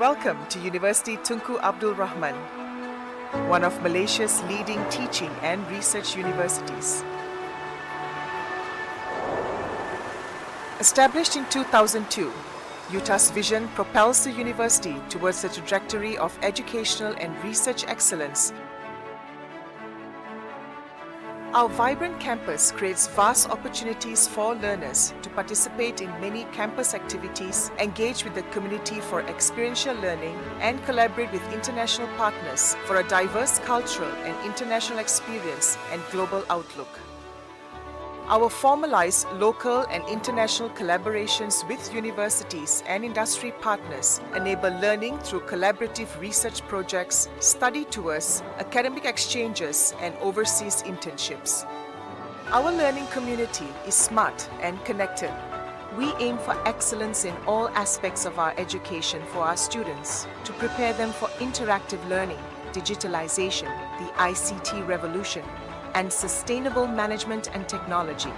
Welcome to University Tunku Abdul Rahman, one of Malaysia's leading teaching and research universities. Established in 2002, UTAR's vision propels the university towards a trajectory of educational and research excellence. Our vibrant campus creates vast opportunities for learners to participate in many campus activities, engage with the community for experiential learning, and collaborate with international partners for a diverse cultural and international experience and global outlook. Our formalized local and international collaborations with universities and industry partners enable learning through collaborative research projects, study tours, academic exchanges, and overseas internships. Our learning community is smart and connected. We aim for excellence in all aspects of our education for our students to prepare them for interactive learning, digitalization, the ICT revolution, and sustainable management and technology.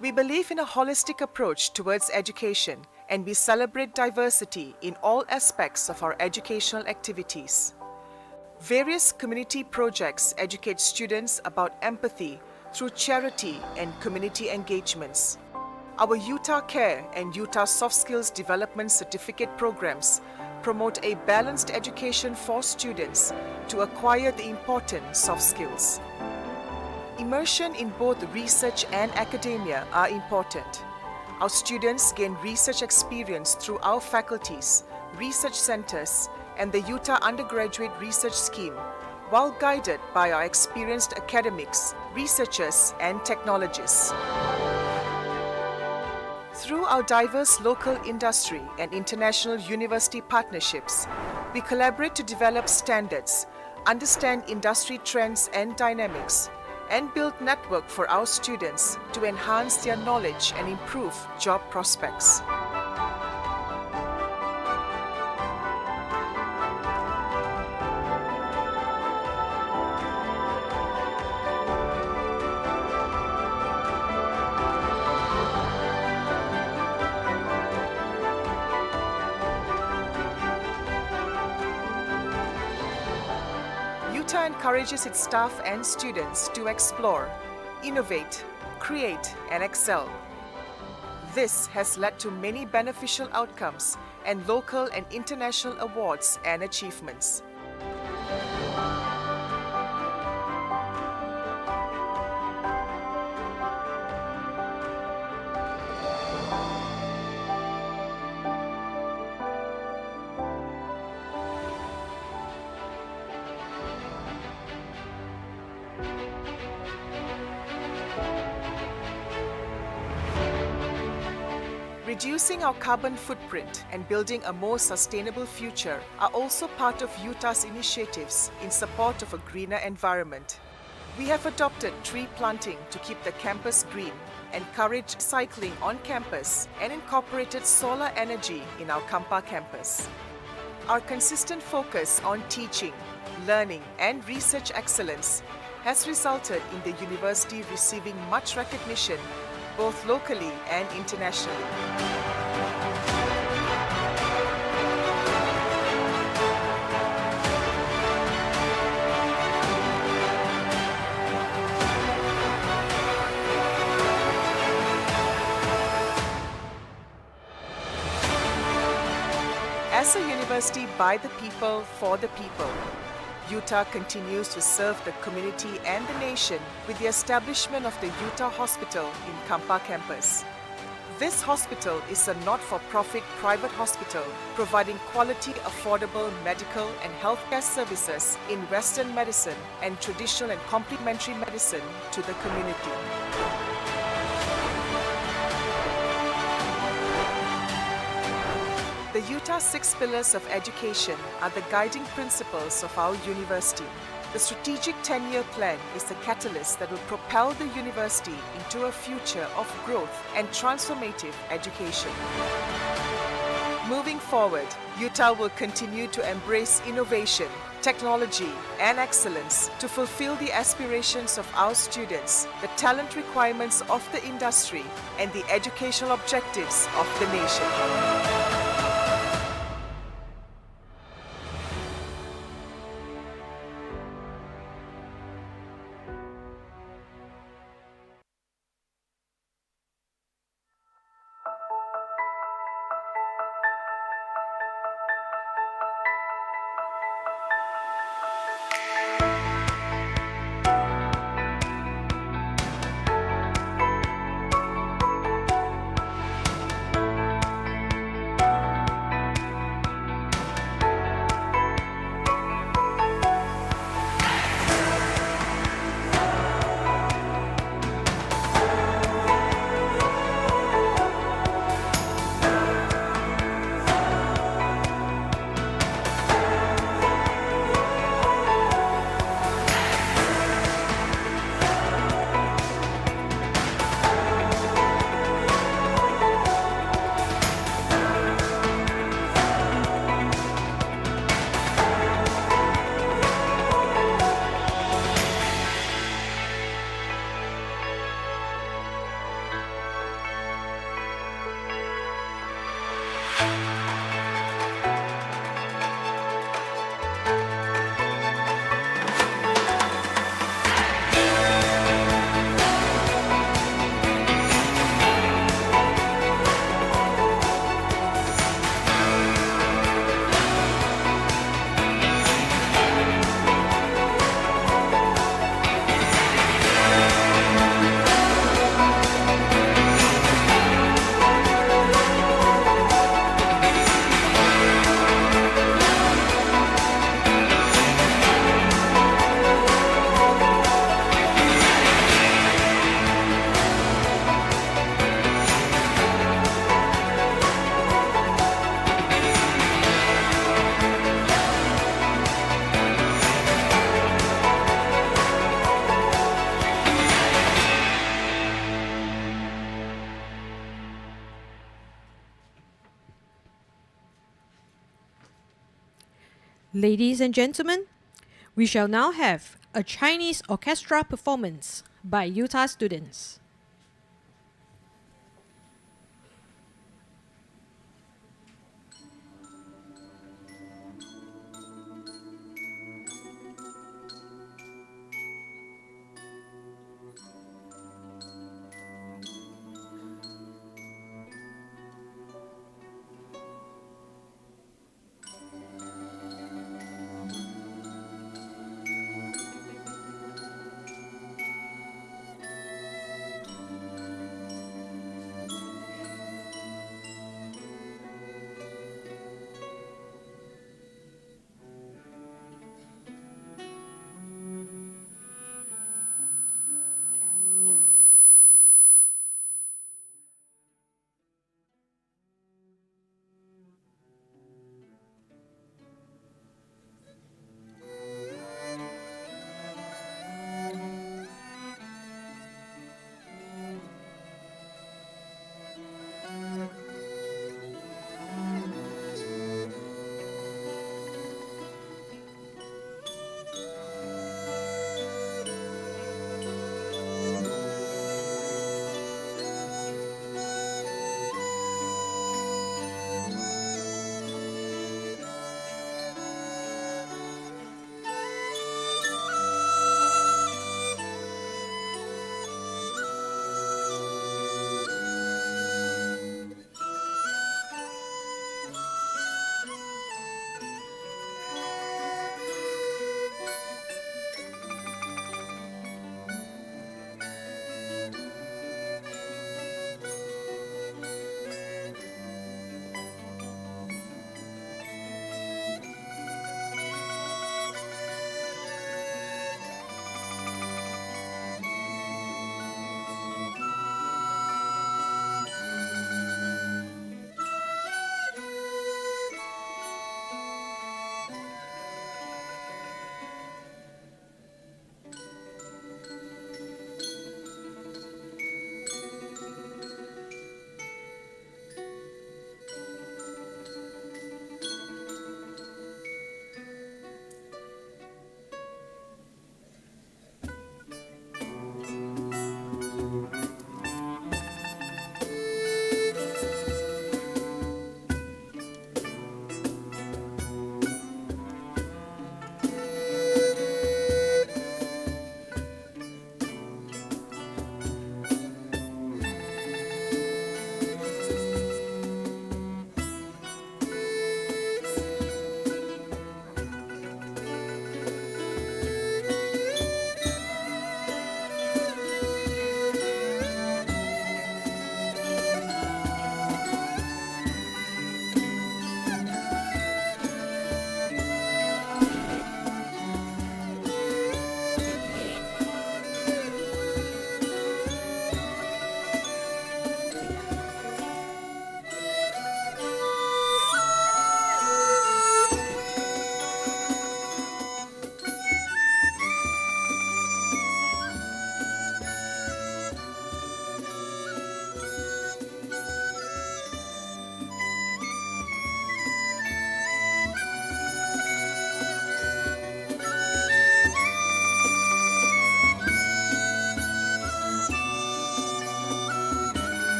We believe in a holistic approach towards education, and we celebrate diversity in all aspects of our educational activities. Various community projects educate students about empathy through charity and community engagements. Our UTAR Care and UTAR Soft Skills Development Certificate programs promote a balanced education for students to acquire the important soft skills. Immersion in both research and academia are important. Our students gain research experience through our faculties, research centers, and the UTAR Undergraduate Research Scheme, while guided by our experienced academics, researchers, and technologists. Through our diverse local industry and international university partnerships, we collaborate to develop standards, understand industry trends and dynamics, and build network for our students to enhance their knowledge and improve job prospects. UTAR encourages its staff and students to explore, innovate, create, and excel. This has led to many beneficial outcomes and local and international awards and achievements. Reducing our carbon footprint and building a more sustainable future are also part of UTAR's initiatives in support of a greener environment. We have adopted tree planting to keep the campus green, encouraged cycling on campus, and incorporated solar energy in our Kampa campus. Our consistent focus on teaching, learning, and research excellence has resulted in the university receiving much recognition both locally and internationally. As a university by the people, for the people, UTAR continues to serve the community and the nation with the establishment of the UTAR Hospital in Kampa campus. This hospital is a not-for-profit private hospital providing quality, affordable medical and healthcare services in Western medicine and traditional and complementary medicine to the community. The UTAR 6 Pillars of Education are the guiding principles of our university. The strategic 10-year plan is the catalyst that will propel the university into a future of growth and transformative education. Moving forward, UTAR will continue to embrace innovation, technology, and excellence to fulfill the aspirations of our students, the talent requirements of the industry, and the educational objectives of the nation. Ladies and gentlemen, we shall now have a Chinese orchestra performance by UTAR students.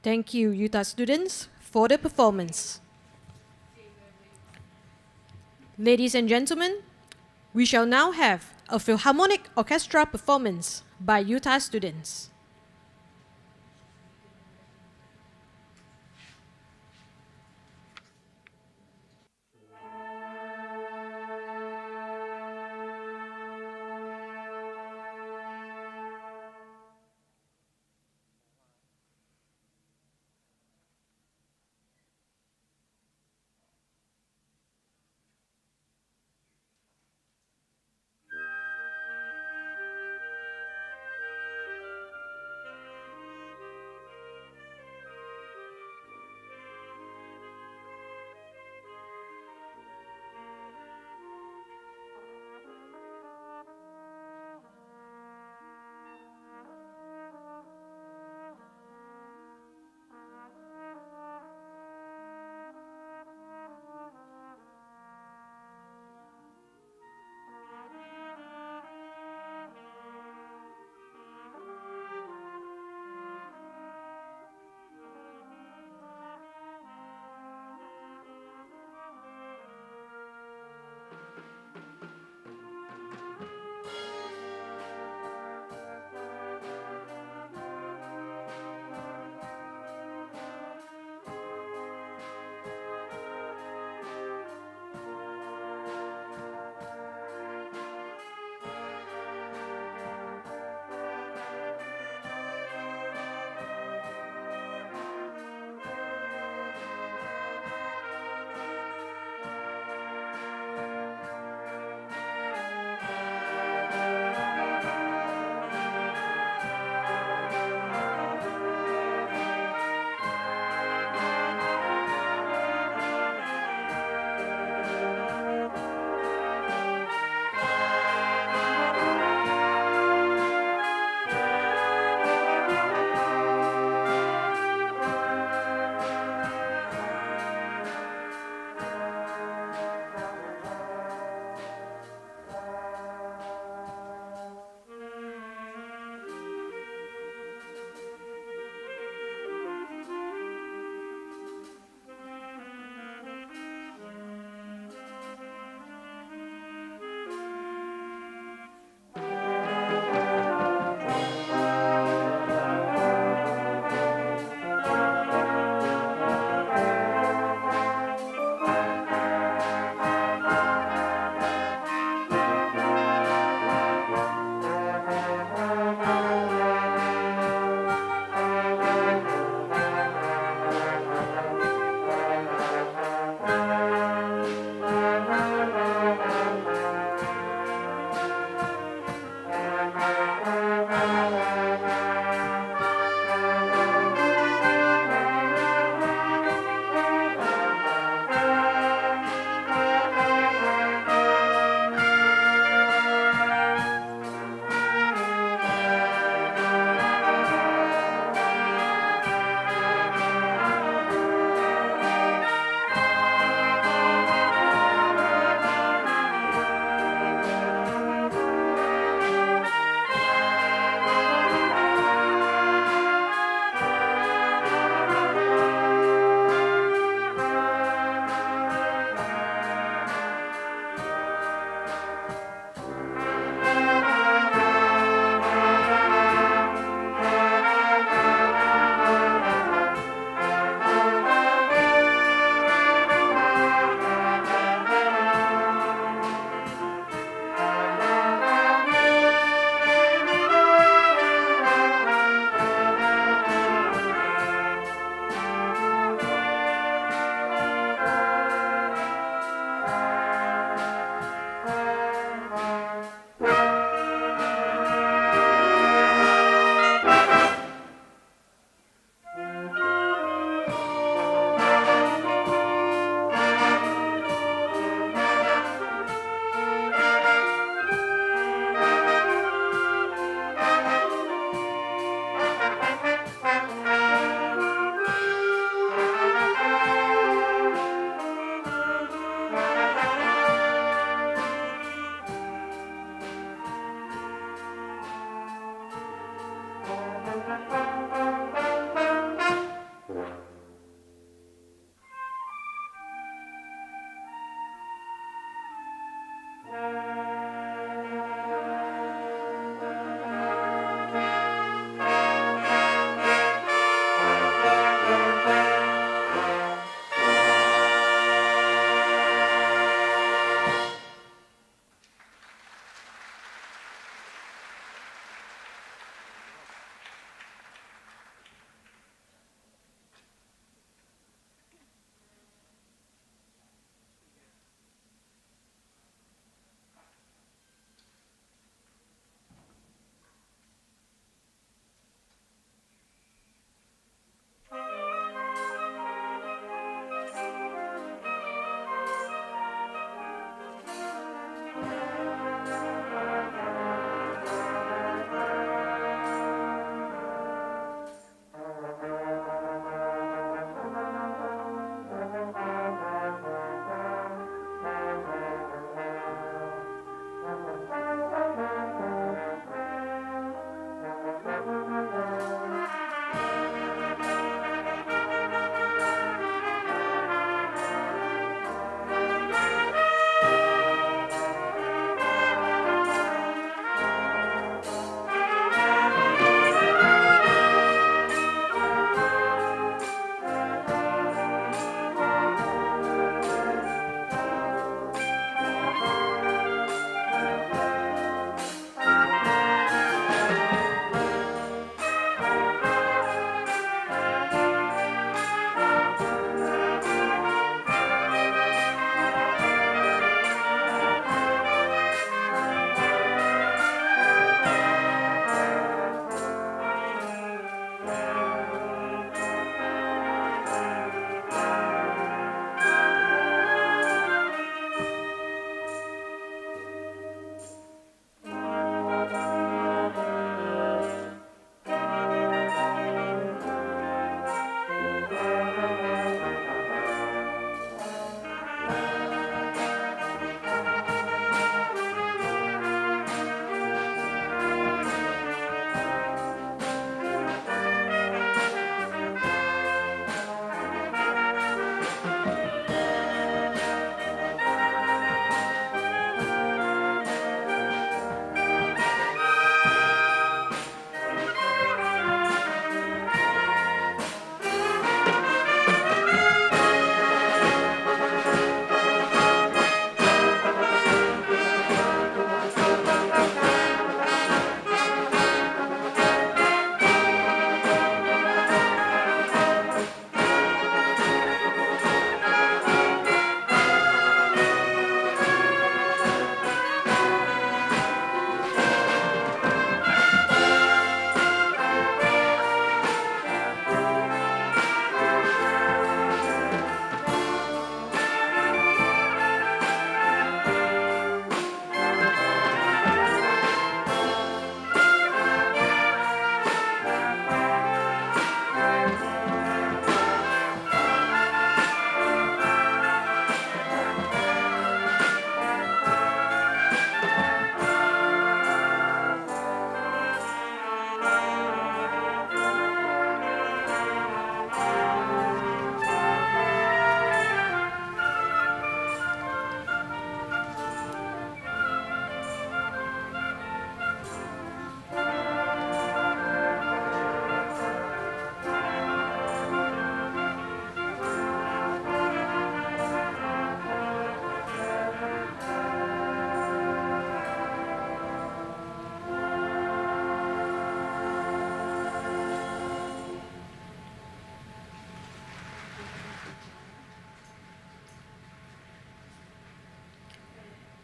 Thank you, UTAR students, for the performance. Ladies and gentlemen, we shall now have a Philharmonic Orchestra performance by UTAR students.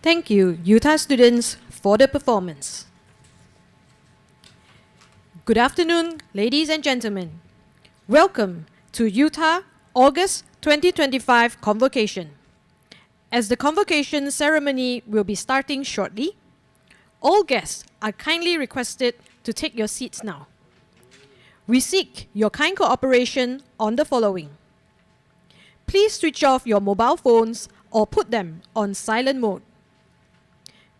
Thank you, UTAR students, for the performance. Good afternoon, ladies and gentlemen. Welcome to UTAR August 2025 Convocation. As the convocation ceremony will be starting shortly, all guests are kindly requested to take your seats now. We seek your kind cooperation on the following. Please switch off your mobile phones or put them on silent mode.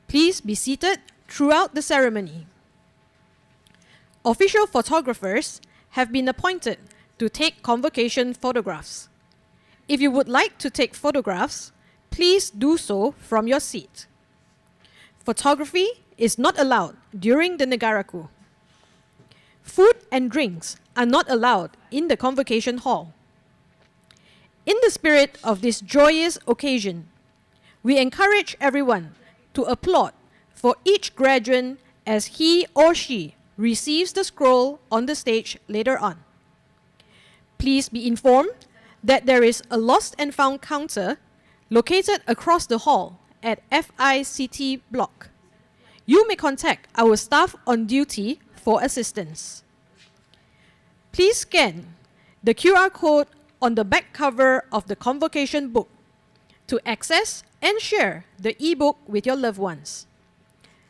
Please be seated throughout the ceremony. Official photographers have been appointed to take convocation photographs. If you would like to take photographs, please do so from your seat. Photography is not allowed during the Negaraku. Food and drinks are not allowed in the convocation hall. In the spirit of this joyous occasion, we encourage everyone to applaud for each graduand as he or she receives the scroll on the stage later on. Please be informed that there is a lost and found counter located across the hall at FICT block. You may contact our staff on duty for assistance. Please scan the QR code on the back cover of the convocation book to access and share the e-book with your loved ones.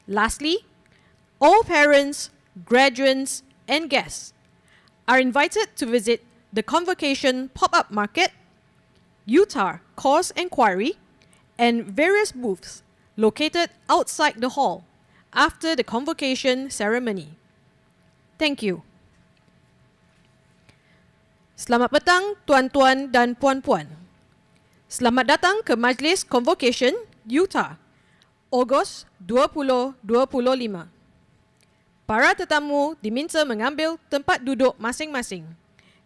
Lastly, all parents, graduands, and guests are invited to visit the Convocation pop-up market, UTAR course enquiry, and various booths located outside the hall after the convocation ceremony. Thank you. Selamat petang tuan-tuan dan puan-puan. Selamat datang ke Majlis Convocation UTAR Ogos 2025. Para tetamu diminta mengambil tempat duduk masing-masing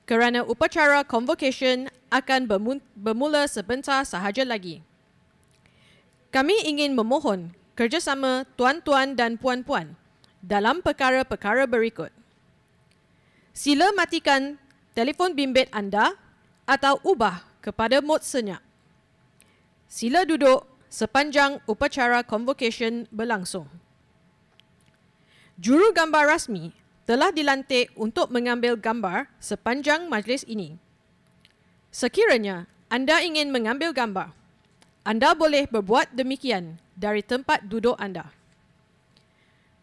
kerana upacara convocation akan bermula sebentar sahaja lagi. Kami ingin memohon kerjasama tuan-tuan dan puan-puan dalam perkara-perkara berikut. Sila matikan telefon bimbit anda atau ubah kepada mod senyap. Sila duduk sepanjang upacara convocation berlangsung. Juru gambar rasmi telah dilantik untuk mengambil gambar sepanjang majlis ini. Sekiranya anda ingin mengambil gambar, anda boleh berbuat demikian dari tempat duduk anda.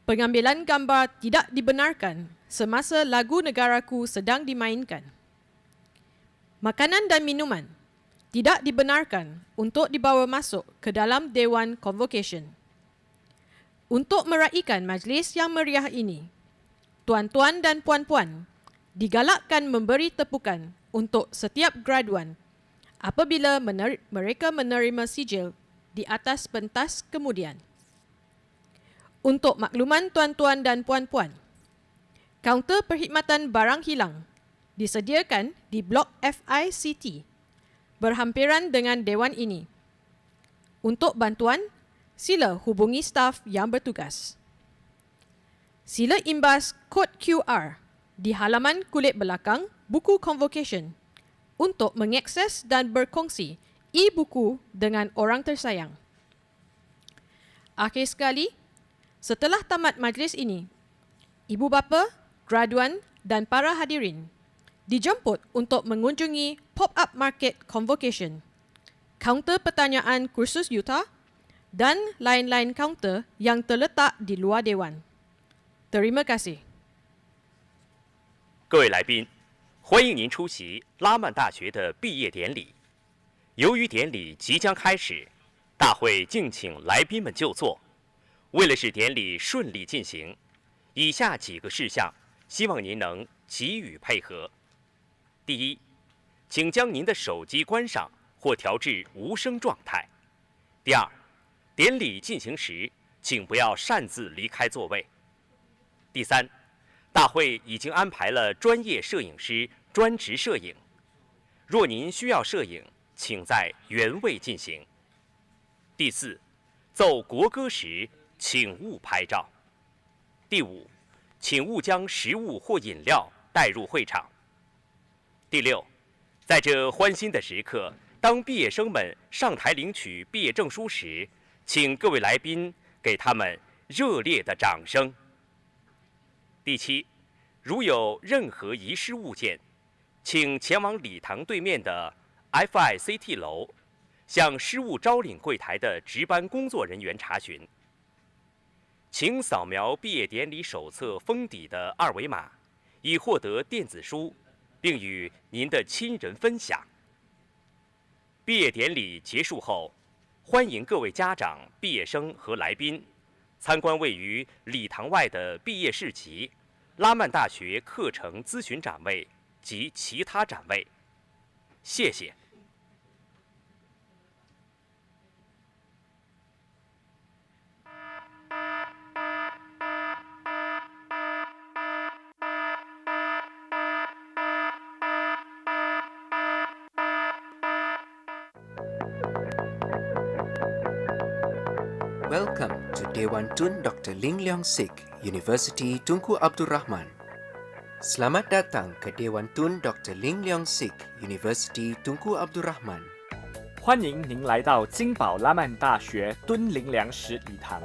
Pengambilan gambar tidak dibenarkan semasa lagu negaraku sedang dimainkan. Makanan dan minuman tidak dibenarkan untuk dibawa masuk ke dalam Dewan Convocation. Untuk meraikan majlis yang meriah ini, tuan-tuan dan puan-puan digalakkan memberi tepukan untuk setiap graduan apabila mereka menerima sijil di atas pentas kemudian. Untuk makluman tuan-tuan dan puan-puan, kaunter perkhidmatan barang hilang disediakan di blok FICT berhampiran dengan dewan ini. Untuk bantuan, sila hubungi staf yang bertugas. Sila imbas kod QR di halaman kulit belakang buku Convocation untuk mengakses dan berkongsi e-buku dengan orang tersayang. Akhir sekali, setelah tamat majlis ini, ibu bapa, graduan dan para hadirin dijemput untuk mengunjungi pop-up market Convocation, kaunter pertanyaan kursus UTAR dan lain-lain kaunter yang terletak di luar dewan. Terima kasih. 各位来宾，欢迎您出席拉曼大学的毕业典礼。由于典礼即将开始，大会敬请来宾们就座。为了使典礼顺利进行，以下几个事项，希望您能给予配合。第一，请将您的手机关上或调至无声状态。第二，典礼进行时，请不要擅自离开座位。第三，大会已经安排了专业摄影师专职摄影，若您需要摄影，请在原位进行。第四，奏国歌时，请勿拍照。第五，请勿将食物或饮料带入会场。第六，在这欢欣的时刻，当毕业生们上台领取毕业证书时，请各位来宾给他们热烈的掌声。第七，如有任何遗失物件，请前往礼堂对面的 FICT 楼，向失物招领柜台的值班工作人员查询。请扫描毕业典礼手册封底的二维码，以获得电子书，并与您的亲人分享。毕业典礼结束后，欢迎各位家长、毕业生和来宾参观位于礼堂外的毕业市集、拉曼大学课程咨询展位及其他展位。谢谢。Welcome to Dewan Tun Dr. Ling Leong Sik, University Tunku Abdul Rahman. Selamat datang ke Dewan Tun Dr. Ling Leong Sik, University Tunku Abdul Rahman. 欢迎您来到金宝拉曼大学敦林良实礼堂。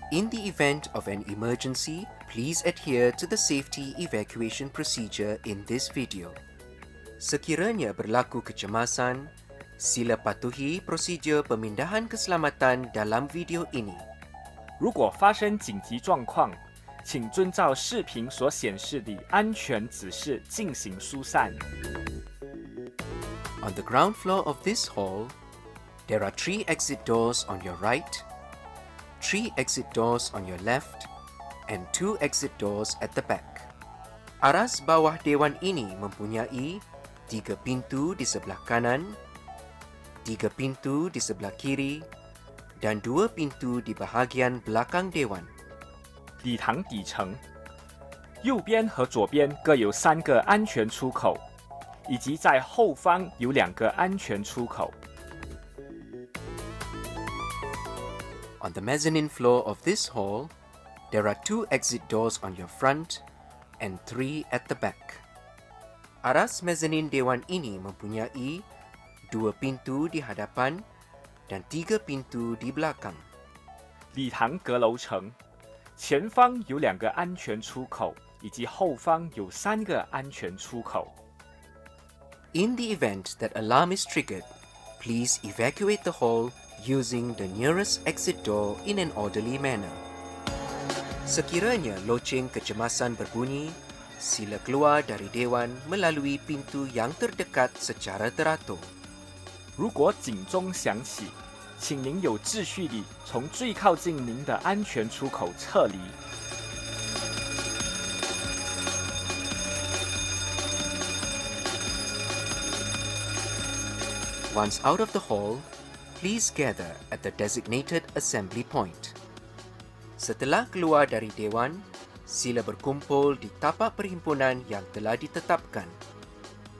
In the event of an emergency, please adhere to the safety evacuation procedure in this video. Sekiranya berlaku kecemasan, sila patuhi prosedur pemindahan keselamatan dalam video ini. 如果发生紧急状况，请遵照视频所显示的安全指示进行疏散。On the ground floor of this hall, there are 3 exit doors on your right, 3 exit doors on your left, and 2 exit doors at the back. Aras bawah dewan ini mempunyai 3 pintu di sebelah kanan, 3 pintu di sebelah kiri, dan 2 pintu di bahagian belakang dewan. 礼堂底层，右边和左边各有3个安全出口，以及在后方有2个安全出口。On the mezzanine floor of this hall, there are 2 exit doors on your front and 3 at the back. Aras mezzanine dewan ini mempunyai 2 pintu di hadapan dan 3 pintu di belakang. 礼堂阁楼层，前方有2个安全出口，以及后方有3个安全出口。In the event that alarm is triggered, please evacuate the hall using the nearest exit door in an orderly manner. Sekiranya loceng kecemasan berbunyi, sila keluar dari dewan melalui pintu yang terdekat secara teratur. 如果警钟响起，请您有秩序地从最靠近您的安全出口撤离。Once out of the hall, please gather at the designated assembly point. Setelah keluar dari dewan, sila berkumpul di tapak perhimpunan yang telah ditetapkan.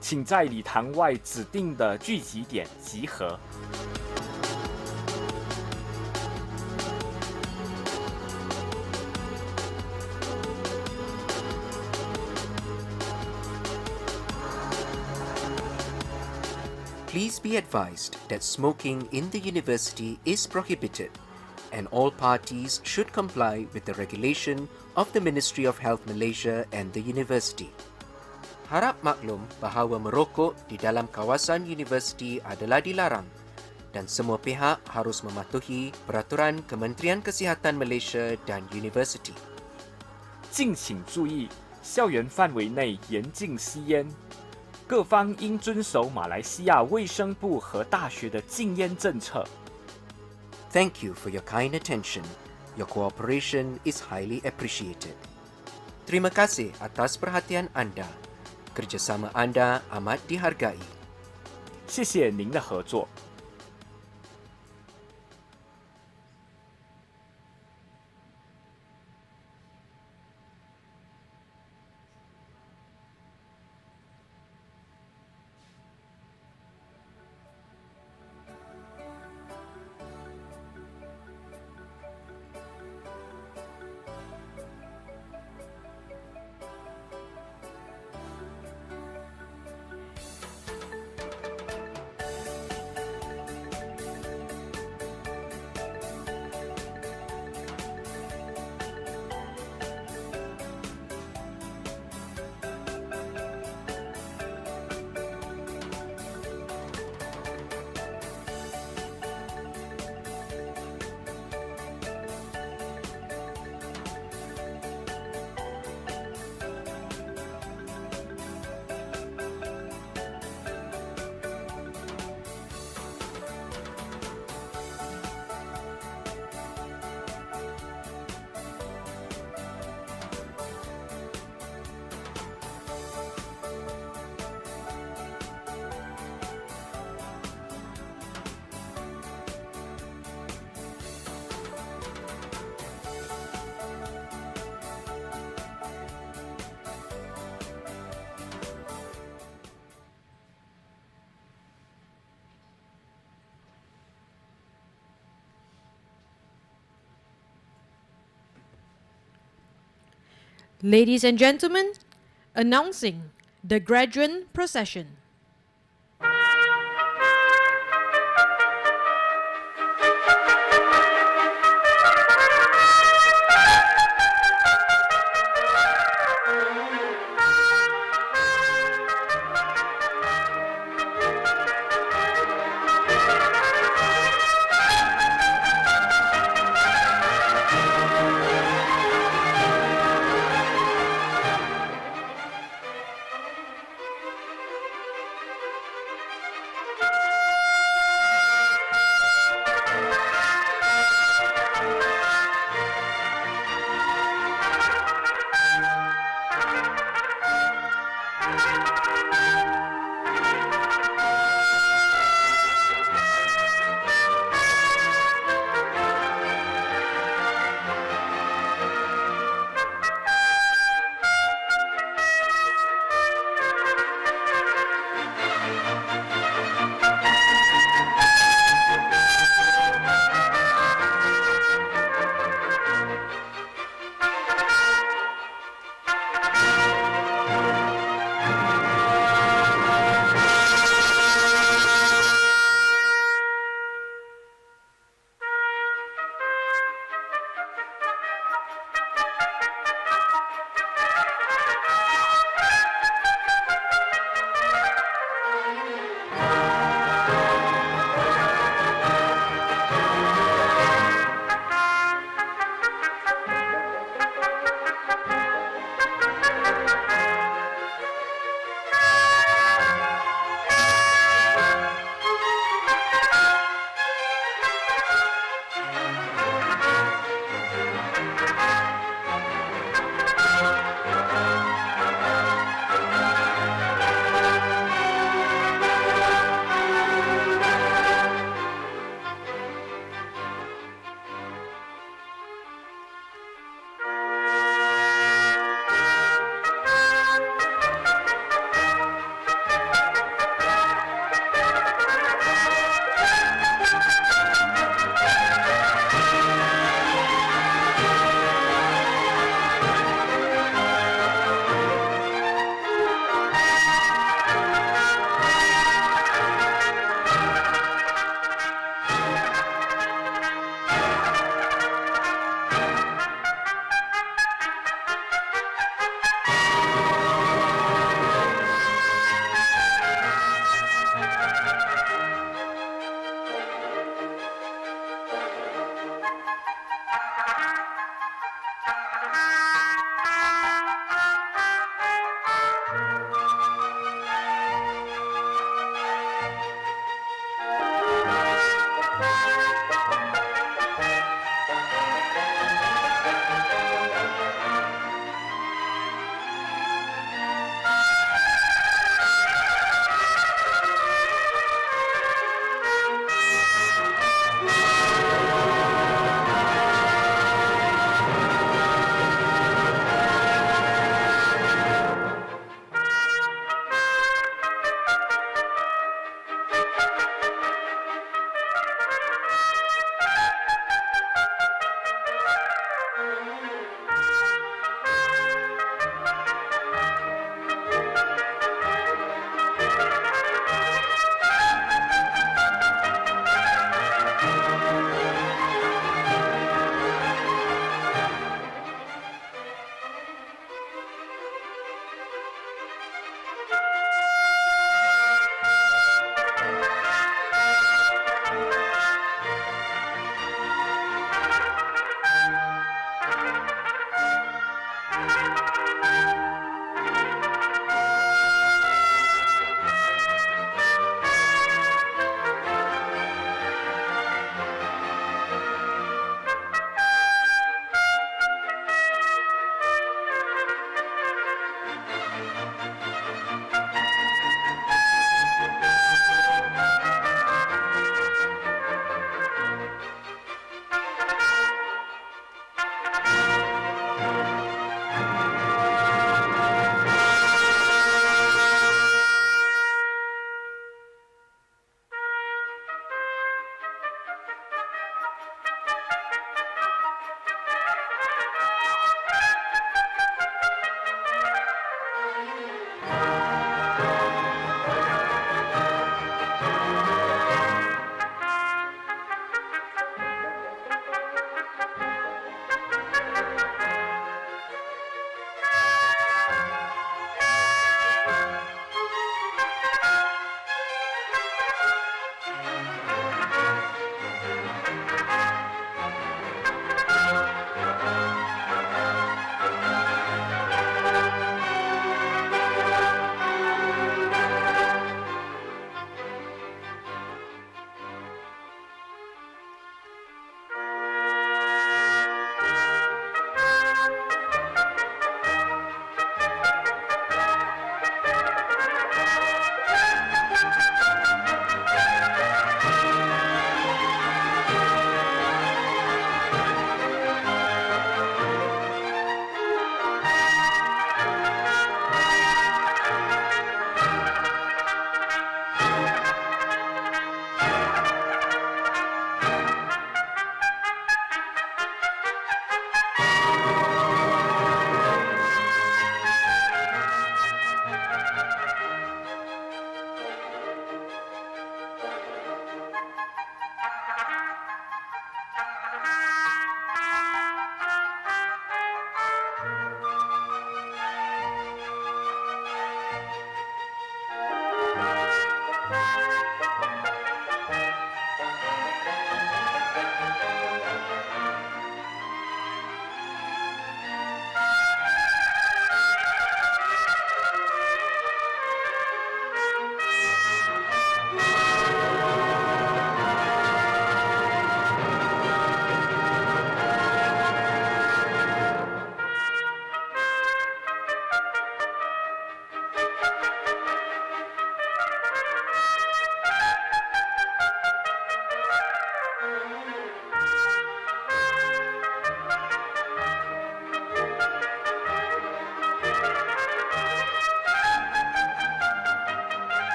请在礼堂外指定的聚集点集合。Please be advised that smoking in the university is prohibited, and all parties should comply with the regulation of the Ministry of Health Malaysia and the university. Harap maklum bahawa merokok di dalam kawasan universiti adalah dilarang dan semua pihak harus mematuhi peraturan Kementerian Kesihatan Malaysia dan universiti. 敬请注意，校园范围内严禁吸烟，各方应遵守马来西亚卫生部和大学的禁烟政策。Thank you for your kind attention. Your cooperation is highly appreciated. Terima kasih atas perhatian anda. Kerjasama anda amat dihargai. 谢谢您的合作。Ladies and gentlemen, announcing the Graduand Procession.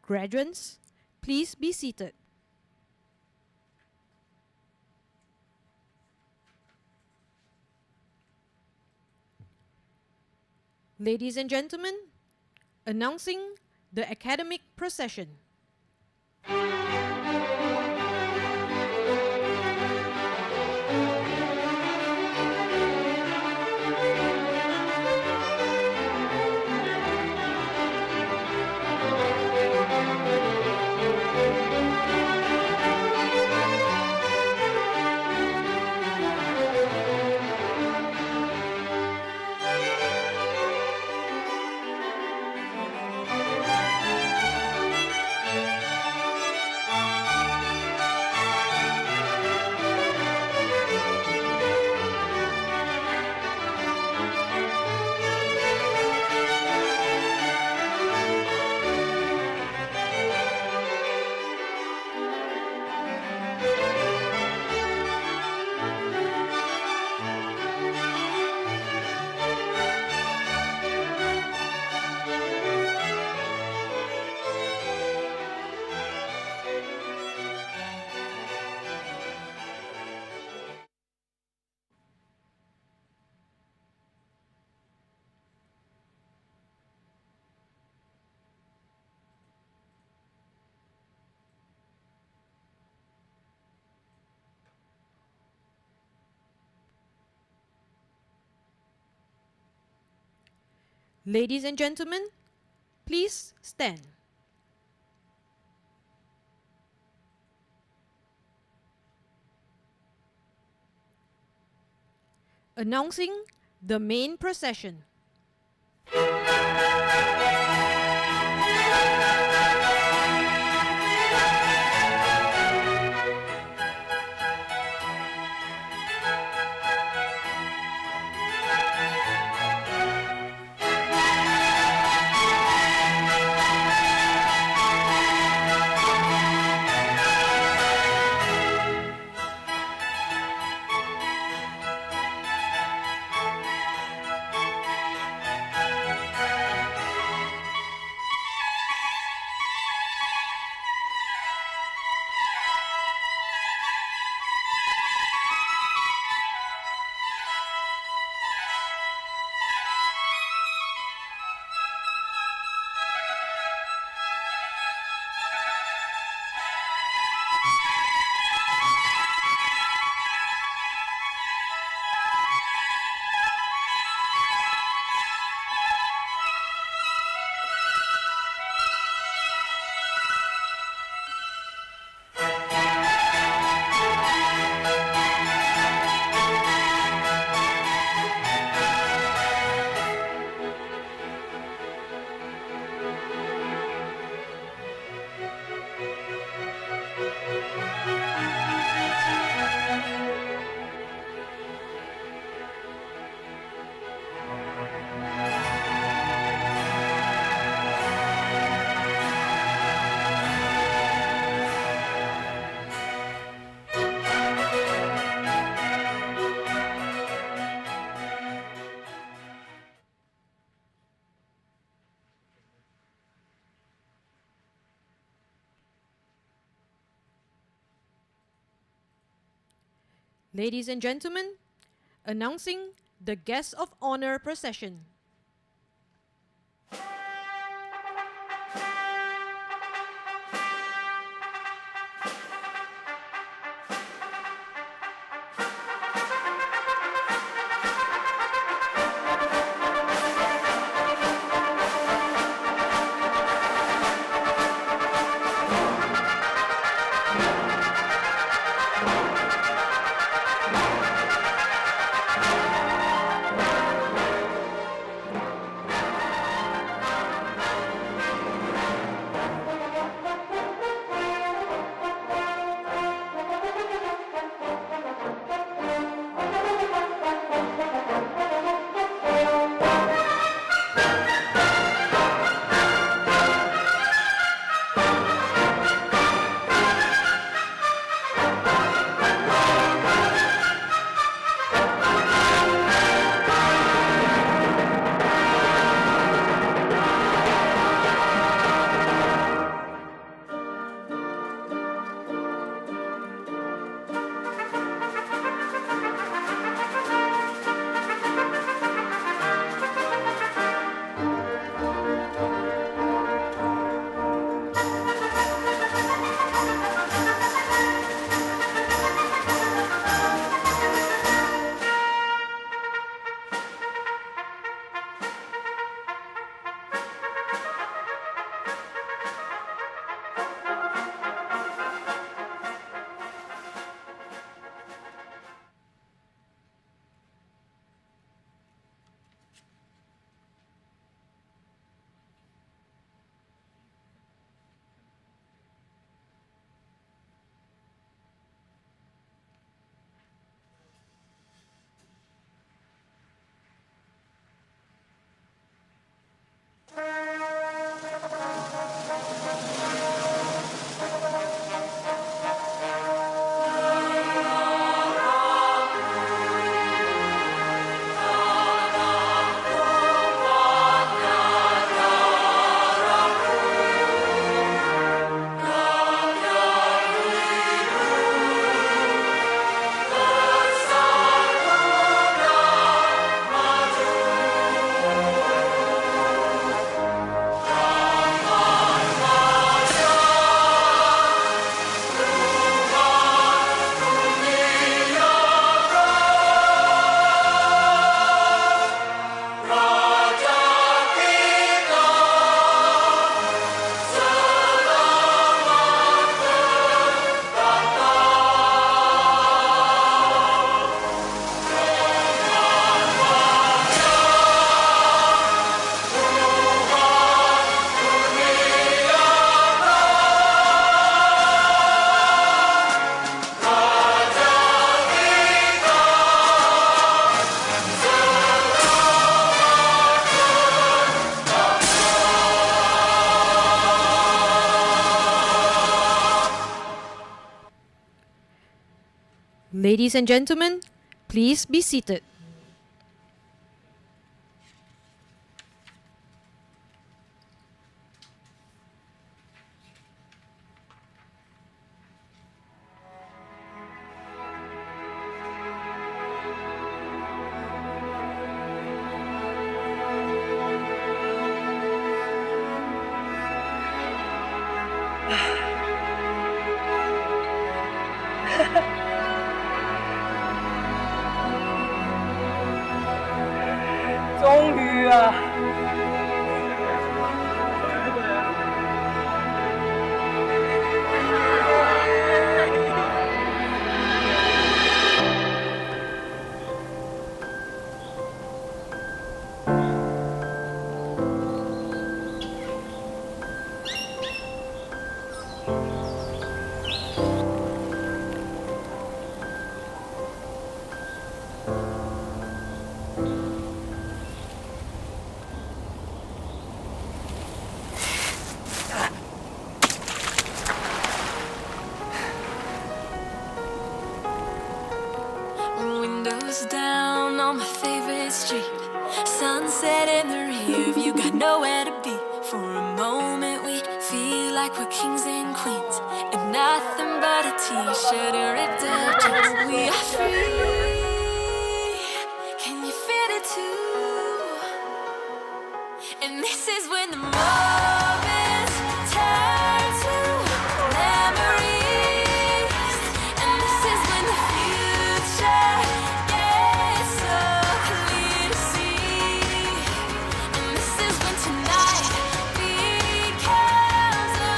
Graduands, please be seated. Ladies and gentlemen, announcing the academic procession. Ladies and gentlemen, please stand. Announcing the main procession. Ladies and gentlemen, announcing the Guest of Honor procession. Ladies and gentlemen, please be seated. Windows down on my favorite street. Sunset in the rear view, got nowhere to be. For a moment we feel like we're kings and queens, and nothing but a t-shirt and ripped up jeans. We are free, can you feel it too? And this is when the moments turn to memories, and this is when the future gets so clear to see, and this is when tonight becomes a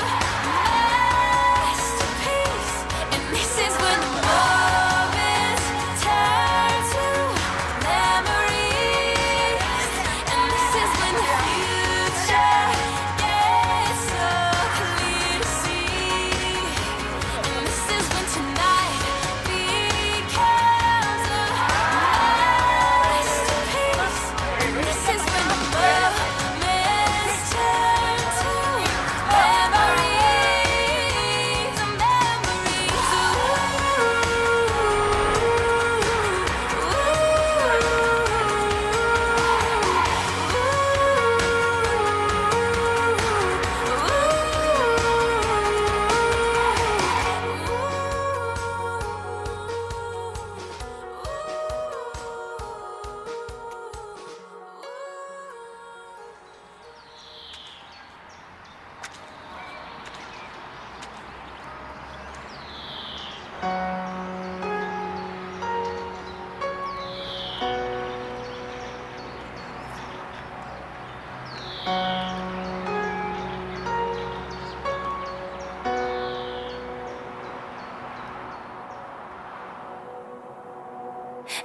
masterpiece, and this is when the moments turn to memories, and this is when the future gets so clear to see, and this is when tonight becomes a masterpiece, and this is when the moments turn to memories,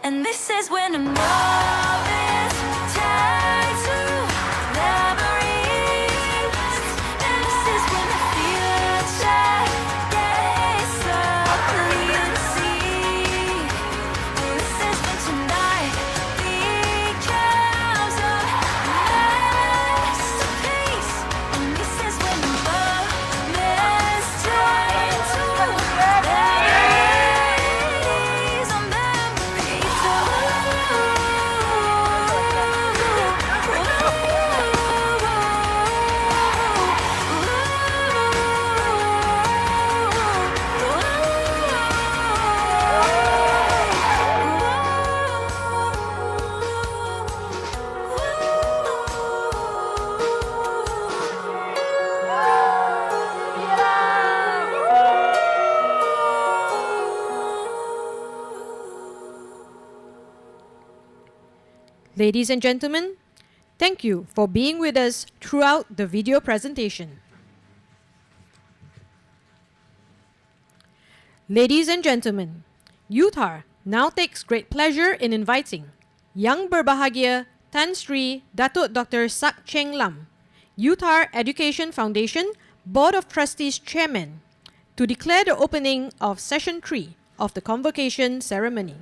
and this is when the moments turn to memories, and this is when the future gets so clear to see, and this is when tonight becomes a masterpiece, and this is when the moments turn to memories, Ladies and gentlemen, thank you for being with us throughout the video presentation. Ladies and gentlemen, UTAR now takes great pleasure in inviting Yang Berbahagia Tan Sri Datuk Dr. Sak Cheng Lam, UTAR Education Foundation Board of Trustees Chairman, to declare the opening of Session 3 of the Convocation ceremony.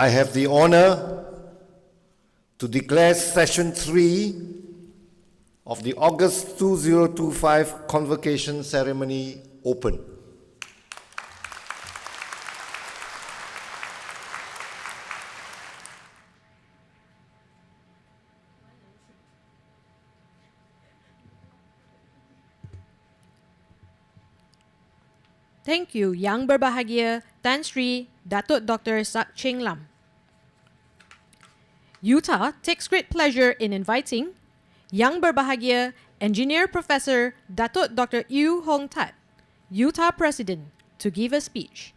I have the honor to declare Session 3 of the August 2025 Convocation Ceremony open. Thank you, Yang Berbahagia Tan Sri Datuk Dr. Sak Cheng Lam. UTAR takes great pleasure in inviting Yang Berbahagia Engineer Professor Datuk Dr. Yu Hong Tat, UTAR President, to give a speech.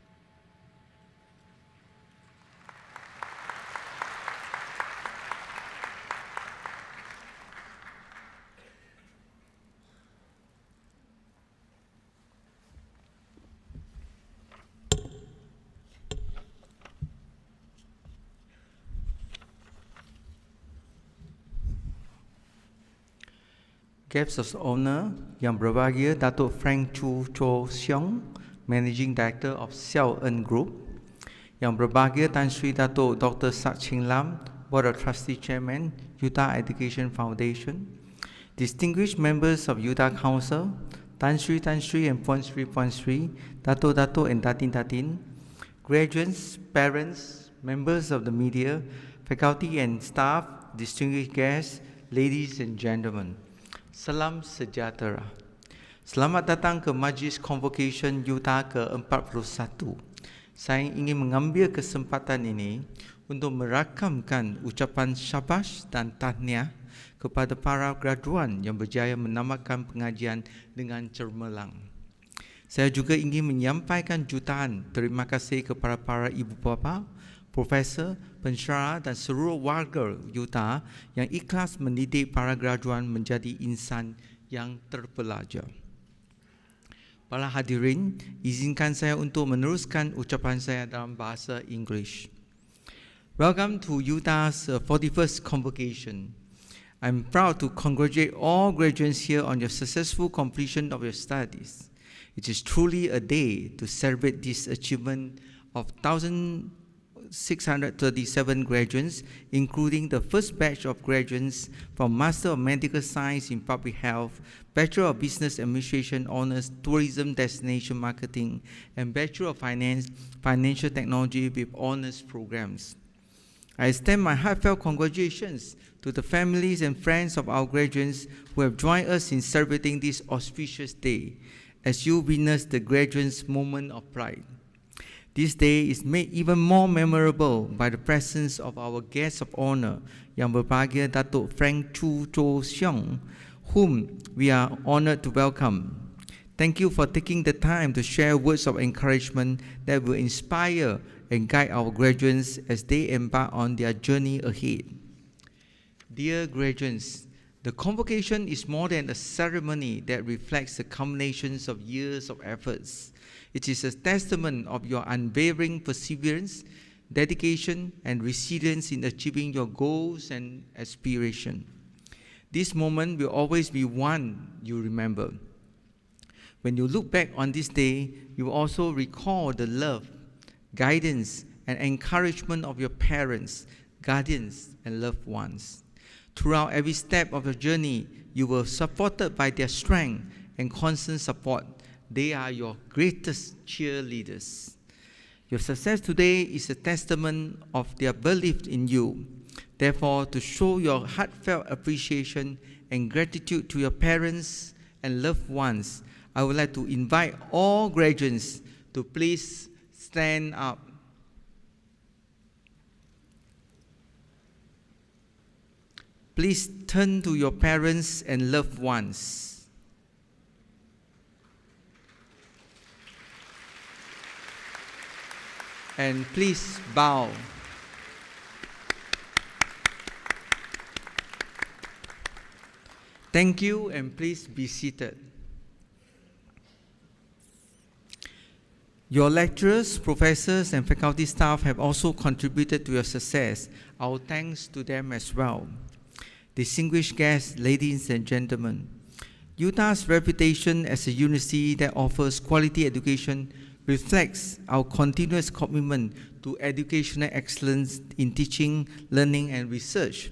Guests of honor, Yang Berbahagia Datuk Frank Chu Cho Siong, Managing Director of Xiao En Group, Yang Berbahagia Tan Sri Datuk Dr. Sak Cheng Lam, Board of Trustee Chairman, UTAR Education Foundation, distinguished members of UTAR Council, Tan Sri and Puan Sri, Dato and Datin, graduates, parents, members of the media, faculty and staff, distinguished guests, ladies and gentlemen. Salam sejahtera. Selamat datang ke Majlis Convocation UTAR ke-41. Saya ingin mengambil kesempatan ini untuk merakamkan ucapan syabas dan tahniah kepada para graduan yang berjaya menamatkan pengajian dengan cemerlang. Saya juga ingin menyampaikan jutaan terima kasih kepada para ibu bapa, profesor, pensyarah dan seluruh warga UTAR yang ikhlas mendidik para graduan menjadi insan yang terpelajar. Para hadirin, izinkan saya untuk meneruskan ucapan saya dalam bahasa Inggeris. Welcome to UTAR's 41st Convocation. I'm proud to congratulate all graduates here on your successful completion of your studies. It is truly a day to celebrate this achievement of 1,637 graduates, including the first batch of graduates from Master of Medical Science in Public Health, Bachelor of Business Administration Honours Tourism Destination Marketing, and Bachelor of Finance, Financial Technology with Honours programs. I extend my heartfelt congratulations to the families and friends of our graduates who have joined us in celebrating this auspicious day, as you witness the graduates' moment of pride. This day is made even more memorable by the presence of our guest of honor, Yang Berbahagia Datuk Frank Chu Cho Siong, whom we are honored to welcome. Thank you for taking the time to share words of encouragement that will inspire and guide our graduates as they embark on their journey ahead. Dear graduates, the convocation is more than a ceremony that reflects the culminations of years of efforts. It is a testament of your unwavering perseverance, dedication, and resilience in achieving your goals and aspirations. This moment will always be one you remember. When you look back on this day, you will also recall the love, guidance, and encouragement of your parents, guardians, and loved ones. Throughout every step of your journey, you were supported by their strength and constant support. They are your greatest cheerleaders. Your success today is a testament of their belief in you. Therefore, to show your heartfelt appreciation and gratitude to your parents and loved ones, I would like to invite all graduates to please stand up. Please turn to your parents and loved ones. And please bow. Thank you, and please be seated. Your lecturers, professors, and faculty staff have also contributed to your success. Our thanks to them as well. Distinguished guests, ladies and gentlemen, UTAR's reputation as a university that offers quality education reflects our continuous commitment to educational excellence in teaching, learning, and research.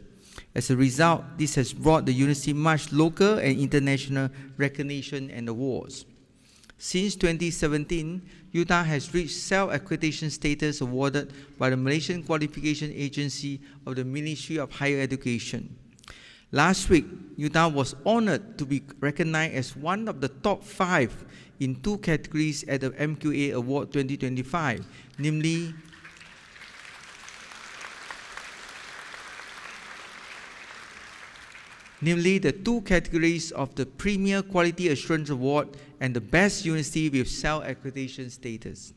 As a result, this has brought the university much local and international recognition and awards. Since 2017, UTAR has reached self-accreditation status awarded by the Malaysian Qualification Agency of the Ministry of Higher Education. Last week, UTAR was honored to be recognized as one of the top 5 in 2 categories at the MQA Award 2025, namely the 2 categories of the Premier Quality Assurance Award and the Best University with Self-Accreditation status.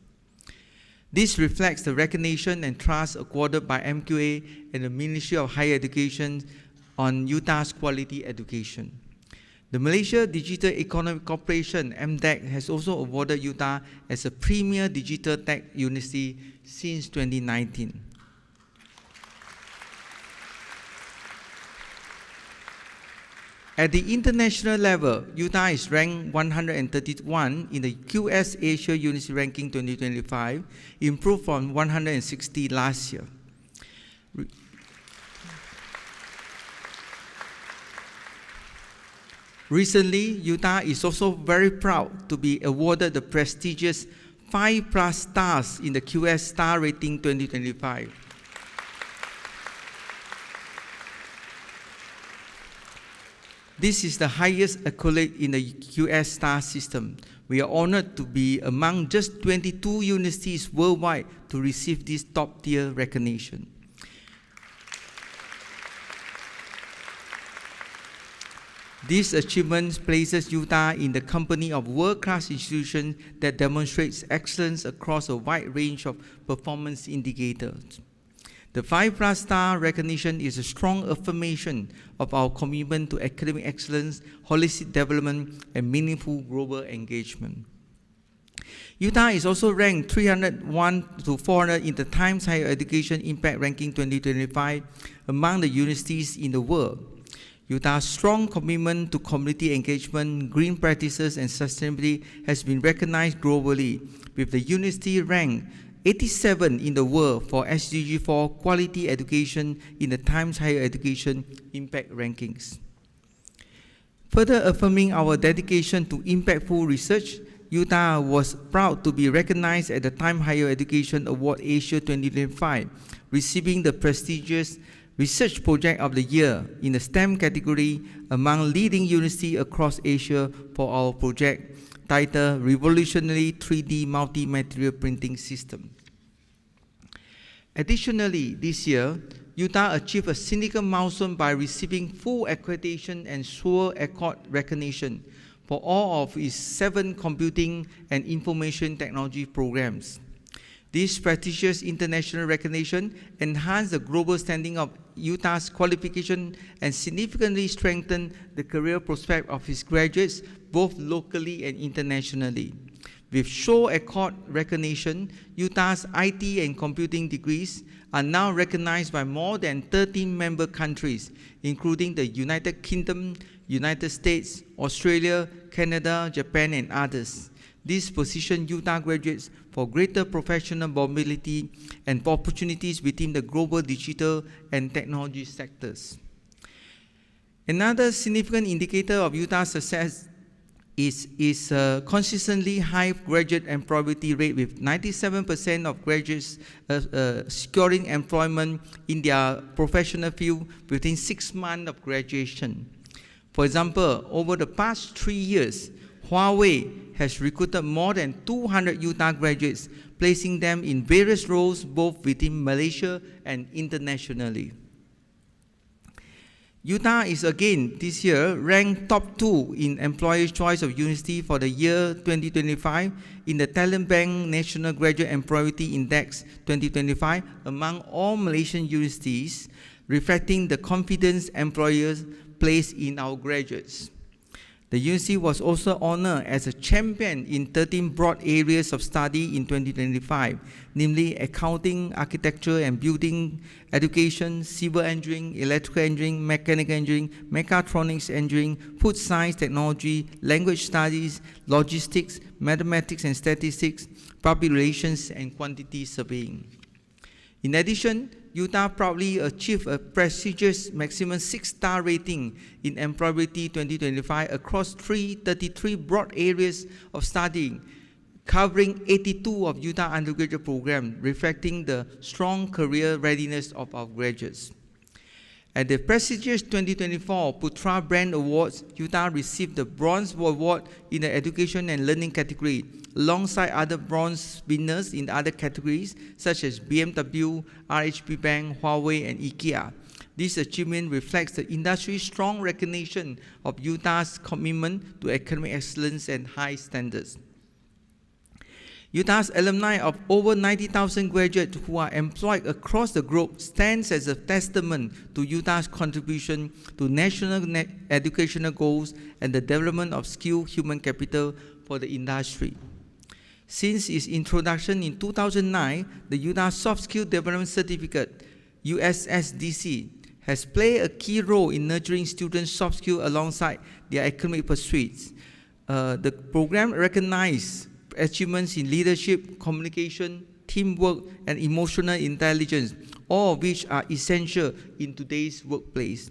This reflects the recognition and trust accorded by MQA and the Ministry of Higher Education on UTAR's quality education. The Malaysia Digital Economic Corporation, MDEC, has also awarded UTAR as a Premier Digital Tech University since 2019. At the international level, UTAR is ranked 131 in the QS Asia University Ranking 2025, improved from 160 last year. Recently, UTAR is also very proud to be awarded the prestigious 5+ stars in the QS Star Rating 2025. This is the highest accolade in the QS Star system. We are honored to be among just 22 universities worldwide to receive this top-tier recognition. These achievements places UTAR in the company of world-class institutions that demonstrates excellence across a wide range of performance indicators. The 5+ star recognition is a strong affirmation of our commitment to academic excellence, holistic development, and meaningful global engagement. UTAR is also ranked 301 to 400 in the Times Higher Education Impact Ranking 2025 among the universities in the world. UTAR's strong commitment to community engagement, green practices, and sustainability has been recognized globally, with the university ranked 87 in the world for SDG 4 quality education in the Times Higher Education Impact Rankings. Further affirming our dedication to impactful research, UTAR was proud to be recognized at the Time Higher Education Award Asia 2025, receiving the prestigious Research Project of the Year in the STEM category among leading universities across Asia for our project titled Revolutionary 3D Multi-Material Printing System. Additionally, this year, UTAR achieved a significant milestone by receiving full accreditation and SURE Accord recognition for all of its 7 computing and information technology programs. This prestigious international recognition enhanced the global standing of UTAR's qualification and significantly strengthened the career prospects of its graduates, both locally and internationally. With SURE Accord recognition, UTAR's IT and computing degrees are now recognized by more than 13 member countries, including the United Kingdom, United States, Australia, Canada, Japan, and others. This positions UTAR graduates for greater professional mobility and for opportunities within the global digital and technology sectors. Another significant indicator of UTAR's success is a consistently high graduate employability rate, with 97% of graduates securing employment in their professional field within 6 months of graduation. For example, over the past 3 years, Huawei has recruited more than 200 UTAR graduates, placing them in various roles both within Malaysia and internationally. UTAR is again this year ranked top 2 in Employer's Choice of University for the year 2025 in the Talent Bank National Graduate Employability Index 2025 among all Malaysian universities, reflecting the confidence employers place in our graduates. The university was also honored as a champion in 13 broad areas of study in 2025, namely accounting, architecture and building, education, civil engineering, electrical engineering, mechanical engineering, mechatronics engineering, food science, technology, language studies, logistics, mathematics and statistics, public relations, and quantity surveying. In addition, UTAR proudly achieved a prestigious maximum 6-star rating in Employability 2025 across 33 broad areas of study, covering 82 of UTAR undergraduate programs, reflecting the strong career readiness of our graduates. At the prestigious 2024 Putra Brand Awards, UTAR received the Bronze Award in the Education and Learning category, alongside other bronze winners in other categories such as BMW, RHB Bank, Huawei, and IKEA. This achievement reflects the industry's strong recognition of UTAR's commitment to academic excellence and high standards. UTAR's alumni of over 90,000 graduates who are employed across the globe stands as a testament to UTAR's contribution to national educational goals and the development of skilled human capital for the industry. Since its introduction in 2009, the UTAR Soft Skill Development Certificate, USSDC, has played a key role in nurturing students' soft skills alongside their academic pursuits. The program recognizes achievements in leadership, communication, teamwork, and emotional intelligence, all of which are essential in today's workplace.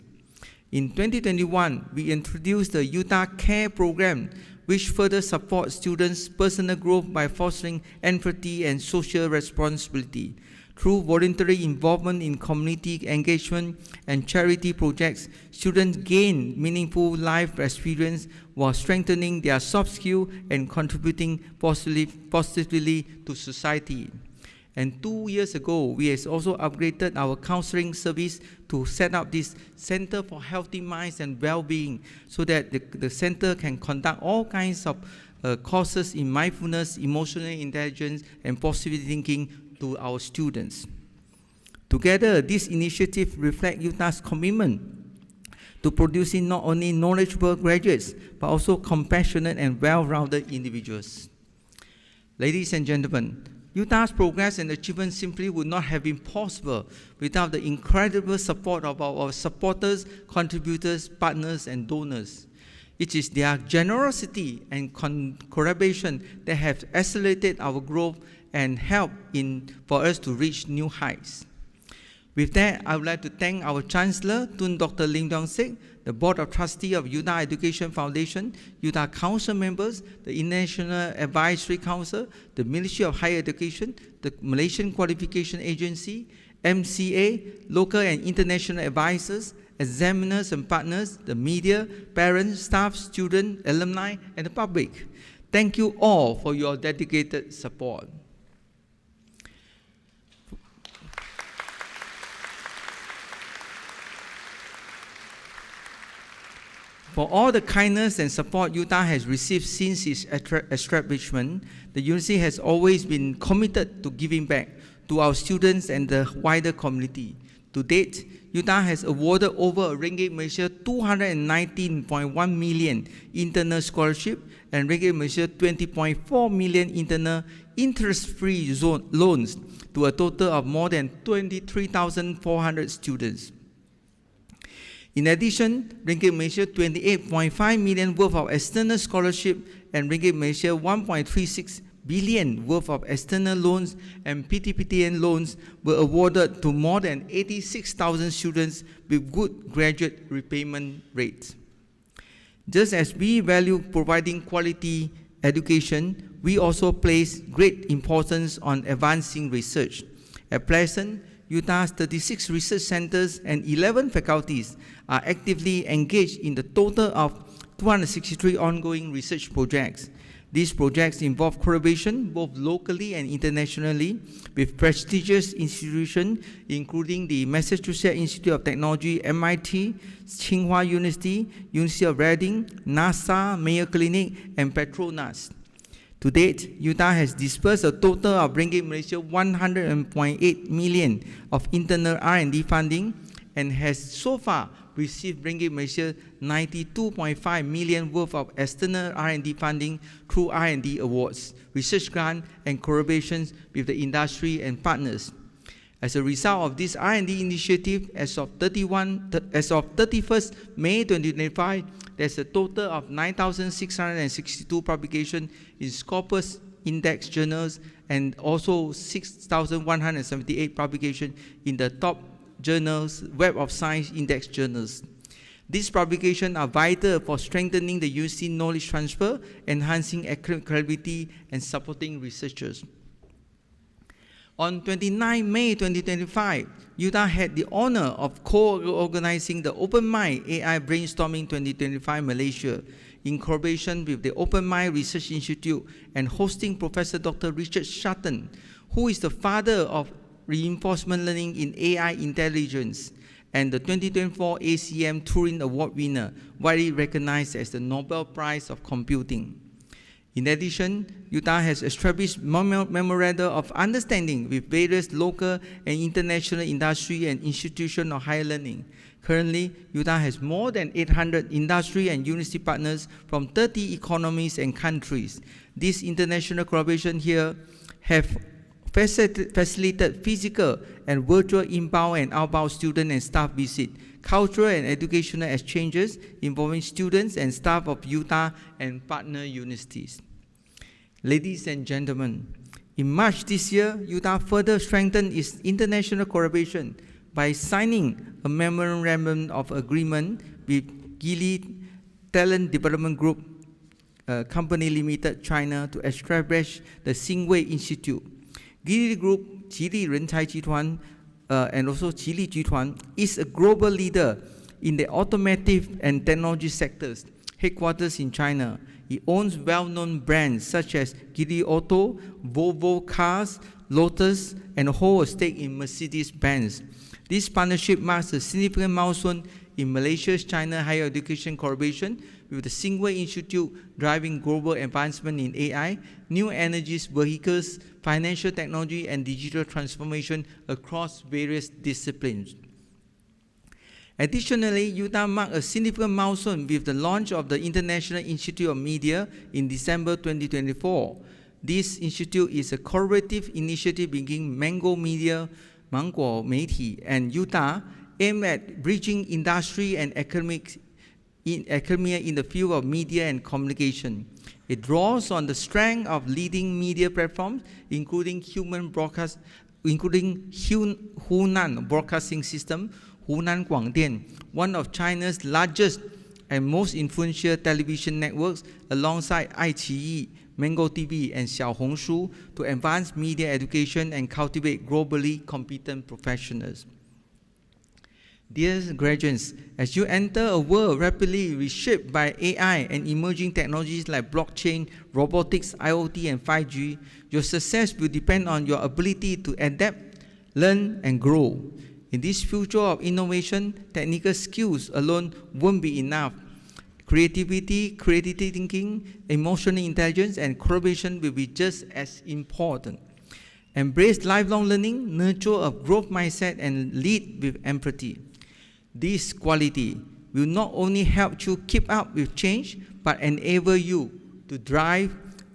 In 2021, we introduced the UTAR CARE program, which further supports students' personal growth by fostering empathy and social responsibility. Through voluntary involvement in community engagement and charity projects, students gain meaningful life experience while strengthening their soft skills and contributing positively to society. And 2 years ago, we have also upgraded our counseling service to set up this Center for Healthy Minds and Well-Being so that the center can conduct all kinds of courses in mindfulness, emotional intelligence, and positive thinking to our students. Together, this initiative reflects UTAR's commitment to producing not only knowledgeable graduates, but also compassionate and well-rounded individuals. Ladies and gentlemen, UTAR's progress and achievement simply would not have been possible without the incredible support of our supporters, contributors, partners, and donors. It is their generosity and collaboration that have accelerated our growth and helped for us to reach new heights. With that, I would like to thank our Chancellor, Tun Dr. Lim Dong-Sik, the Board of Trustees of UTAR Education Foundation, UTAR Council members, the International Advisory Council, the Ministry of Higher Education, the Malaysian Qualification Agency, MCA, local and international advisors, examiners and partners, the media, parents, staff, students, alumni, and the public. Thank you all for your dedicated support. For all the kindness and support UTAR has received since its establishment, the university has always been committed to giving back to our students and the wider community. To date, UTAR has awarded over Ringgit Malaysia 219.1 million internal scholarship and Ringgit Malaysia 20.4 million internal interest-free loans to a total of more than 23,400 students. In addition, Ringgit Malaysia 28.5 million worth of external scholarship and Ringgit Malaysia 1.36 billion worth of external loans and PTPTN loans were awarded to more than 86,000 students with good graduate repayment rates. Just as we value providing quality education, we also place great importance on advancing research. At present, UTAR's 36 research centers and 11 faculties are actively engaged in the total of 263 ongoing research projects. These projects involve collaboration both locally and internationally with prestigious institutions including the Massachusetts Institute of Technology, MIT, Tsinghua University, University of Reading, NASA, Mayo Clinic, and Petronas. To date, UTAR has disbursed a total of Ringgit Malaysia 100.8 million of internal R&D funding and has so far received ringgit Malaysia 92.5 million worth of external R&D funding through R&D awards, research grants, and collaborations with the industry and partners. As a result of this R&D initiative, as of 31st May 2025, there's a total of 9,662 publications in Scopus Index journals and also 6,178 publications in the top journals, Web of Science Index journals. These publications are vital for strengthening the UC knowledge transfer, enhancing academic credibility, and supporting researchers. On 29 May 2025, UTAR had the honor of co-organizing the Open Mind AI Brainstorming 2025 Malaysia in collaboration with the Open Mind Research Institute and hosting Professor Dr. Richard Sutton, who is the father of reinforcement learning in AI intelligence and the 2024 ACM Turing Award winner, widely recognized as the Nobel Prize of Computing. In addition, UTAR has established memoranda of understanding with various local and international industry and institutions of higher learning. Currently, UTAR has more than 800 industry and university partners from 30 economies and countries. This international collaboration here have facilitated physical and virtual inbound and outbound student and staff visit, cultural and educational exchanges involving students and staff of UTAR and partner universities. Ladies and gentlemen, in March this year, UTAR further strengthened its international collaboration by signing a memorandum of agreement with Geely Talent Development Group Company Limited, China, to establish the Xingwei Institute. Geely Group, Geely Rencai Jituan, and also Geely Jituan is a global leader in the automotive and technology sectors, headquarters in China. It owns well-known brands such as Geely Auto, Volvo Cars, Lotus, and holds a stake in Mercedes-Benz. This partnership marks a significant milestone in Malaysia's China higher education collaboration with the Xingwei Institute driving global advancement in AI, new energies, vehicles, financial technology, and digital transformation across various disciplines. Additionally, UTAR marked a significant milestone with the launch of the International Institute of Media in December 2024. This institute is a collaborative initiative between Mango Media, Mangguo Meiti, and UTAR, aimed at bridging industry and academia in the field of media and communication. It draws on the strength of leading media platforms, including Hunan Broadcasting System, Hunan Guangdian, one of China's largest and most influential television networks, alongside ICT, Mango TV, and Xiaohongshu, to advance media education and cultivate globally competent professionals. Dear graduates, as you enter a world rapidly reshaped by AI and emerging technologies like blockchain, robotics, IoT, and 5G, your success will depend on your ability to adapt, learn, and grow. In this future of innovation, technical skills alone won't be enough. Creativity, creative thinking, emotional intelligence, and collaboration will be just as important. Embrace lifelong learning, nurture a growth mindset, and lead with empathy. This quality will not only help you keep up with change, but enable you to drive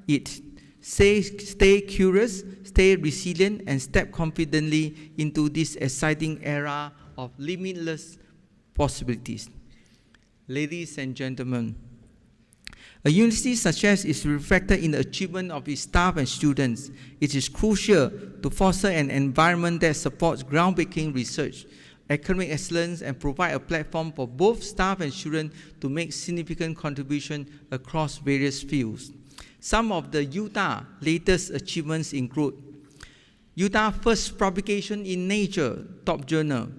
it. Stay curious, stay resilient, and step confidently into this exciting era of limitless possibilities. Ladies and gentlemen, a university's success is reflected in the achievement of its staff and students. It is crucial to foster an environment that supports groundbreaking research, academic excellence, and provide a platform for both staff and students to make significant contributions across various fields. Some of the UTAR latest achievements include UTAR first publication in Nature, top journal.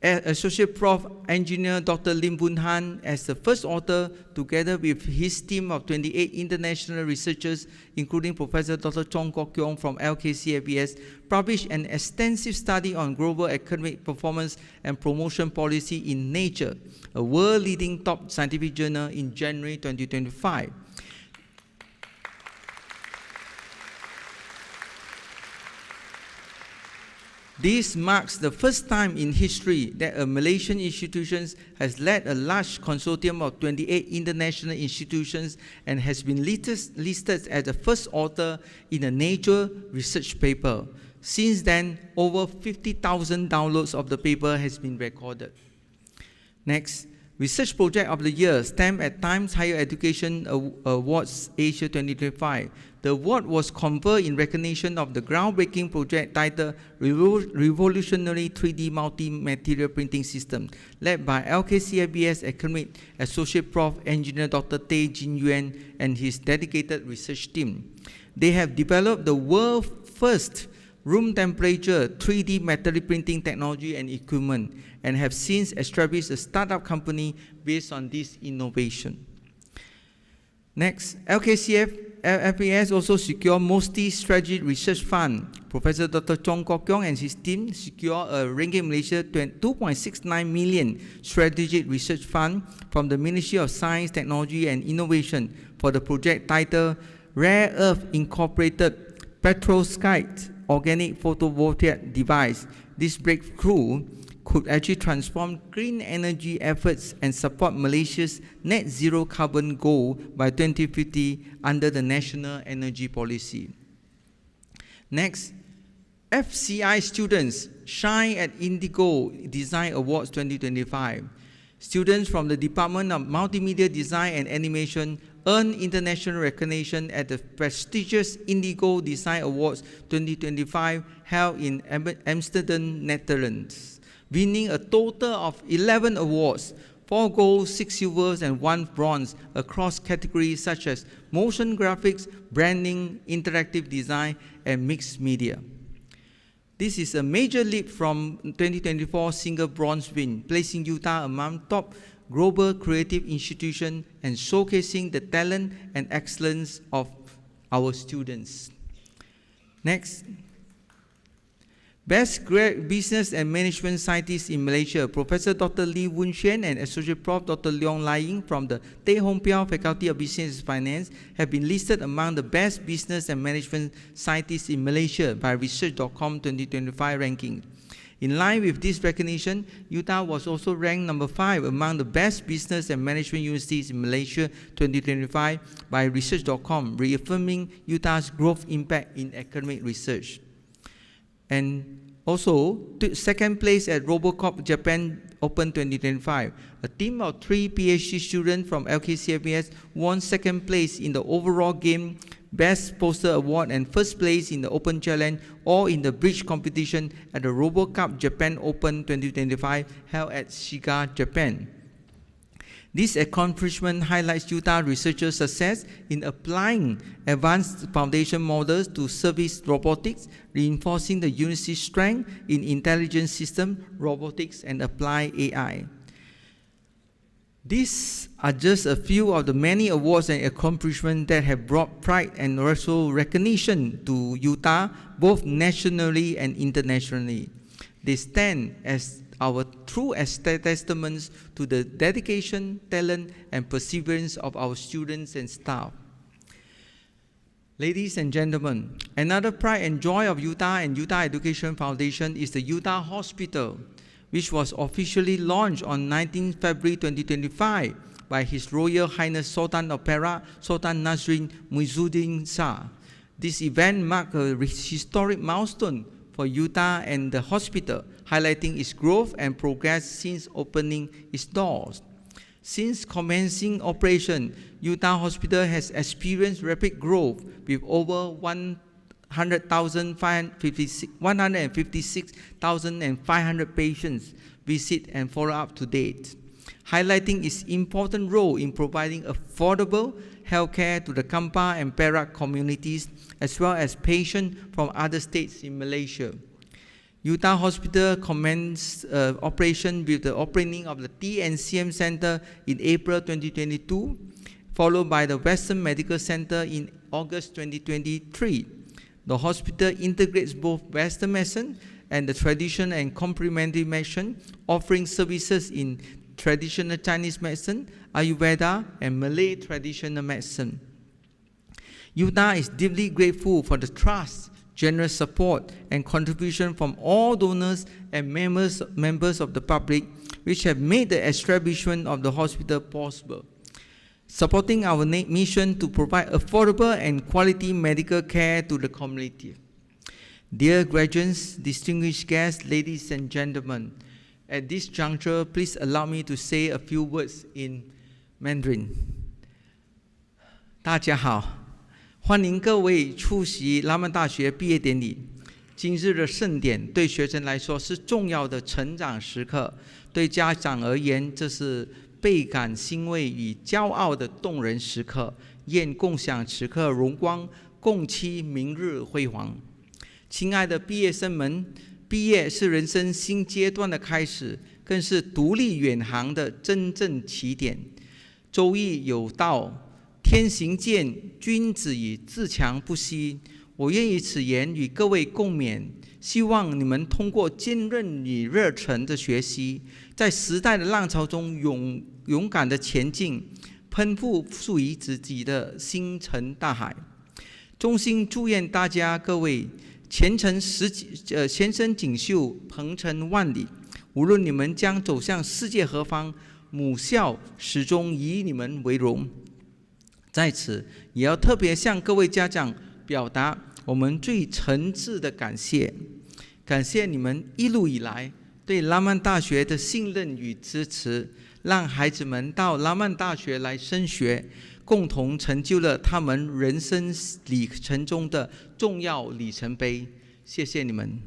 Associate Prof. Engineer Dr. Lim Boon Han, as the first author, together with his team of 28 international researchers, including Professor Dr. Chong Kok Kyong from LKCFBS, published an extensive study on global academic performance and promotion policy in Nature, a world-leading top scientific journal, in January 2025. This marks the first time in history that a Malaysian institution has led a large consortium of 28 international institutions and has been listed as the first author in a Nature research paper. Since then, over 50,000 downloads of the paper has been recorded. Next, Research Project of the Year, STEM at Times Higher Education Awards Asia 2025. The award was conferred in recognition of the groundbreaking project titled Revolutionary 3D Multi-Material Printing System, led by LKCFBS Academic Associate Prof. Engineer Dr. Tay Jin Yuan and his dedicated research team. They have developed the world's first room temperature 3D metal printing technology and equipment, and have since established a startup company based on this innovation. Next, FBS also secured MOSTI Strategic Research Fund. Professor Dr. Chong Kok Kyong and his team secured a Ringgit Malaysia 2.69 million strategic research fund from the Ministry of Science, Technology and Innovation for the project titled Rare Earth Incorporated Perovskite Organic Photovoltaic Device. This breakthrough could actually transform green energy efforts and support Malaysia's net zero carbon goal by 2050 under the National Energy Policy. Next, FCI students shine at Indigo Design Awards 2025. Students from the Department of Multimedia Design and Animation earned international recognition at the prestigious Indigo Design Awards 2025 held in Amsterdam, Netherlands, winning a total of 11 awards, 4 gold, 6 silvers, and 1 bronze across categories such as motion graphics, branding, interactive design, and mixed media. This is a major leap from 2024 single bronze win, placing UTAR among top global creative institutions and showcasing the talent and excellence of our students. Next, Best Business and Management Scientist in Malaysia, Professor Dr. Lee Woon Xuan and Associate Prof. Dr. Leong Lai Ying from the Tay Hong Piao Faculty of Business and Finance have been listed among the best business and management scientists in Malaysia by Research.com 2025 ranking. In line with this recognition, UTAR was also ranked number 5 among the best business and management universities in Malaysia 2025 by Research.com, reaffirming UTAR's growth impact in academic research. And also, second place at RoboCop Japan Open 2025. A team of 3 PhD students from LKCFBS won second place in the overall game Best Poster Award and first place in the Open Challenge, all in the bridge competition at the RoboCup Japan Open 2025 held at Shiga, Japan. This accomplishment highlights UTAR researchers' success in applying advanced foundation models to service robotics, reinforcing the university's strength in intelligent system, robotics, and applied AI. These are just a few of the many awards and accomplishments that have brought pride and also recognition to UTAR, both nationally and internationally. They stand as our true testaments to the dedication, talent, and perseverance of our students and staff. Ladies and gentlemen, another pride and joy of UTAR and UTAR Education Foundation is the UTAR Hospital, which was officially launched on 19 February 2025 by His Royal Highness Sultan of Perak, Sultan Nazrin Muizzuddin Shah. This event marked a historic milestone for UTAR and the hospital, highlighting its growth and progress since opening its doors. Since commencing operation, UTAR Hospital has experienced rapid growth with over 156,500 patients visit and follow up to date, highlighting its important role in providing affordable healthcare to the Kampar and Perak communities, as well as patients from other states in Malaysia. UTAR Hospital commenced operation with the opening of the T&CM Center in April 2022, followed by the Western Medical Center in August 2023. The hospital integrates both Western medicine and the traditional and complementary medicine, offering services in traditional Chinese medicine, Ayurveda, and Malay traditional medicine. UTAR is deeply grateful for the trust generous support and contribution from all donors and members of the public, which have made the establishment of the hospital possible, supporting our mission to provide affordable and quality medical care to the community. Dear graduates, distinguished guests, ladies and gentlemen, at this juncture, please allow me to say a few words in Mandarin. 大家好，欢迎各位出席拉曼大学毕业典礼。今日的盛典对学生来说是重要的成长时刻，对家长而言，这是倍感欣慰与骄傲的动人时刻。愿共享此刻荣光，共期明日辉煌。亲爱的毕业生们，毕业是人生新阶段的开始，更是独立远航的真正起点。周易有道：天行健，君子以自强不息。我愿以此言与各位共勉，希望你们通过坚韧与热忱的学习，在时代的浪潮中勇敢的前进，奔赴属于自己的星辰大海。衷心祝愿大家各位前程锦绣，鹏程万里。无论你们将走向世界何方，母校始终以你们为荣。在此，也要特别向各位家长表达我们最诚挚的感谢，感谢你们一路以来对拉曼大学的信任与支持，让孩子们到拉曼大学来升学，共同成就了他们人生里程中的重要里程碑。谢谢你们。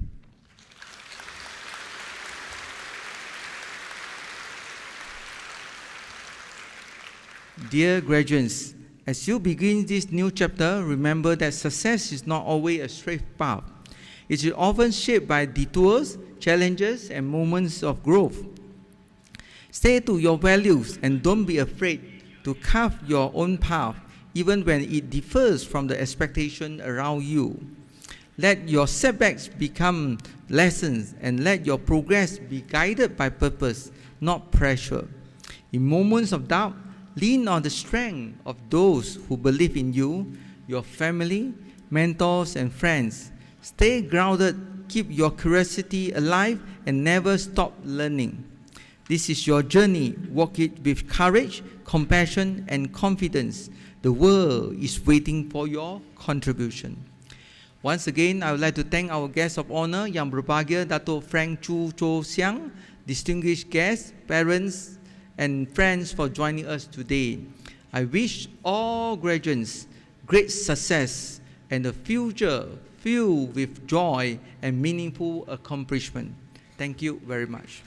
Dear graduates, as you begin this new chapter, remember that success is not always a straight path. It is often shaped by detours, challenges, and moments of growth. Stay to your values and don't be afraid to carve your own path, even when it differs from the expectation around you. Let your setbacks become lessons and let your progress be guided by purpose, not pressure. In moments of doubt, lean on the strength of those who believe in you, your family, mentors, and friends. Stay grounded, keep your curiosity alive, and never stop learning. This is your journey. Walk it with courage, compassion, and confidence. The world is waiting for your contribution. Once again, I would like to thank our guests of honor, Yang Berbahagia Dato' Frank Chu Cho Siang, distinguished guests, parents, and friends for joining us today. I wish all graduates great success and a future filled with joy and meaningful accomplishment. Thank you very much.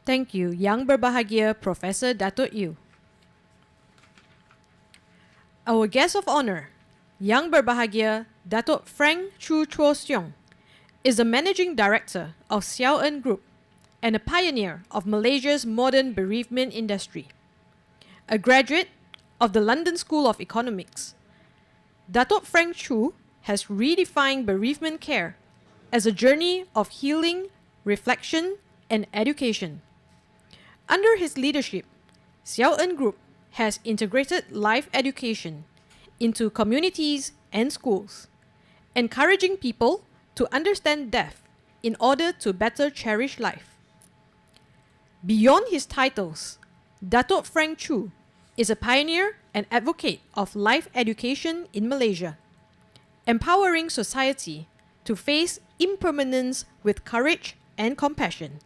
Thank you, Yang Berbahagia Professor Dato' Yu. Our guest of honor, Yang Berbahagia Dato' Frank Chu Cho Siang, is the Managing Director of Xiao En Group and a pioneer of Malaysia's modern bereavement industry. A graduate of the London School of Economics, Dato' Frank Chu has redefined bereavement care as a journey of healing, reflection, and education. Under his leadership, Xiao En Group has integrated life education into communities and schools, encouraging people to understand death in order to better cherish life. Beyond his titles, Dato' Frank Chu is a pioneer and advocate of life education in Malaysia, empowering society to face impermanence with courage and compassion.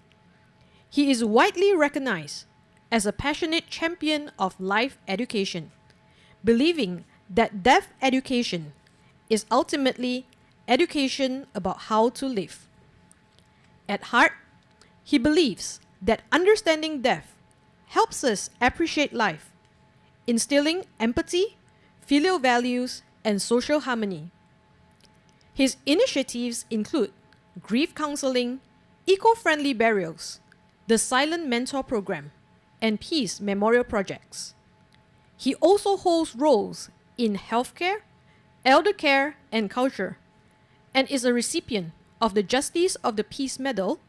He is widely recognized as a passionate champion of life education, believing that death education is ultimately education about how to live. At heart, he believes that understanding death helps us appreciate life, instilling empathy, filial values, and social harmony. His initiatives include grief counseling, eco-friendly burials, the Silent Mentor Program, and peace memorial projects. He also holds roles in healthcare, elder care, and culture, and is a recipient of the Justice of the Peace Medal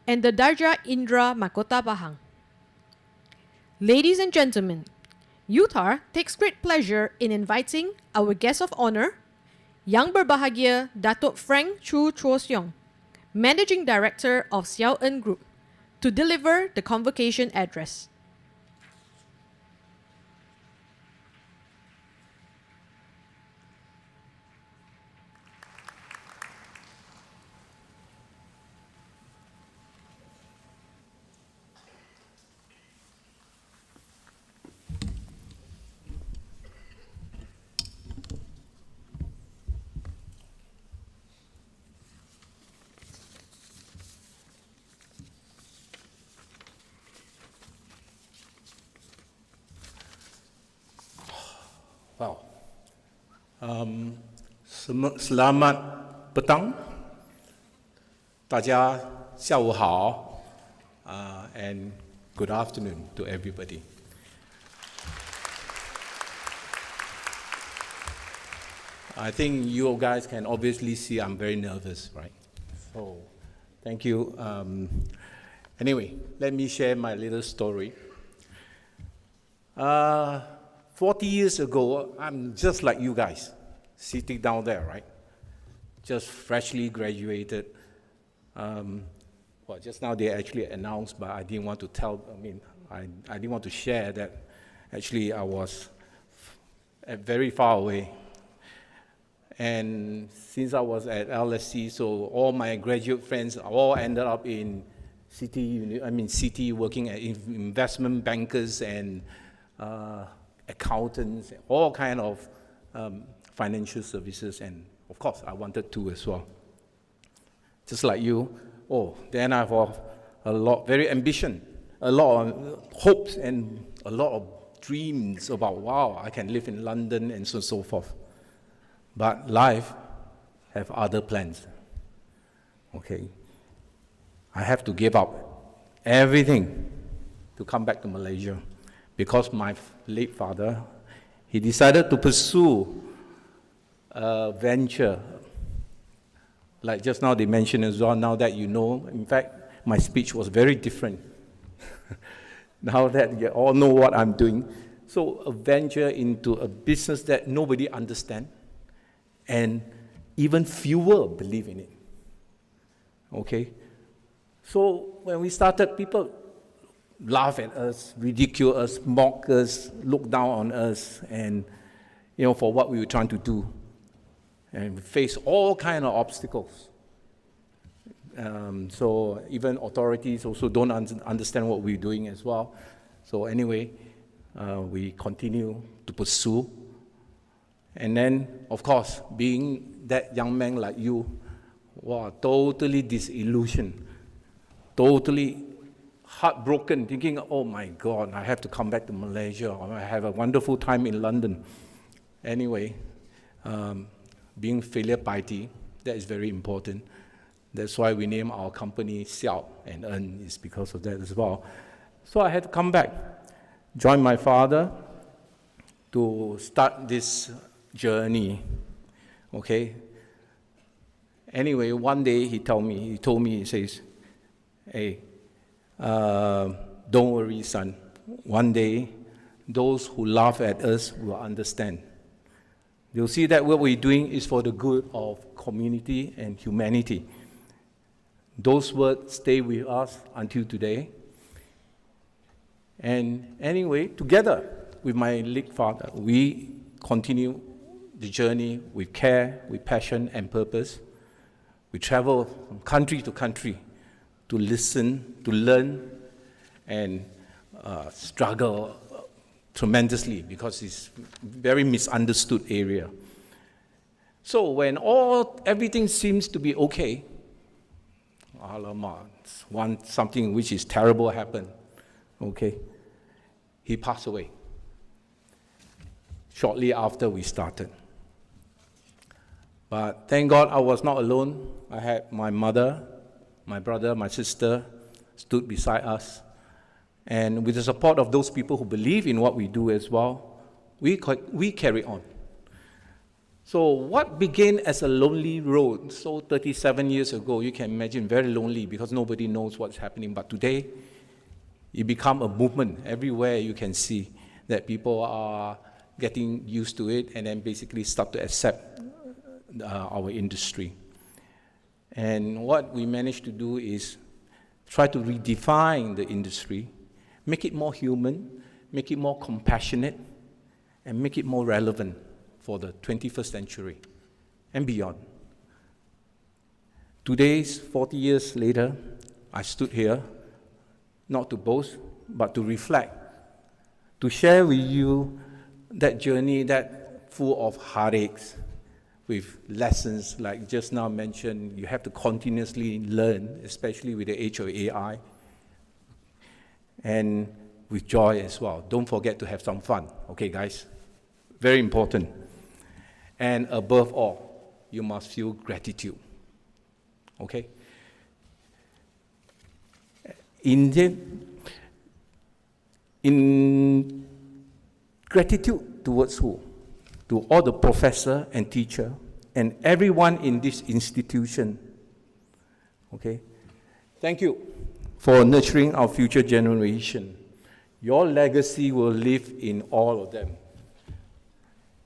and the Darja Indra Mahkota Bahang. Ladies and gentlemen, UTAR takes great pleasure in inviting our guest of honor, Yang Berbahagia Datuk Frank Chu Chuo Siong, Managing Director of Xiao En Group, to deliver the convocation address. Wow. Selamat petang. 大家下午好 and good afternoon to everybody. I think you guys can obviously see I'm very nervous, right? So, thank you. Anyway, let me share my little story. 40 years ago, I'm just like you guys, sitting down there, right? Just freshly graduated. Well, just now they actually announced, but I didn't want to tell, I didn't want to share that actually I was very far away. And since I was at LSC, so all my graduate friends all ended up in city working at investment bankers and accountants, all kind of financial services, and of course I wanted to as well. Just like you, then I have very ambition, a lot of hopes and a lot of dreams about, wow, I can live in London and so forth. But life have other plans, okay? I have to give up everything to come back to Malaysia because my late father, he decided to pursue a venture. Like just now they mentioned as well, now that you know, in fact, my speech was very different. Now that you all know what I'm doing. So a venture into a business that nobody understands, and even fewer believe in it, okay? So when we started, people laugh at us, ridicule us, mock us, look down on us, and for what we were trying to do. And we face all kind of obstacles. So even authorities also don't understand what we're doing as well. So anyway, we continue to pursue. And then, of course, being that young man like you, wow, totally disillusioned, totally heartbroken, thinking, oh my God, I have to come back to Malaysia, or I have a wonderful time in London. Anyway, being filial piety, that is very important. That's why we name our company Xiao and En, is because of that as well. So I had to come back, join my father to start this journey, okay? Anyway, one day he told me, he says, hey, don't worry, son. One day, those who laugh at us will understand. They'll see that what we're doing is for the good of community and humanity. Those words stay with us until today. And anyway, together with my late father, we continue the journey with care, with passion and purpose. We travel from country to country to listen, to learn, and struggle tremendously because it's a very misunderstood area. So when everything seems to be okay, alamak, something which is terrible happened, okay? He passed away shortly after we started. But thank God I was not alone. I had my mother, my brother, my sister stood beside us. And with the support of those people who believe in what we do as well, we carry on. So what began as a lonely road, so 37 years ago, you can imagine very lonely because nobody knows what's happening. But today, it become a movement. Everywhere you can see that people are getting used to it and then basically start to accept our industry. And what we managed to do is try to redefine the industry, make it more human, make it more compassionate, and make it more relevant for the 21st century and beyond. Today's 40 years later, I stood here, not to boast, but to reflect, to share with you that journey that full of heartaches, with lessons like just now mentioned, you have to continuously learn, especially with the age of AI, and with joy as well. Don't forget to have some fun, okay guys? Very important. And above all, you must feel gratitude, okay? In gratitude towards who? To all the professor and teacher and everyone in this institution, okay? Thank you for nurturing our future generation. Your legacy will live in all of them.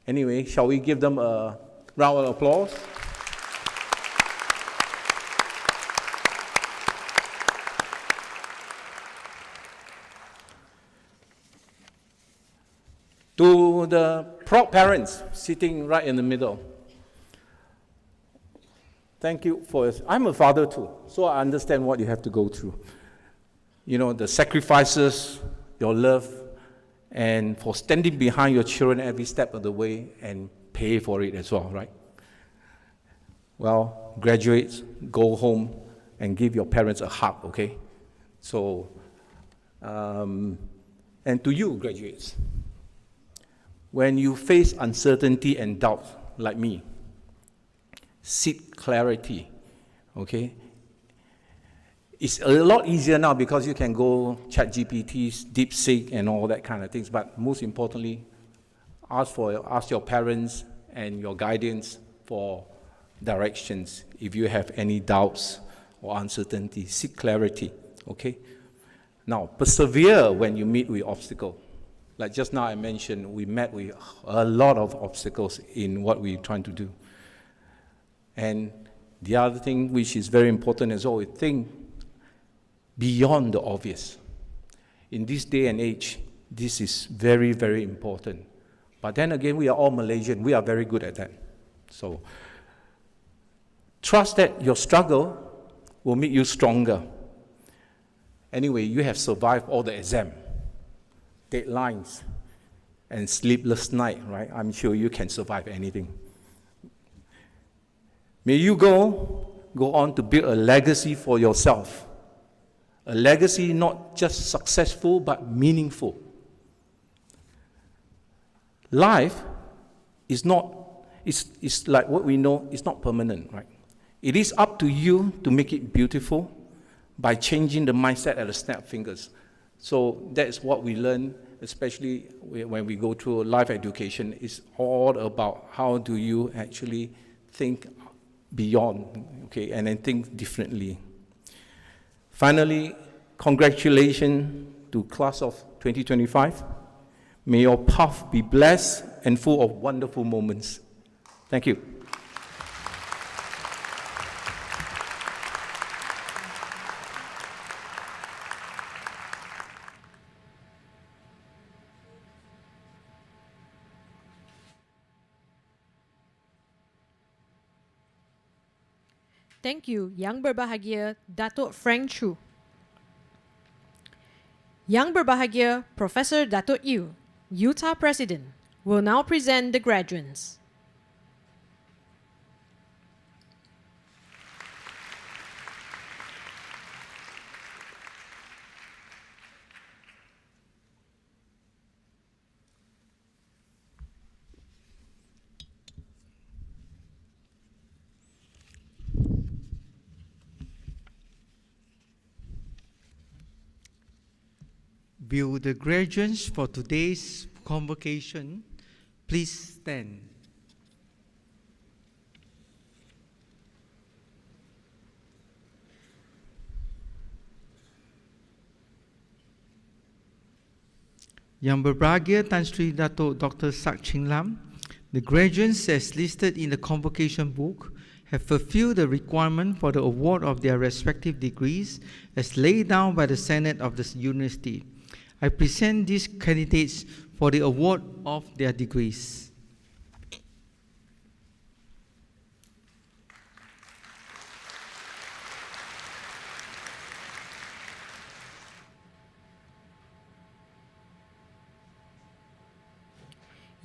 Anyway, shall we give them a round of applause? To the proud parents sitting right in the middle, thank you for, I'm a father too, so I understand what you have to go through. You know, the sacrifices, your love, and for standing behind your children every step of the way and pay for it as well, right? Well, graduates, go home and give your parents a hug, okay? So, and to you, graduates, when you face uncertainty and doubt, like me, seek clarity, okay? It's a lot easier now because you can go ChatGPT, DeepSeek, and all that kind of things, but most importantly, ask your parents and your guidance for directions. If you have any doubts or uncertainty, seek clarity, okay? Now, persevere when you meet with obstacles. Like just now I mentioned, we met with a lot of obstacles in what we're trying to do. And the other thing which is very important is always think beyond the obvious. In this day and age, this is very, very important. But then again, we are all Malaysian. We are very good at that. So trust that your struggle will make you stronger. Anyway, you have survived all the exam, deadlines, and sleepless night, right? I'm sure you can survive anything. May you go on to build a legacy for yourself. A legacy not just successful, but meaningful. Life is not, it's like what we know, it's not permanent, right? It is up to you to make it beautiful by changing the mindset at a snap of fingers. So that's what we learn, especially when we go through life education. It's all about how do you actually think beyond, okay, and then think differently. Finally, congratulations to class of 2025. May your path be blessed and full of wonderful moments. Thank you. Thank you, Yang Berbahagia Datuk Frank Chu. Yang Berbahagia Professor Datuk Yu, UTAR President, will now present the graduates. Will the graduates for today's convocation please stand? Yang Berbahagia Tan Sri Dato Dr. Sak Ching Lam, the graduates as listed in the convocation book have fulfilled the requirement for the award of their respective degrees as laid down by the Senate of the University. I present these candidates for the award of their degrees.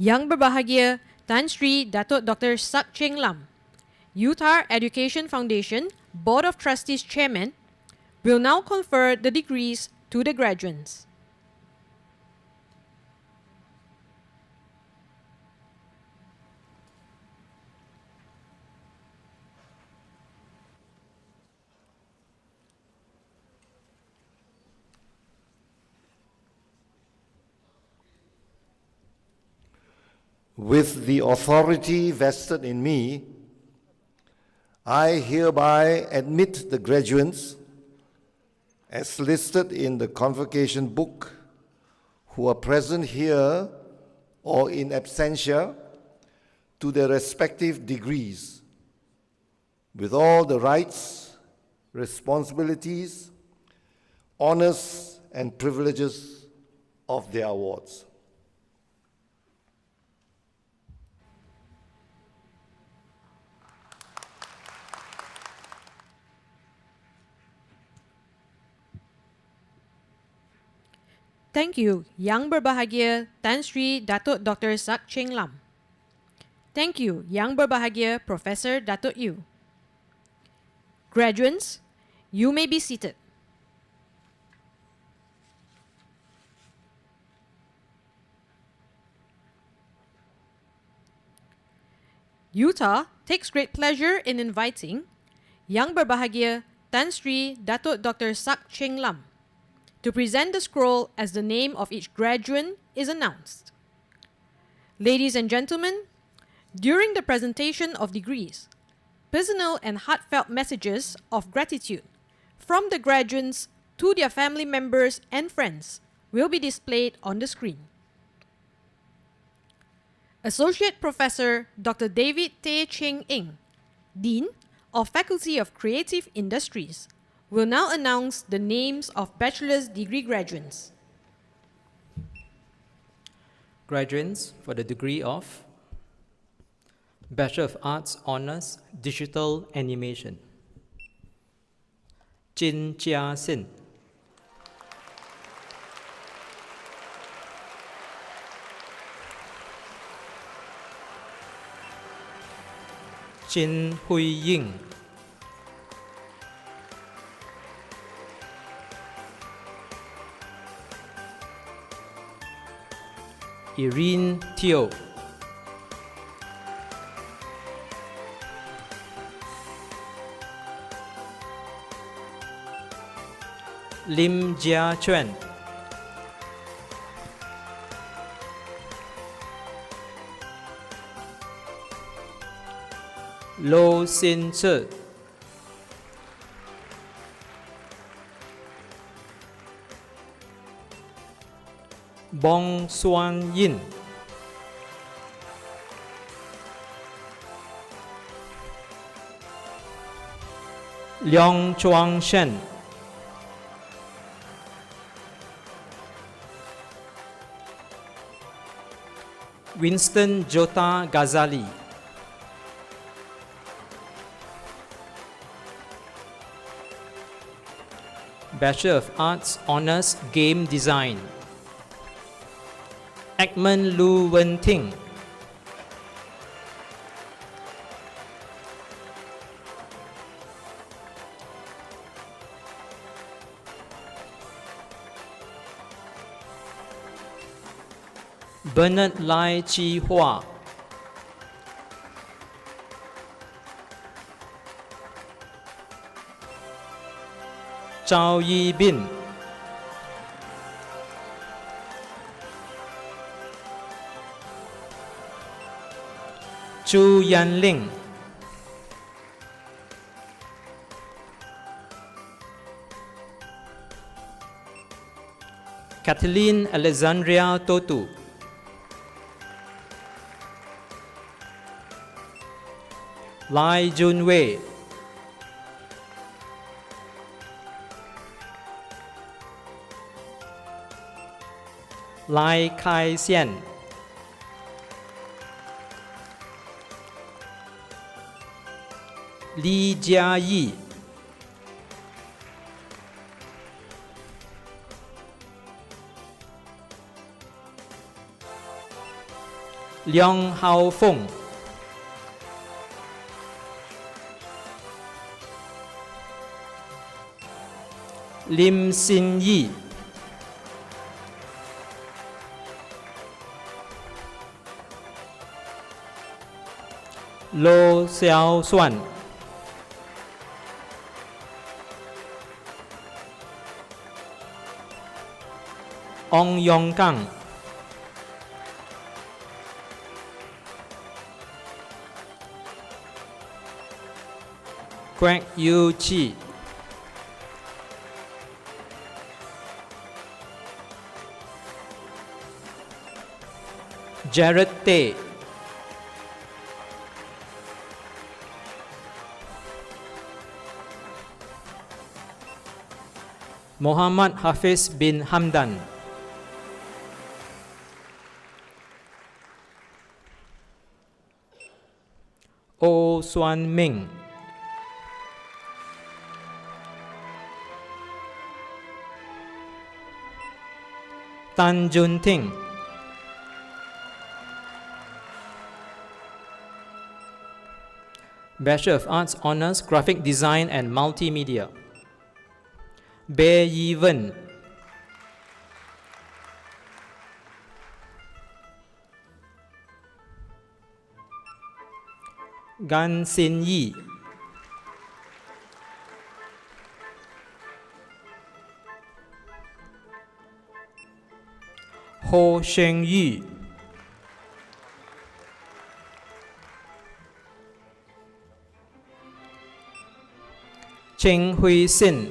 Yang Berbahagia Tan Sri Dato Dr. Sak Ching Lam, UTAR Education Foundation Board of Trustees Chairman, will now confer the degrees to the graduates. With the authority vested in me, I hereby admit the graduates as listed in the convocation book who are present here or in absentia to their respective degrees with all the rights, responsibilities, honors, and privileges of their awards. Thank you, Yang Berbahagia Tan Sri Dato Dr. Sak Ching Lam. Thank you, Yang Berbahagia Professor Dato Yu. Graduates, you may be seated. UTAR takes great pleasure in inviting Yang Berbahagia Tan Sri Dato Dr. Sak Ching Lam to present the scroll as the name of each graduate is announced. Ladies and gentlemen, during the presentation of degrees, personal and heartfelt messages of gratitude from the graduates to their family members and friends will be displayed on the screen. Associate Professor Dr. David Tay Cheng Eng, Dean of Faculty of Creative Industries, will now announce the names of bachelor's degree graduates. Graduates for the degree of Bachelor of Arts Honours Digital Animation: Jin Chia Sin, Jin Hui Ying, Irene Teo, Lim Jia Chuan, Lo Sin Tse, Bong Xuan Yin, Leong Chuang Shen, Winston Jota Ghazali, Bachelor of Arts Honours Game Design, Ekman Lu Wen Ting, Bernard Lai Chi Hua, Zhao Yi Bin, Zhu Yanling, Kathleen Alexandria Totu, Lai Jun Wei, Lai Kai Xian, Li Jia Yi, Leong Hao Feng, Lim Xin Yi, Lo Xiao Xuan, Ong Yong Kang, Quack Yu Chi, Jared Tay, Muhammad Hafiz bin Hamdan, O Suan Ming, Tan Jun Ting, Bachelor of Arts Honours Graphic Design and Multimedia, Bae Yi Wen, Gan Sin Yi, Ho Sheng Yu, Cheng Hui Sin,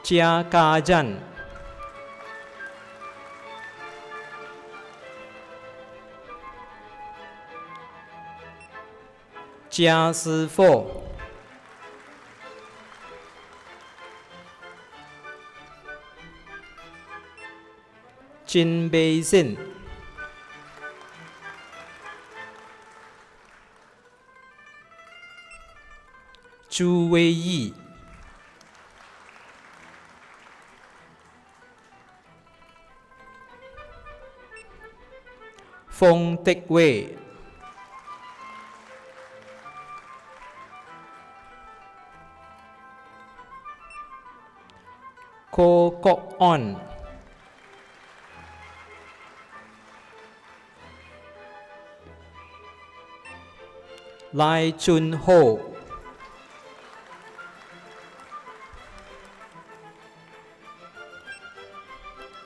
Chia Ka Jan, Chia Si Fo, Jin Bei Sin, Chu Wei Yi, Fong Teck Wei, Ko Kok On, Lai Chun Ho,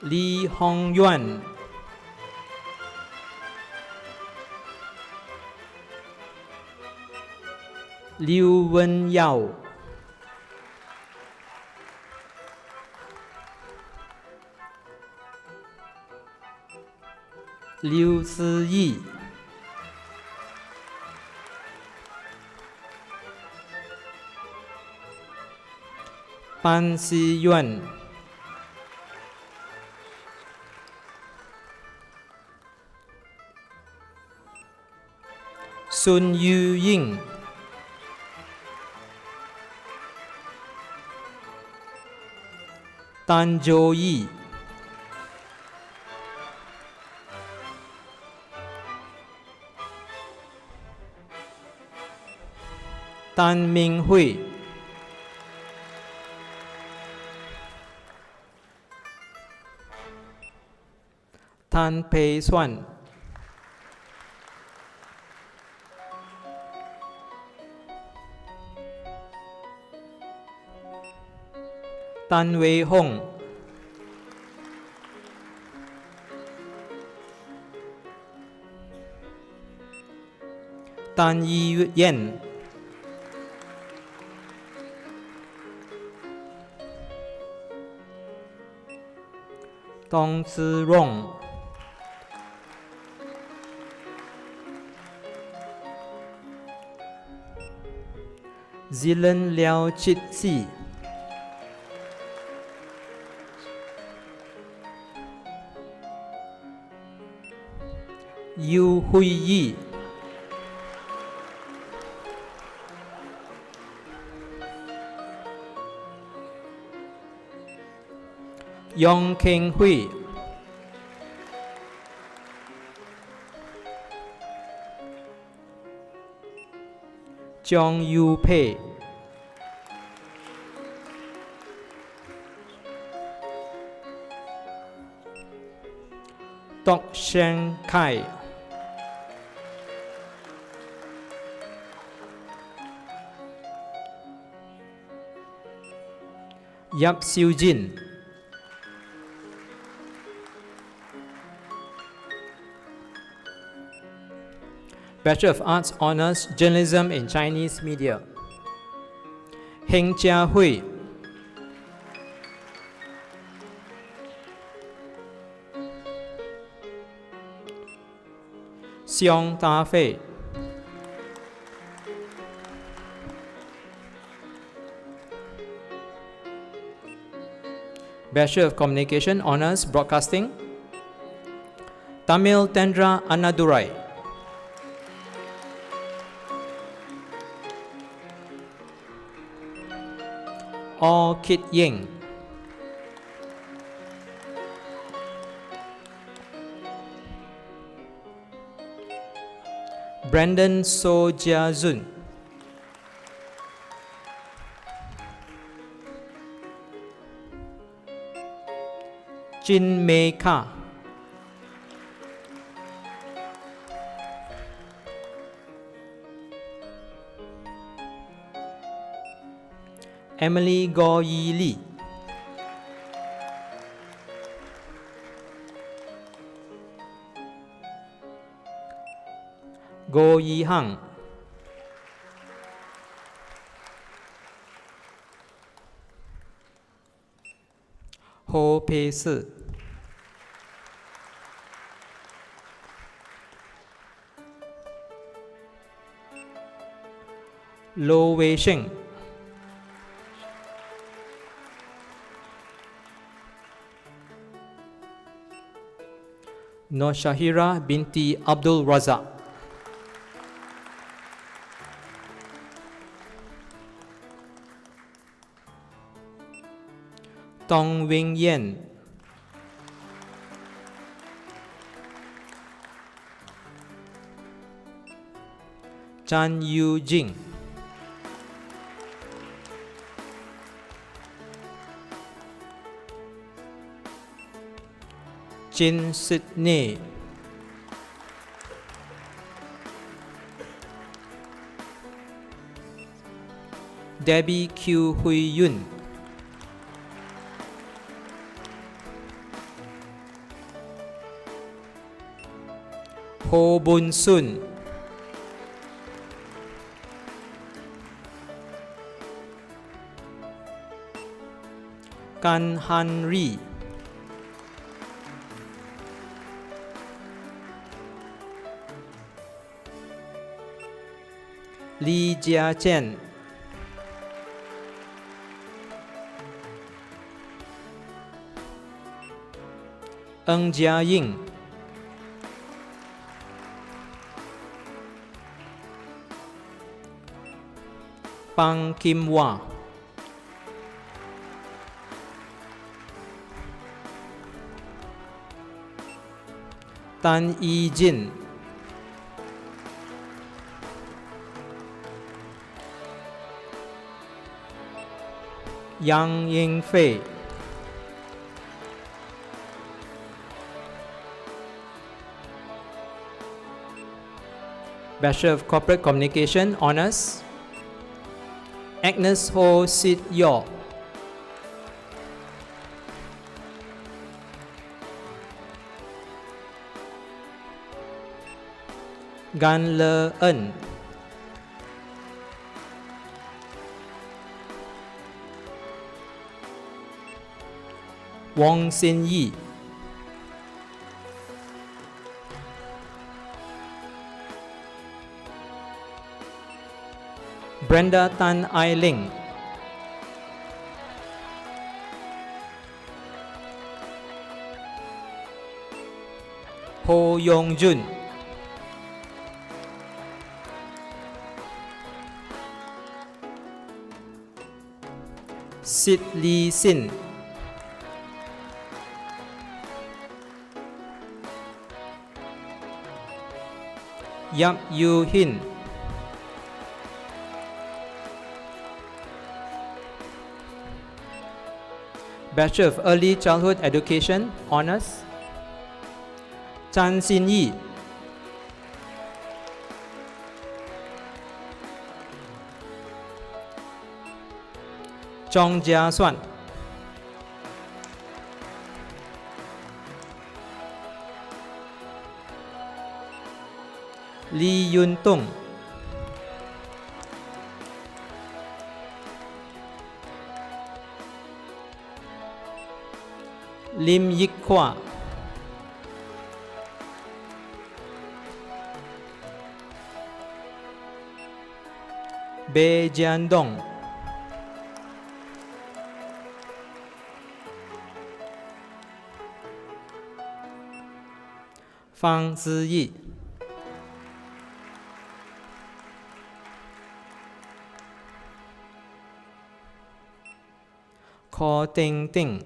Lee Hong Yuan, Liu Wen Yao, Liu Si Yi, Pan Si Yuan, Sun Yu Ying, Tan Jo Yi, Tan Ming Hui, Tan Pei Xuan, Tan Wei Hong, Tan Yi Yen, Tong Tzu Rong, Zilen Liao Chit Si, Yu Hui Yi, Yong Keng Hui, Chong Yu Pei, Tok Shen Kai, Yap Siu Jin, Bachelor of Arts Honours Journalism in Chinese Media, Heng Jia Hui, Xiong Da Fei, Bachelor of Communication Honours Broadcasting, Tamil Tendra Annadurai, Aw Kit Ying, Brandon So Jia Zun, Jin Mei Ka, Emily Go Yi Li, Go Yi Hang, Ho Pei Si, Lo Wei Sheng, Nur Shahira binti Abdul Razak, Tong Wing Yen, Chan Yu Jing, Chin Sydney, Debbie Q Hui Yun, Ho Bun Sun, Kan Han Ri, Li Jia Chen, Ng Jia Ying, Pang Kim Wah, Tan Yi Jin, Yang Ying Fei, Bachelor of Corporate Communication Honours, Agnes Ho Sit Yaw, Gan Le En, Wong Sin Yi, Brenda Tan Ai Ling, Ho Yong Jun, Sit Lee Sin, Yap Yu Hin, Bachelor of Early Childhood Education, Honours, Chan Xin Yi, Chong Jia Suan, Lee Yun Tung, Lim Yik Kwa, Bae Jian Dong, Fang Ziyi, Ko Ting Ting,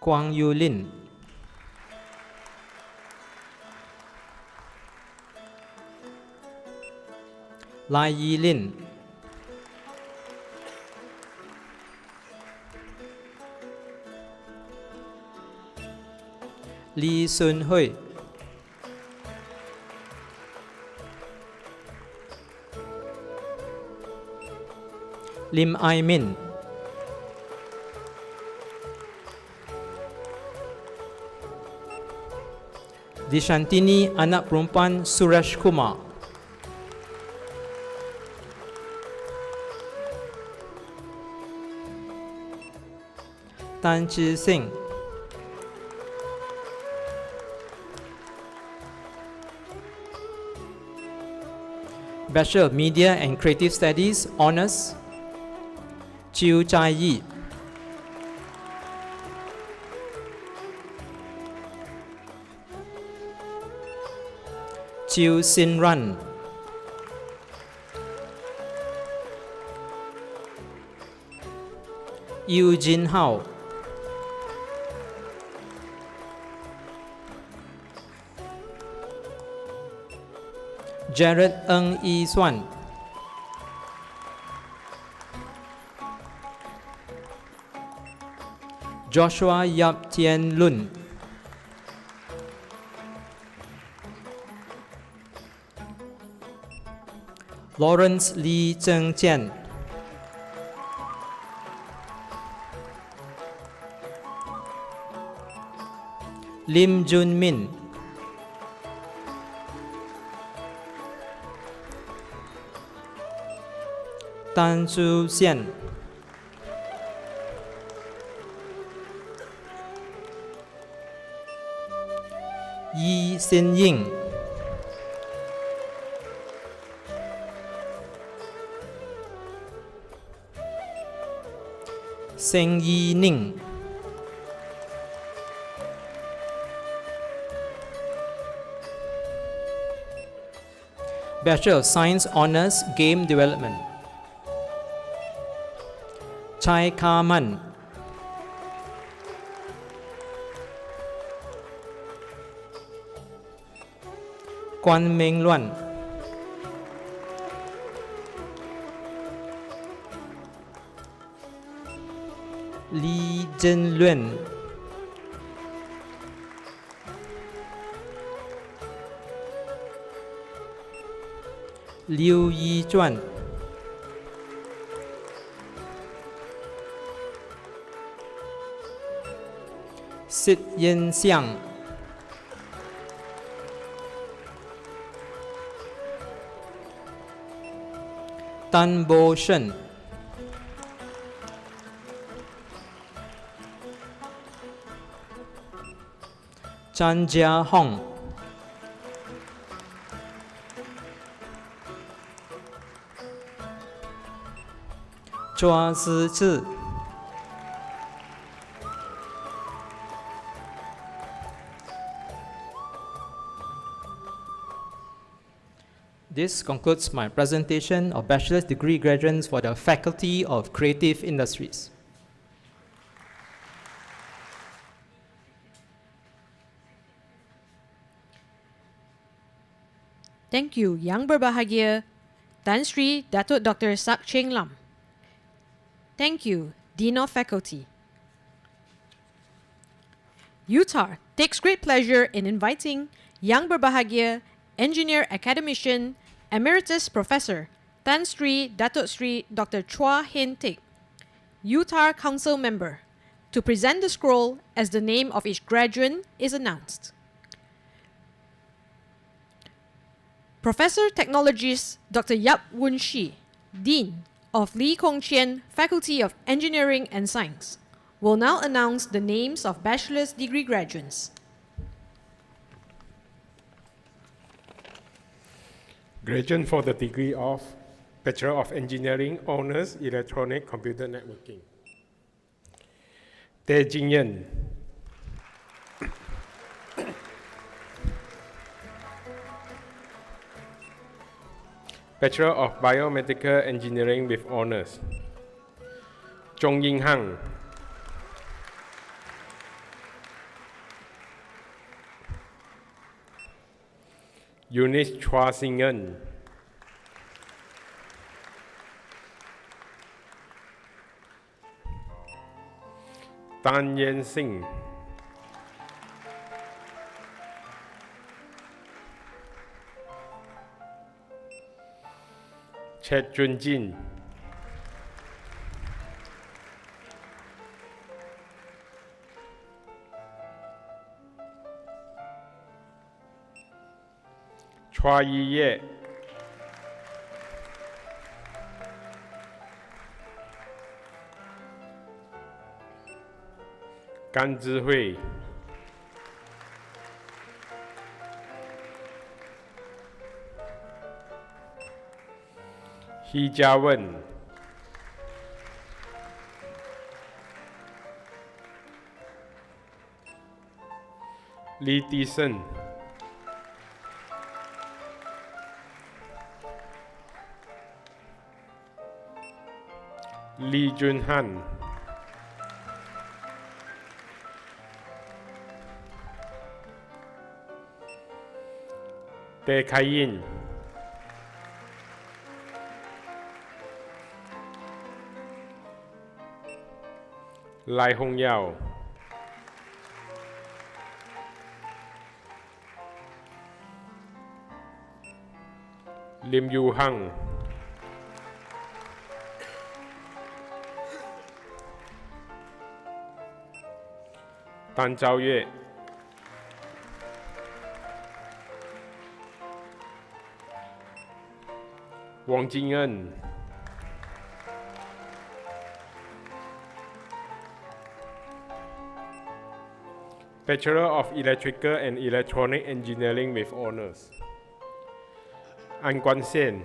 Kwang Yu Lin, Lai Yi Lin, Lee Sun Hui, Lim Ai Min, Dishantini anak perempuan Suresh Kumar, Tan Chi Sing, Bachelor of Media and Creative Studies, Honours, Chiu Chai Yi, Chiu Sin Ran, Yu Jin Hao, Jared Ng Yi Suan, Joshua Yap Tien Lun, Lawrence Lee Zheng Jian, Lim Jun Min, Tan Su Xian, Yi Xin Ying, Seng Yi Ning, Bachelor of Science Honours Game Development, Chai Ka Man, Guan Meng Luan, Li Zhen Luan, Liu Yi Zhuan, Sit Yin Xiang, Tan Bo Shen, 张家宏、抓资志、This concludes my presentation of bachelor's degree graduates for the Faculty of Creative Industries. Thank you, Yang Berbahagia, Tan Sri Datuk Dr. Sak Cheng Lam. Thank you, Dean of Faculty. UTAR takes great pleasure in inviting Yang Berbahagia, Engineer Academician, Emeritus Professor, Tan Sri Datuk Sri Dr. Chua Hin Teck, UTAR Council Member, to present the scroll as the name of each graduate is announced. Professor Technologist Dr. Yap Woon Shi, Dean of Lee Kong Chian Faculty of Engineering and Science, will now announce the names of bachelor's degree graduates. Graduate for the degree of Bachelor of Engineering, Honours Electronic Computer Networking. Tae Jin Yen. Bachelor of Biomedical Engineering with Honours. Chong Ying Hang. Eunice Chua Singen. Tan Yen Singh. Chet Jun Jin. Chua Yi Ye. Gan Zhihui. He Jia Wen. Lee Dixon. Lee Jun Han. Tae Kai Yin. Lai Hong Yao. Lim Yu Hang. Tan Zhao Yue. Wang Jing'en. Bachelor of Electrical and Electronic Engineering with Honours. An Guan Sen.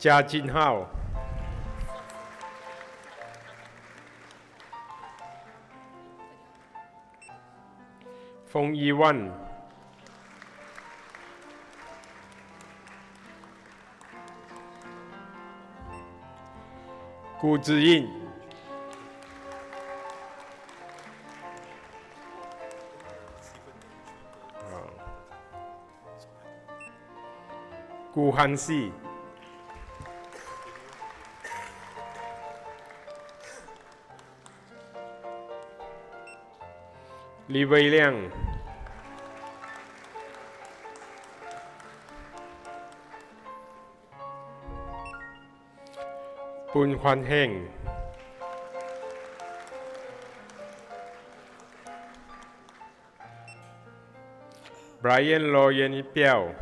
Jia Jinhao. Feng Yiwan. Gu Ziyin. Gu Hanxi. Li Weiliang. Bun Huan Heng. Brian Lo Yen Piao.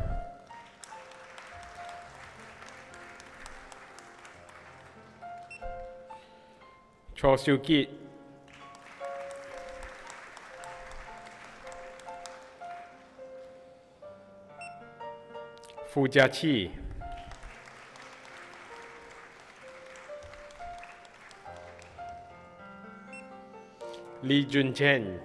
Cho Siu Kit, Fu Jiaqi, Lee Jun Chen,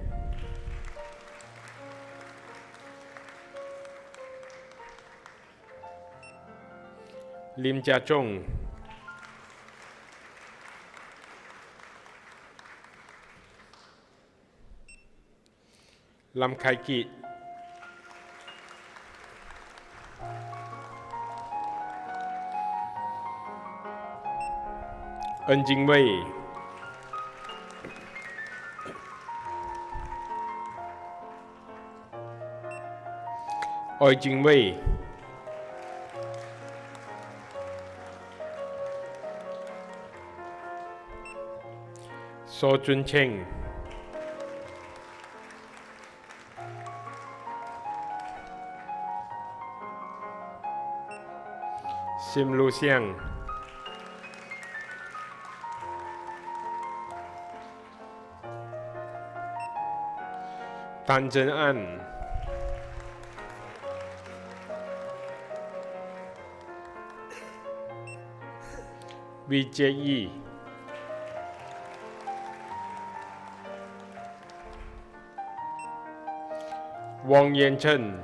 Lim Jia Zhong, Lam Khai Kit, Ân Jing Wei, Oi Jing Wei, So Jun Cheng, Sim Lu Xiang, Tan Zhen An, VJE, Wang Yanchen,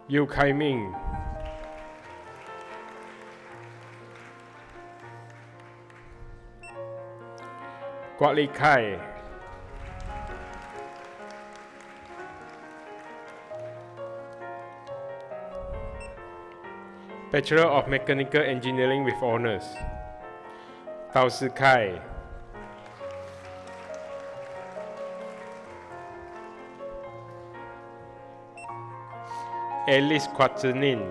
Yu Kai Ming, Quat Li Khai, Bachelor of Mechanical Engineering with Honours, Tao Si Khai, Alice Quat Zi Nin,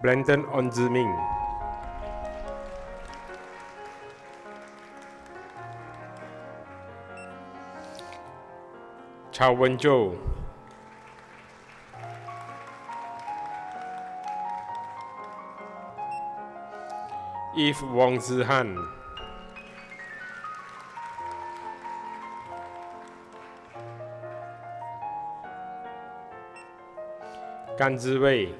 Brandon On Zi Ming, Chao Wen Zhou, Eve Wang Zihan, Gan Ziwei,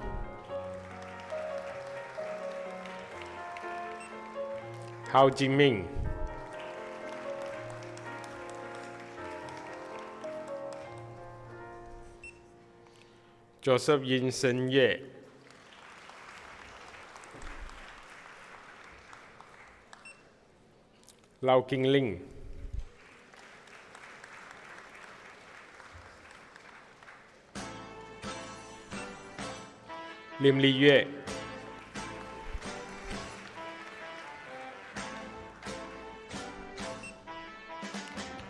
Hao Jingming, Joseph Yin Shen Ye, Lau King Ling, Lim Li Yue,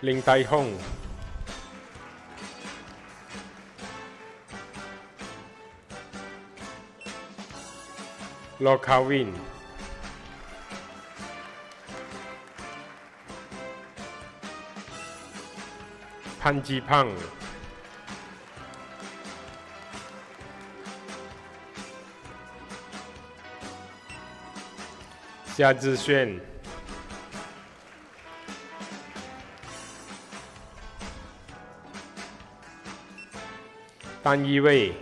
Ling Tai Hong, Lo Kao Win, Pan Ji Pang, Xia Zixuan, Dan Yiwei,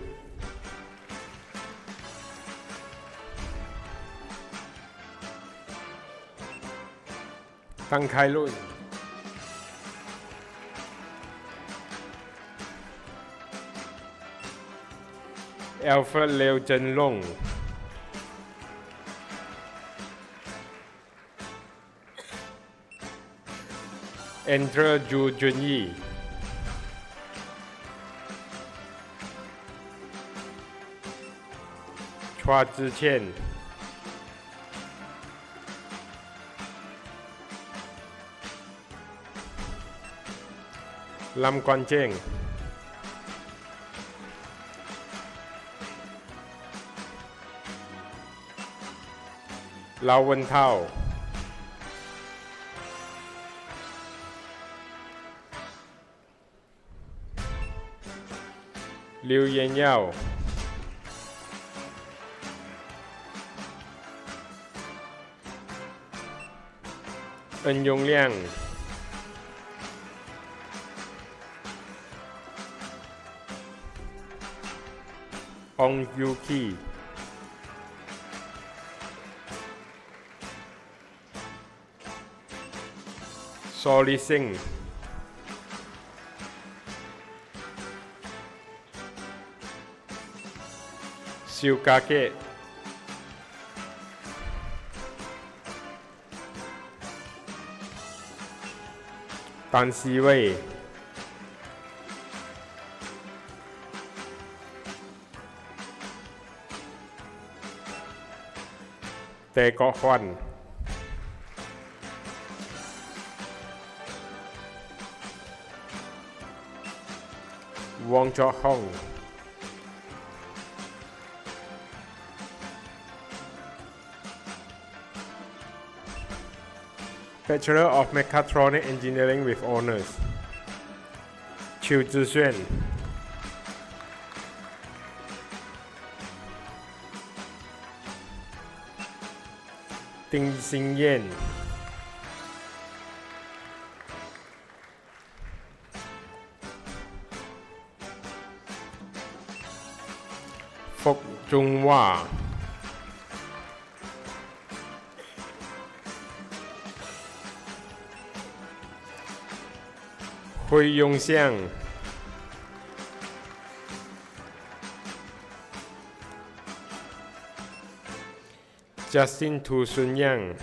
Dan Kai Lun, Alfred Liu Zhenlong, Andrew Zhu Junyi, Chua Ziqian, Lam Guan Cheng, Lau Wen Tao, 刘延耀、恩永亮、Ong Yuki、Solly Singh、Siu Kake、丹思威、Tề Quốc Hoan、Wong Chok Hong、Bachelor of Mechatronic Engineering with Honors 邱志炫、丁新燕、福中华、惠永祥、Justin Tu Sun Yang、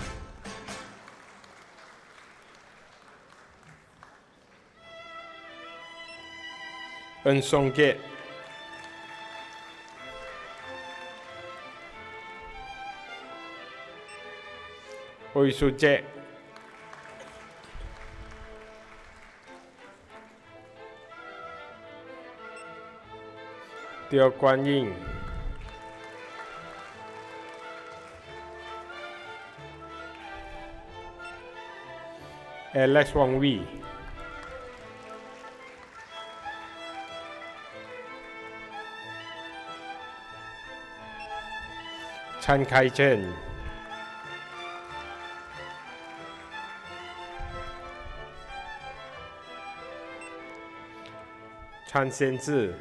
恩松杰、Oi Su Jae、刁观音、Alex Wong Wee、陈开正、陈先志、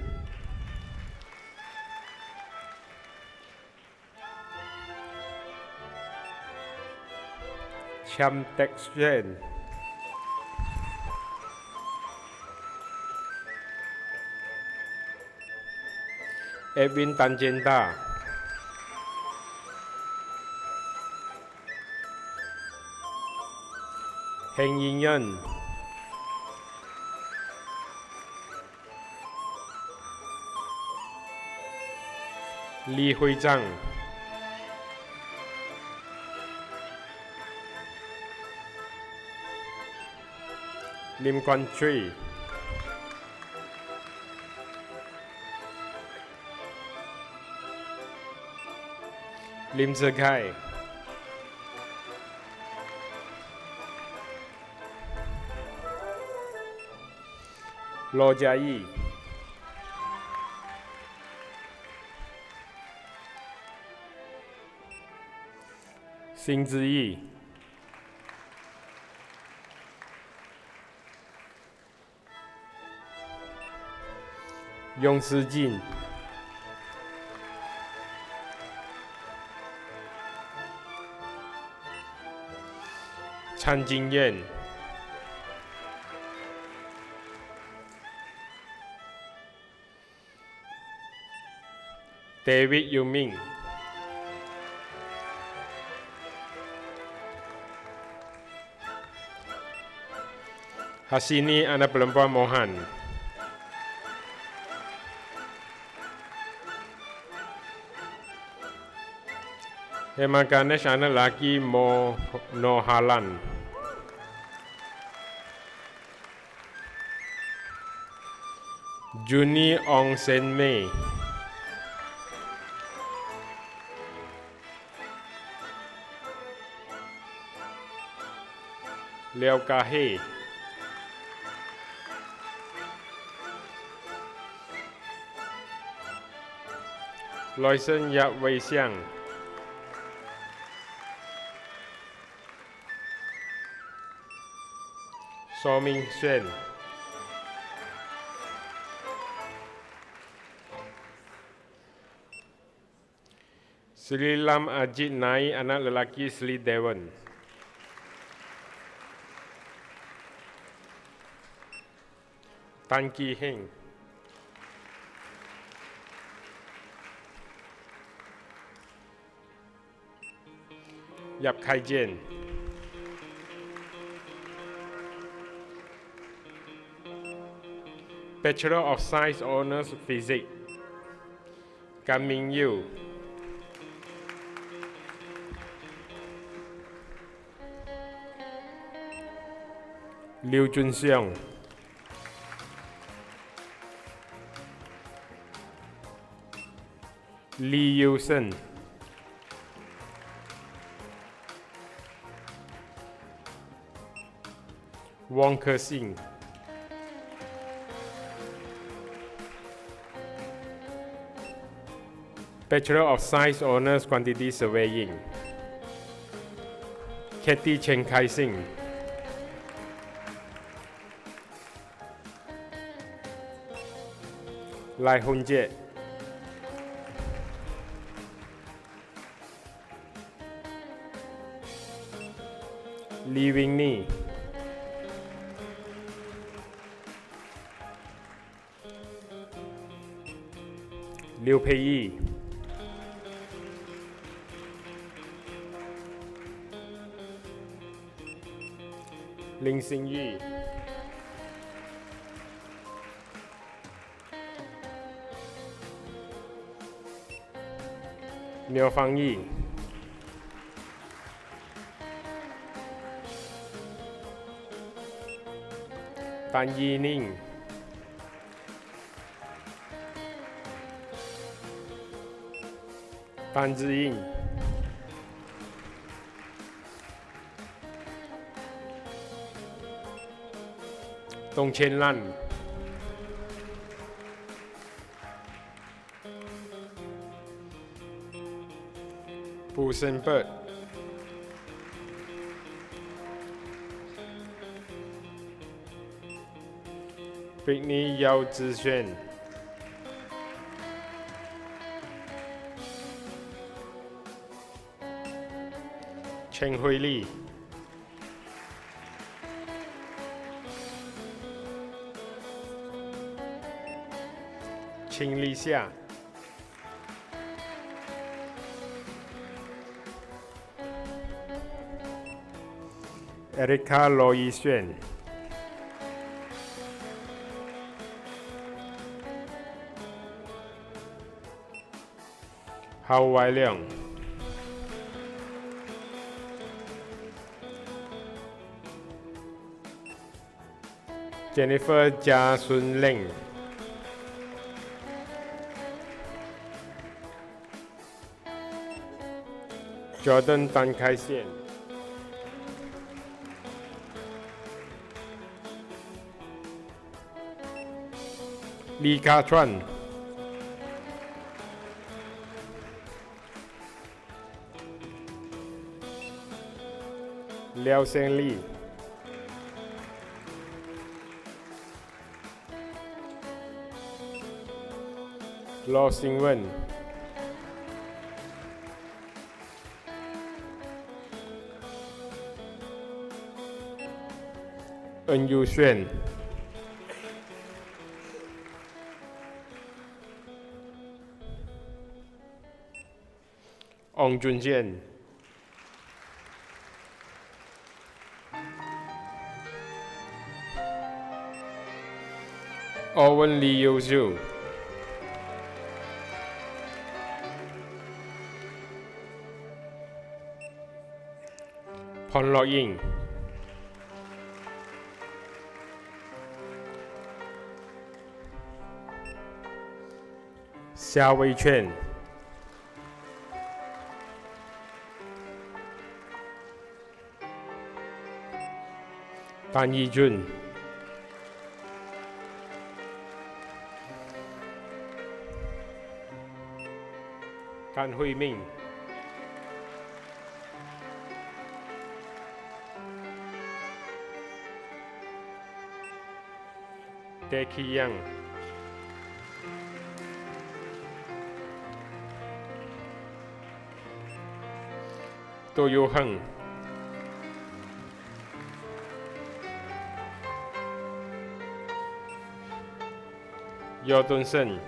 Cham Tek Suen、Edwin Tan Jen Da、Heng Yin Yen、李会章、林冠翠、林志凯、罗嘉义、辛志毅、雍思进、陈金燕、David Yu Ming、Hasini anak perempuan Mohan、Hema Ganesh anak laki Monohalan、Juni Ong Sen Mei、Liao Kahe、来生也未相。说明书。Sri Lam Ajit Nai, anak lelaki Sri Dewan. Tan Ki Heng. Yap Khai Jien. Bachelor of Science Honours Physics. Gan Ming Yu. Liu Junxiong. Lee Yu-sen. Wong Ke-sing. Bachelor of Science Honours Quantity Surveying. Katie Chen Kai-sing. Lai Hun Jie. Lee Wing Ni. Liu Pei Yi. Ling Xing Yi. Miao Fang Yi. Tan Yi Ning. Tan Ziying. Dong Chen Lan. Pu Sen Bert. Brittany Yao Zixuan. Cheng Hui Li. Qing Li Xia. Erica Lo Yixuan. Hao Wai Leong. Jennifer Jia Sun Leng. Jordan Tan Kai Sian. Li Ka Chuan. Liao Seng Li. Lo Xing Wen. Eun Yu Xuan. Ong Jun Jian. Owen Lee Yu Zhu. Pon Lo Ying. Xia Wei Chuan. Tan Yi Jun. Wan Hui Ming, Tae Ki Yang, To Yo Heng, Yo Tun Sen,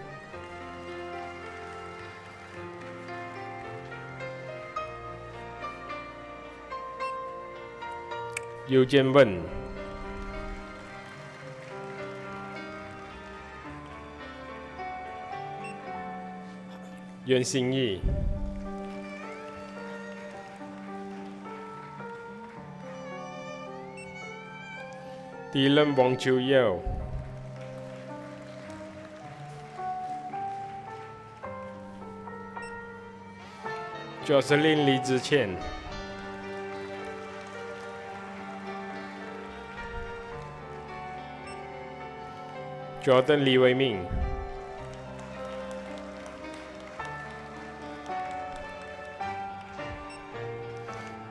Yu Jian Wen, Yuan Xingyi, Dylan Wong Chiu Yeo, Jocelyn Li Ziqian, Jordan Li Weiming,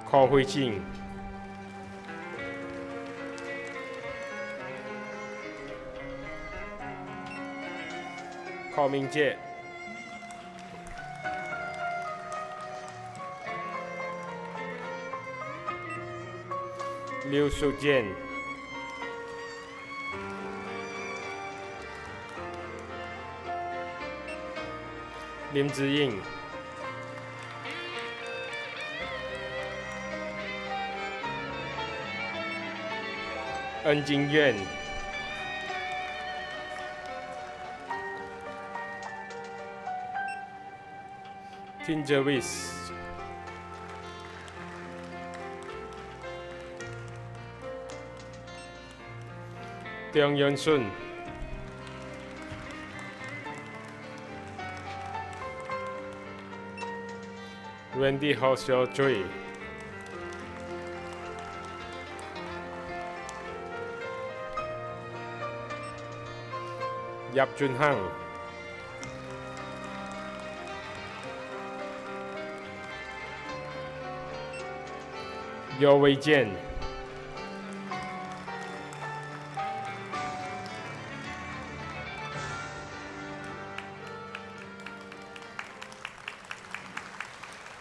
Ko Hui Jing, Ko Ming Jie, Liu Su Jian, Lim Ziying, N Jingyuan, Tin Jervis, Tiong Yun Sun, Wendy Ho Xiao Chui, Yap Jun Hang, Yo Wei Jian,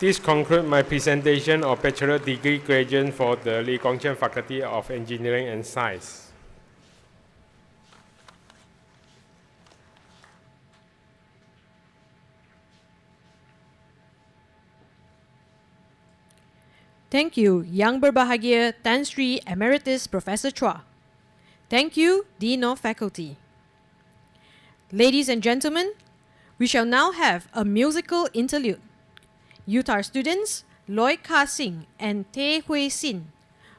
This concludes my presentation of bachelor degree graduate for the Lee Kong Chian Faculty of Engineering and Science. Thank you, Yang Berbahagia Tan Sri Emeritus Professor Chua. Thank you, Dean of Faculty. Ladies and gentlemen, we shall now have a musical interlude. UTAR students Lloyd Ka Sing and Tae Hui Sin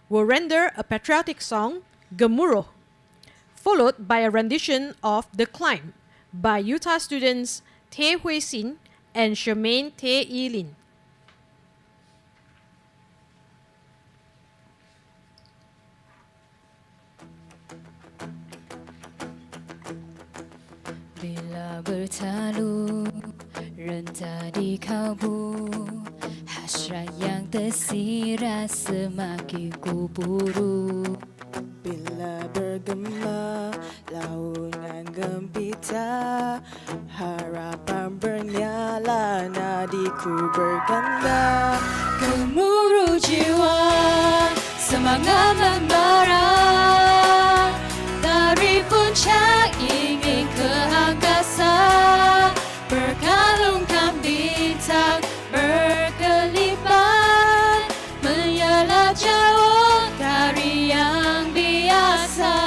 will render a patriotic song, Gemuruh, followed by a rendition of The Climb by UTAR students Tae Hui Sin and Shermaine Tae Yi Lin. Bila bertalu rentah di kalbu, hasrat yang tersirat semakin kuburu. Bila bergema launan gempita, harapan bernyala nadiku berganda. Gemuruh jiwa, semangat membara, dari puncak ingin ke angkasa, berkalungkan bintang berkelipat, menyelah jauh dari yang biasa.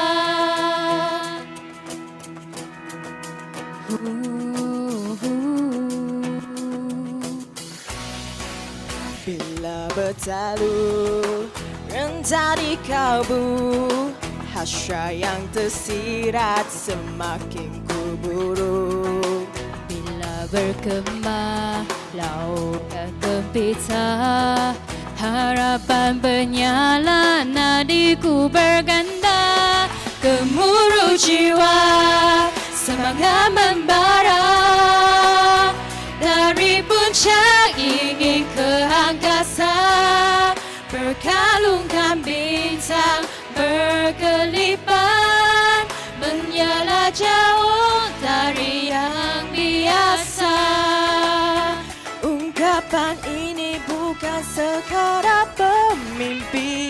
Bila bertalu rentah di kalbu, hasrat yang tersirat semakin kuburu. Bila berkemah lautan gempita, harapan bernyala nadiku berganda. Gemuruh jiwa, semangat membara, dari pun puncak ingin ke angkasa, berkalungkan bintang berkelipan, menyala jauh dari yang biasa. Ungkapan ini bukan sekadar bermimpi.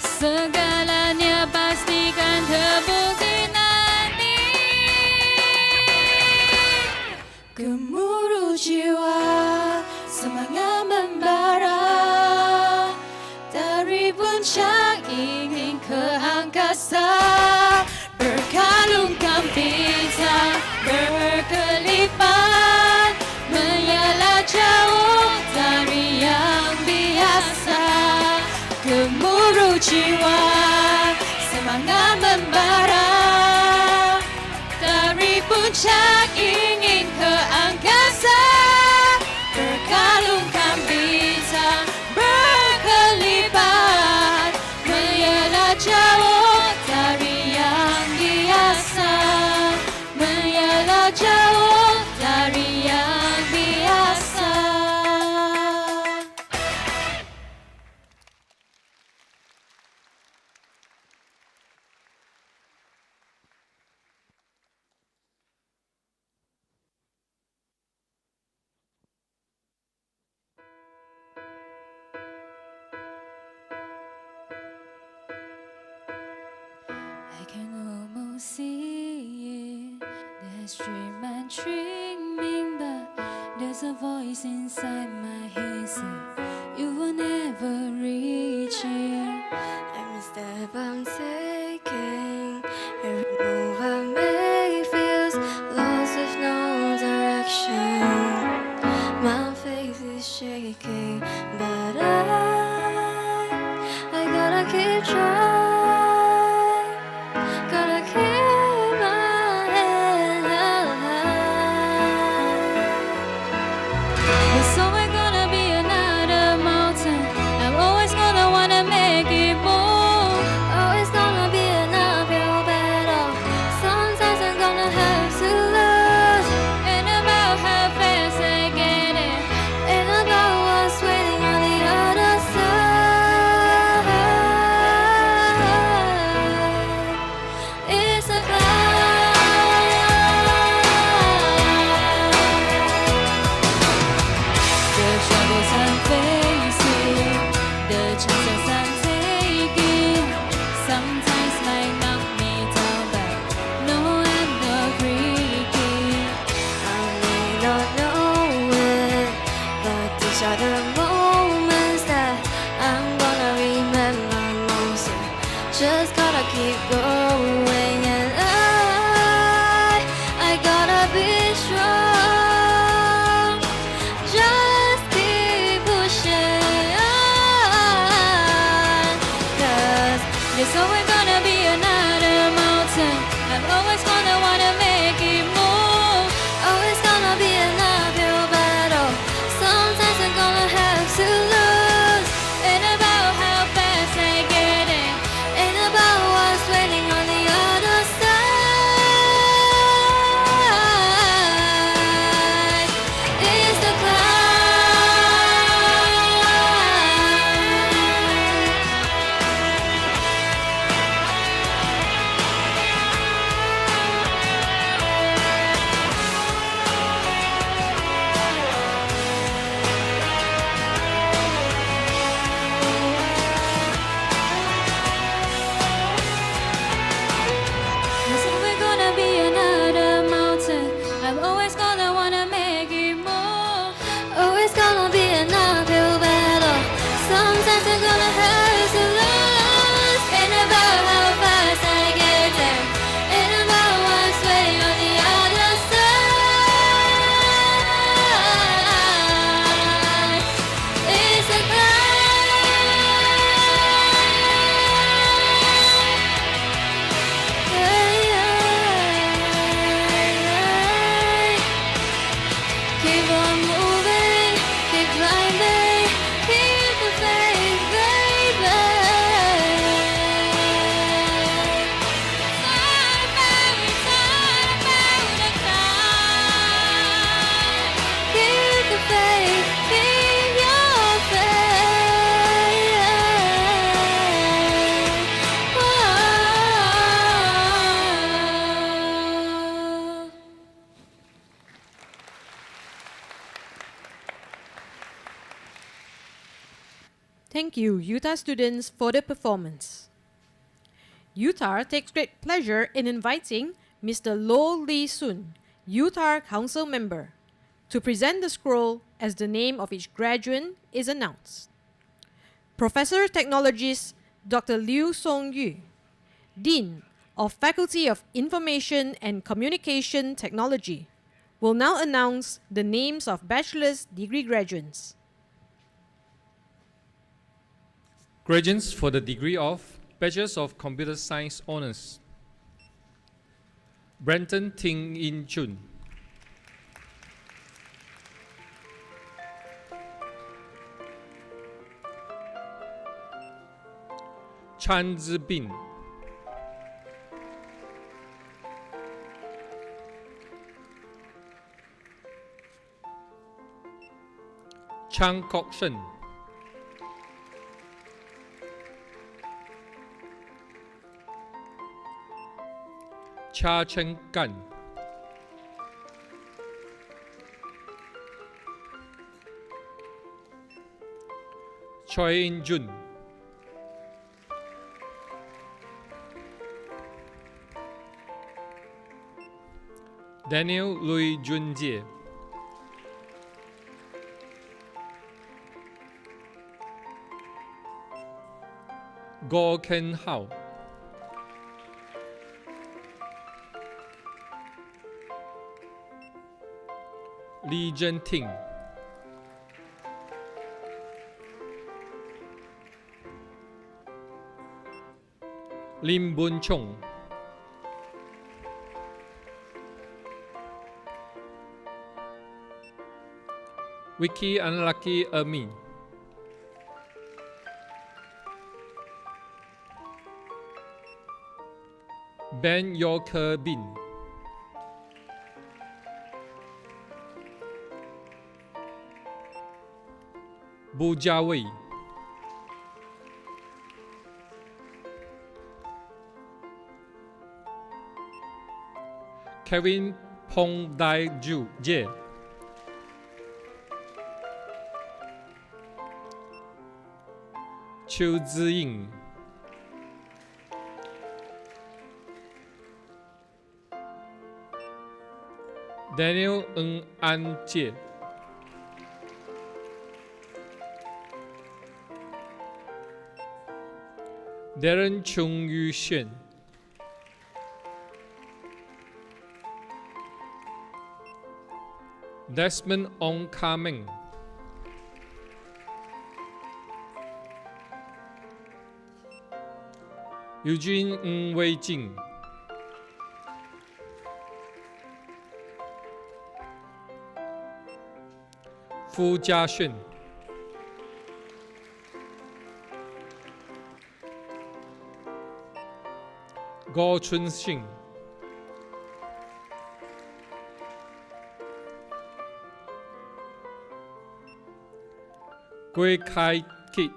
Segalanya pastikan terbukti nanti. Gemuruh jiwa, semangat membara, dari puncak ingin ke angkasa, berkalungkan bintang berkelipan, menyala jauh dari yang biasa. Gemuruh jiwa, semangat membara, dari puncak ingin ke angkasa, berkalungkan bintang berkelipan, menyala jauh dari yang biasa, menyala jauh dari yang biasa. I can almost see it. There's dream and dreaming, but there's a voice inside my head saying you will never reach it. Every step I'm taking, every move I make feels lost with no direction. My faith is shaking, but I gotta keep trying. Gotta keep my head high. There's always gonna be another mountain. I'm always gonna wanna make it move. Always gonna Thank you, UTAR students, for the performance. UTAR takes great pleasure in inviting Mr. Lo Lee Soon, UTAR Council Member, to present the scroll as the name of each graduate is announced. Professor Technologist Dr. Liu Song Yu, Dean of Faculty of Information and Communication Technology, will now announce the names of bachelor's degree graduates. Graduates for the degree of Bachelor of Computer Science Honours: Brenton Ting In Chun, Chan Zibin, Chang Kok Shen, Cha Chen Gan, Choi In Jun, Daniel Lui Junjie, Go Ken Hao, Li Zhenting, Lim Bun Chong, Vicky Unlucky Amin, Ben Yoker Bin, Bu Jiawei, Kevin Pong Dai Ju Jie, Chiu Ziying, Daniel Ng An Jie, Darren Chung Yu Xuan, Desmond Ong Ka-meng, Eugene Ng Wei Jing, Fu Jiaxuan, Go Chun-xing, Gui Kai-kit,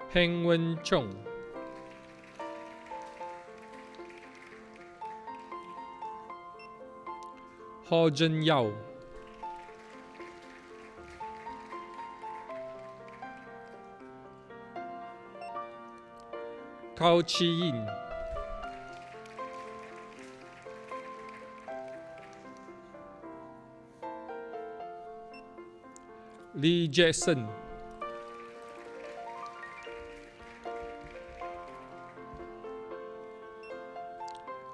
Heng Wen-chong, Ho Zhen-yao, Cao Chi-yin, Lee Jackson,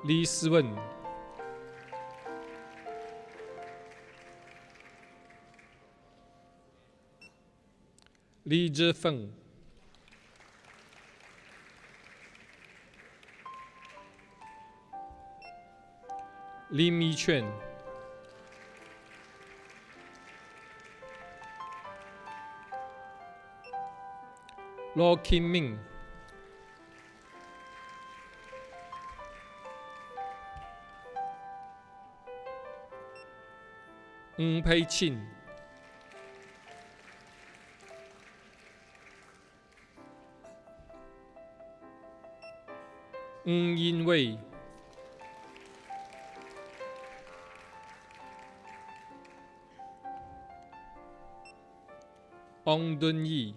Lee Si-wen, Li Zhifeng, Lim Yiquan, Lo Kim-ming, Ng Pei-chin, Ng Yin-wei, 汪敦义、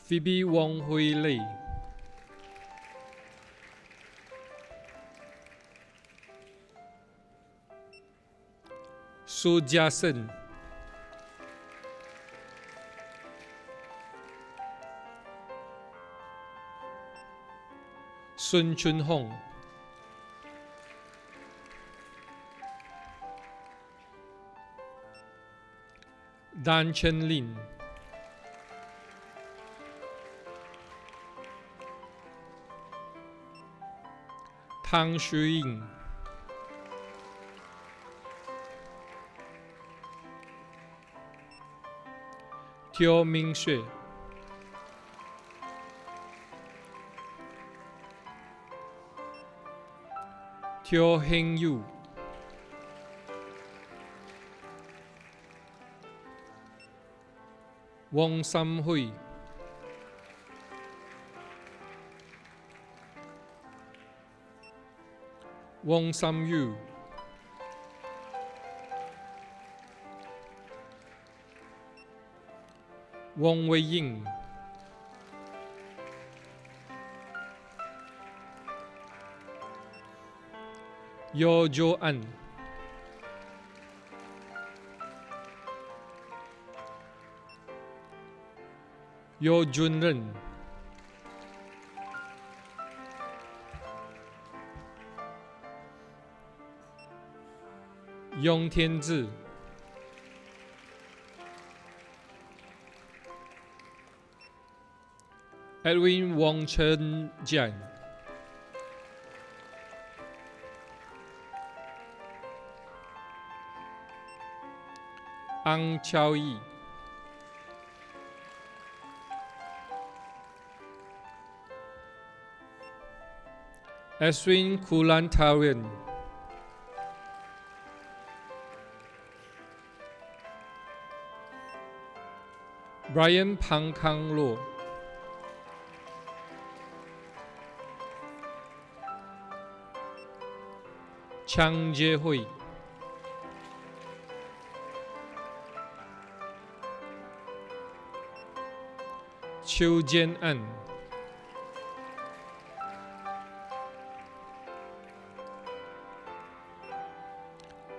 Phoebe 汪慧蕾、苏嘉盛、孙春红、Dan Chen Lin、汤诗颖、邱明雪、邱兴佑、汪三惠、汪三佑、汪维英、尤周安、尤俊任、雍天志、Edwin 王成建、安乔义、Edwin Kulantarian、Brian 庞康洛、枪杰会、邱建安、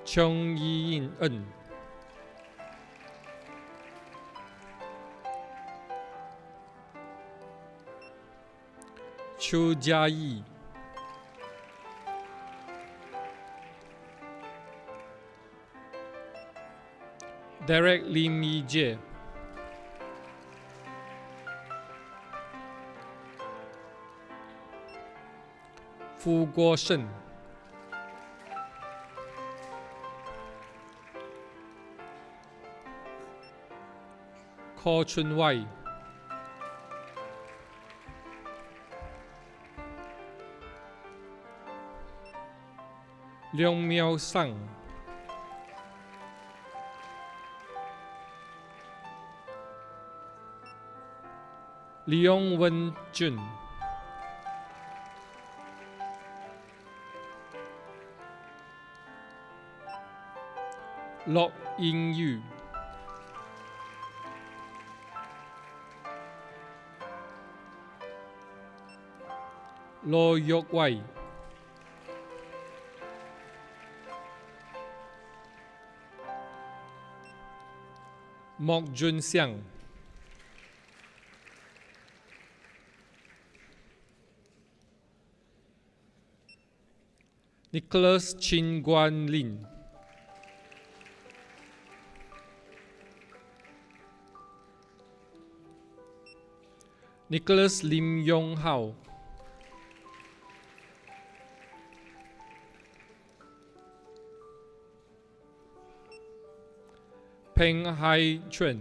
邱依印恩、邱嘉义、Derek Lim Yi Jie、傅国胜、柯春伟、梁苗尚、李永文俊、骆英玉、羅玉偉、莫俊祥、Nicholas Chin Guan Lin、Nicholas Lim Yong Hao、Peng Hai Chuan、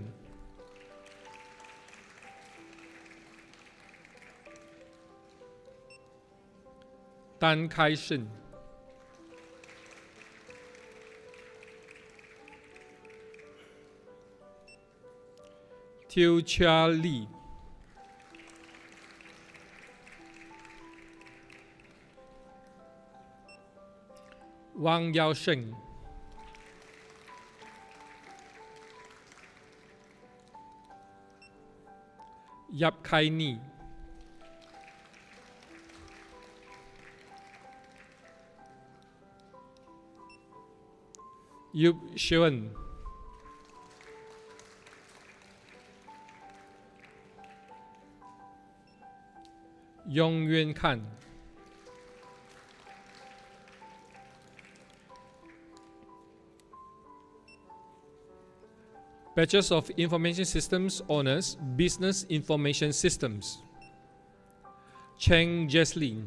丹开胜、Tiu Chia Lee、汪耀胜、叶开尼、叶秀永远看、Bachelor of Information Systems Honors, Business Information Systems. Cheng Jesslyn.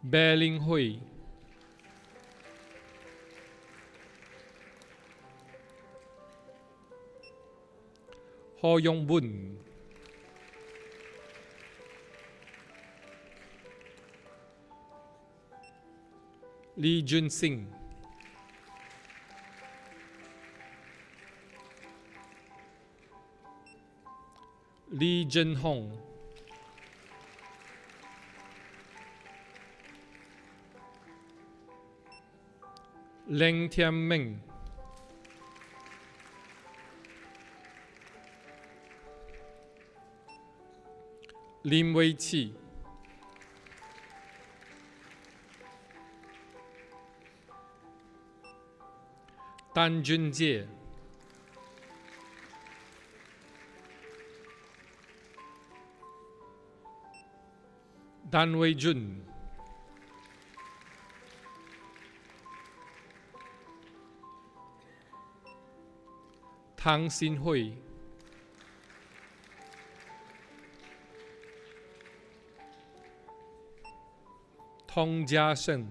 Berling Hui. Ho Yong Bun. Lee Jun Singh. Lee Jun Hong. Leng Tiam Meng. Lim Wei Chi. Tan Jun Jie. Dan Wei Jun. Tang Xin Hui. Tong Jia Sheng.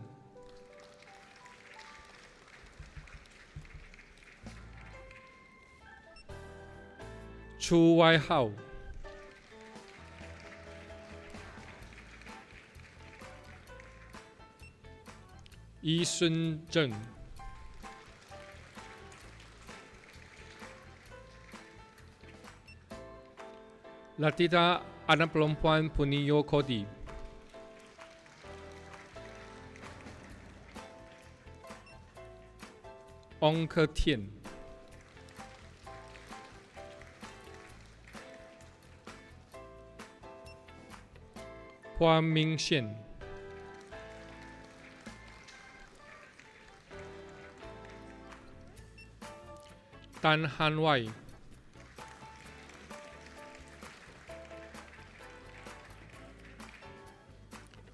Chu Wai Hao. Yi Sun Zheng. Latita anak perempuan Punio Kodi. Ong Ke Tian. Hua Mingxian. Tan Han Wai.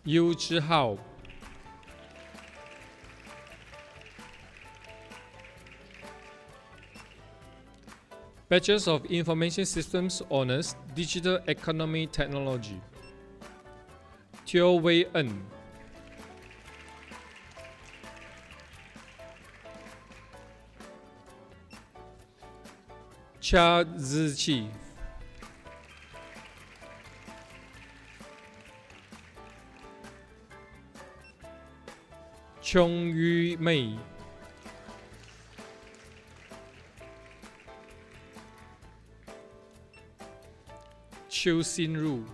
Yu Zhihao. Bachelor of Information Systems Honors, Digital Economy Technology. Teo Wei En. Chia Ziqi. Chong Yu Mei. Qiu Xinru.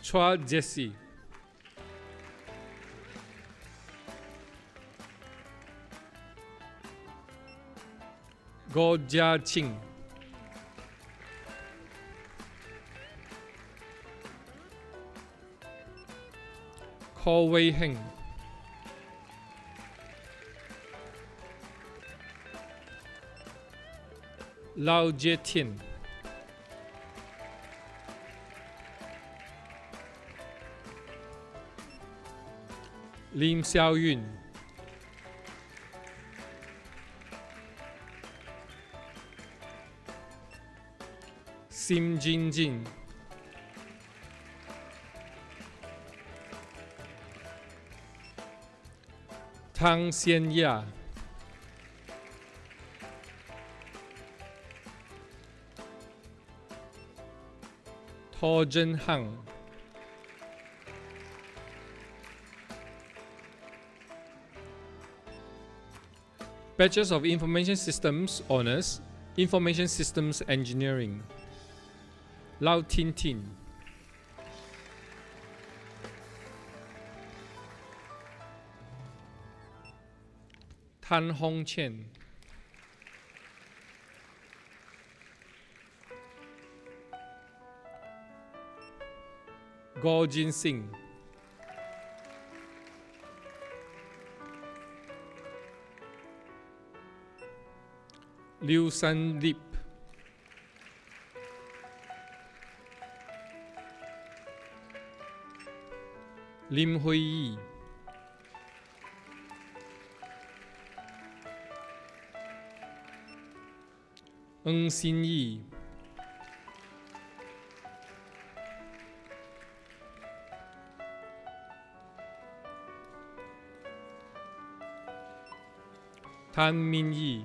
Chua Jesse. Go Jia Qing. Ko Wei Heng. Lao Jie-tian. Lim Xiaoyun. Sim Jinjin. Tang Xianya. Ho Zhen Hang. Bachelor of Information Systems Honours, Information Systems Engineering. Lau Tin Tin. Tan Hong Chen. Go Jin Singh. Liu San Lip. Lim Hui Yi. Ng Xin Yi. Tan Min Yi.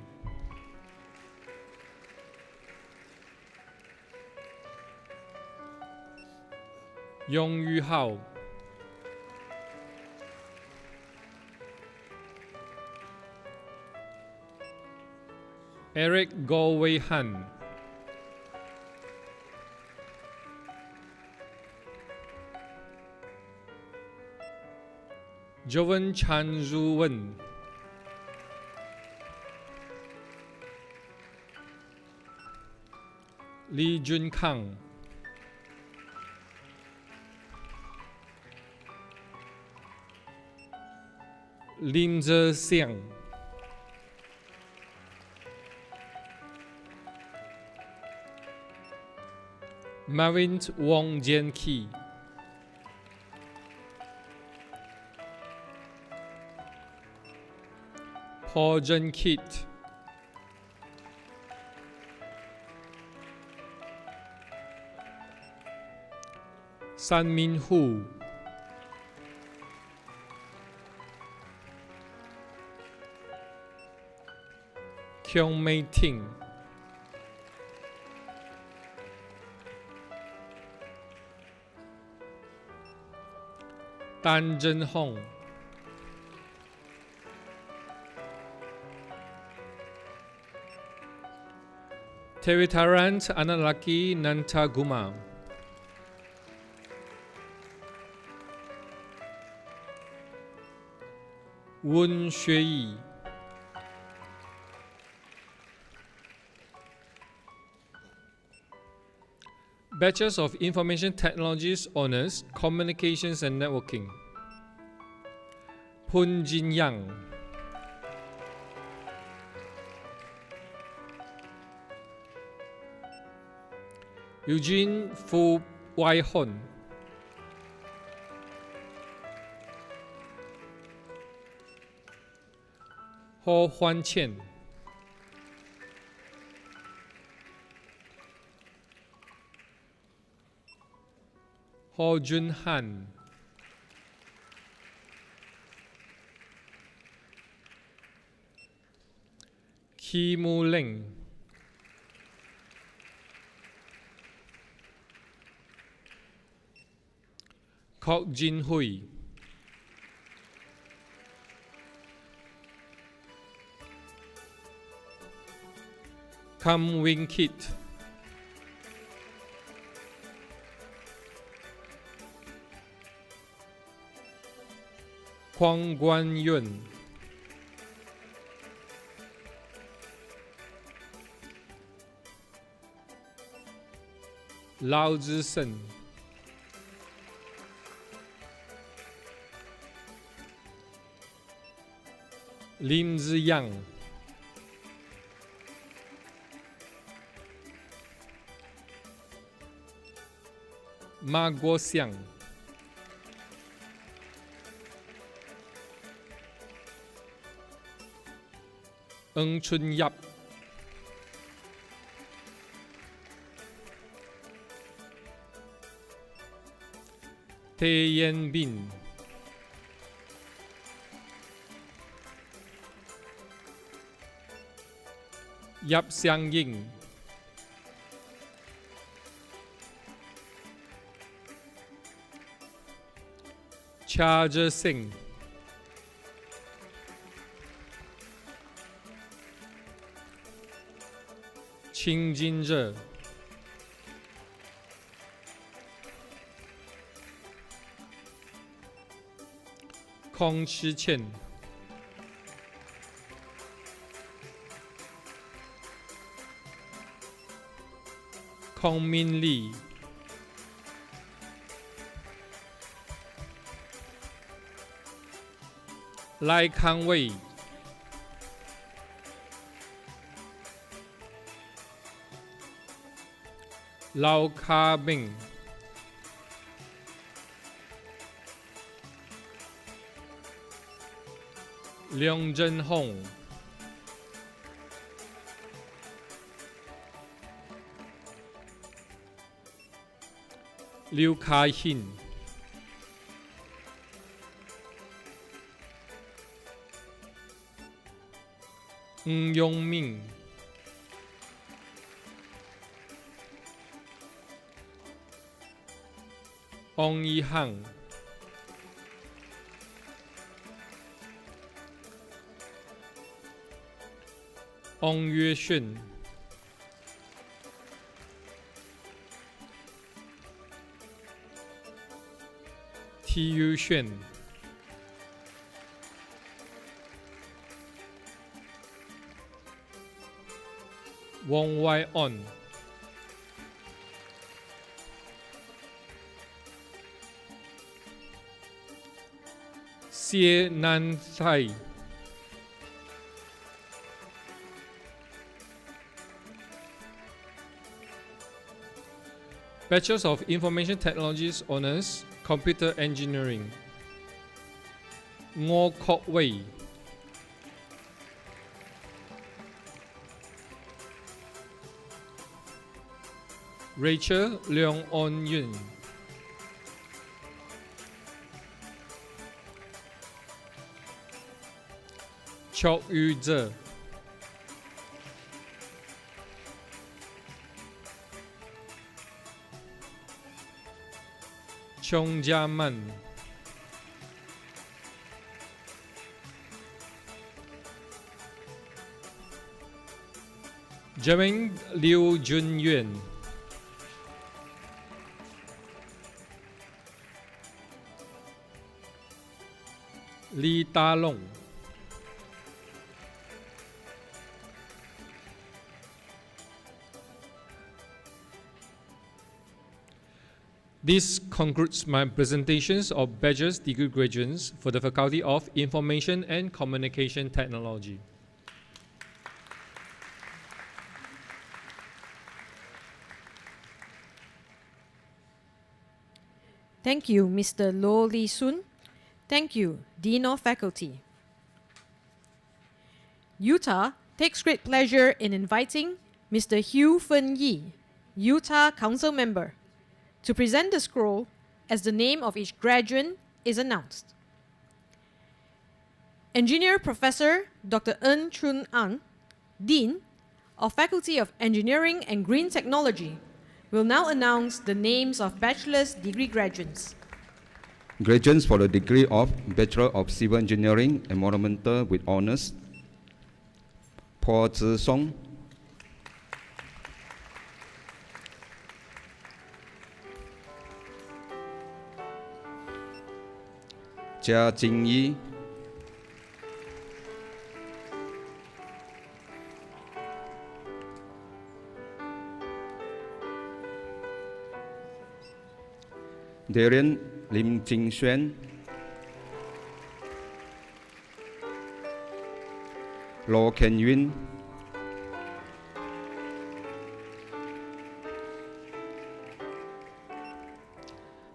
Yong Yu Hao. Eric Go Wei Han. Jovan Chan Zhu Wen. Lee Jun Kang. Lim Zhe Xiang. Marvin Wong Jian Ki. Paul Jun Kit. San Min Hu. Kyung Mei Ting. Tan Zhen Hong. Tevitarant Analaki Nantaguma. Wen Xueyi. Bachelor of Information Technologies Honours, Communications and Networking. Pun Jin Yang. Eugene Fu Wai Hon. Ho Huan Qian. Ho Jun Han. Ki Mu Leng. Kok Jin Hui. Kam Wing Kit. Kwang Guan Yun. Lao Zisen. Lim Ziyang. Ma Guo Xiang. Ng Chun Yap. Tay Yen Bin. Yap Xiang Ying. Cha Zhe Singh. 清金热、空吃欠、空明利、赖康卫、老卡明、梁振宏、刘开欣、吴永明、王一航、王月炫、体育炫、王外安、谢南赛、Bachelor of Information Technologies Honours, Computer Engineering, Ngô Kok Wei, Rachel Leong On Yun, Chok Yu Zhe, Chong Jia Man, Jermaine Liu Jun Yuan, Li Ta Long, This concludes my presentations of bachelor's degree graduates for the Faculty of Information and Communication Technology. Thank you, Mr. Lo Li Sun. Thank you, Dean of Faculty. UTAR takes great pleasure in inviting Mr. Hugh Fen Yi, UTAR Council Member, to present the scroll as the name of each graduate is announced. Engineer Professor Dr. Ng Chun Ang, Dean of Faculty of Engineering and Green Technology, will now announce the names of bachelor's degree graduates. Graduates for the degree of Bachelor of Civil Engineering Environmental with Honours: Paul Zi Song, Jia Jingyi, Darren Lim Jing Xuan, Lo Ken Yun,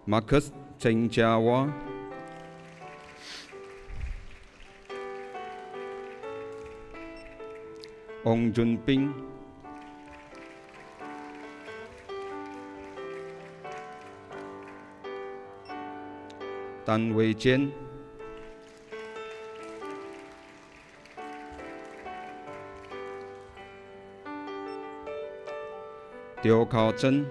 Marcus Cheng Jia Hua, Ong Jun Ping, Tan Wei Jian, Teo Kao Chen,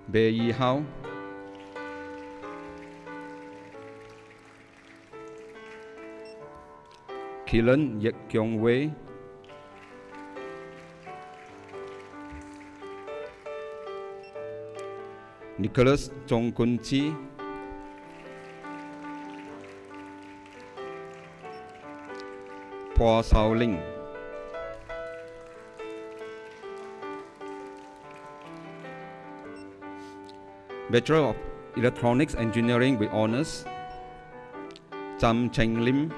Bê Yi Hao, Kiran Yek Kyong Wei, Nicholas Chong Kun Chi, Paul Sao Ling, Bachelor of Electronics Engineering with Honours, Cham Cheng Lim,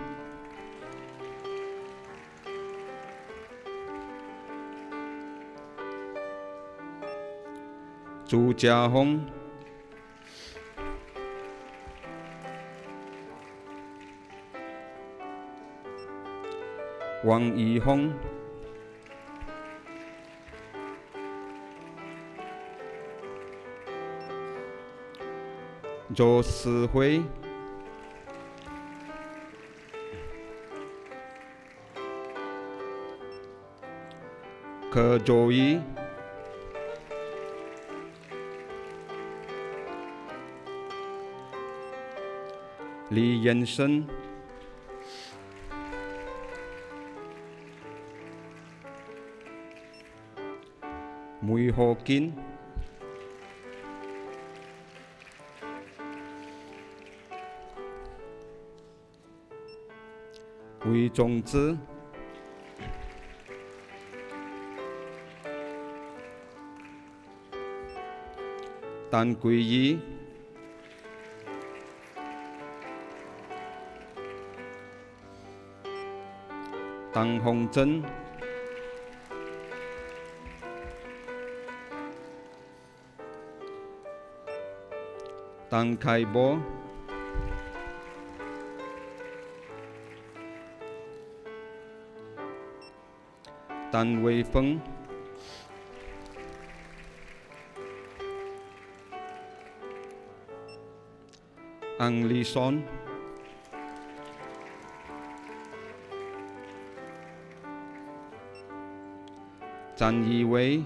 Chu Chia Hong, Wang Yi Hong, Zhou Si Hui, Ke Zhou Yi, Li Yansen, Mui Ho Kin, Wei Zhongzi, Tan Gui Yi, Tang Hong Zhen, Tang Kai Bo, Tan Wei Feng, Ang Li Son, Chan Yi Wei,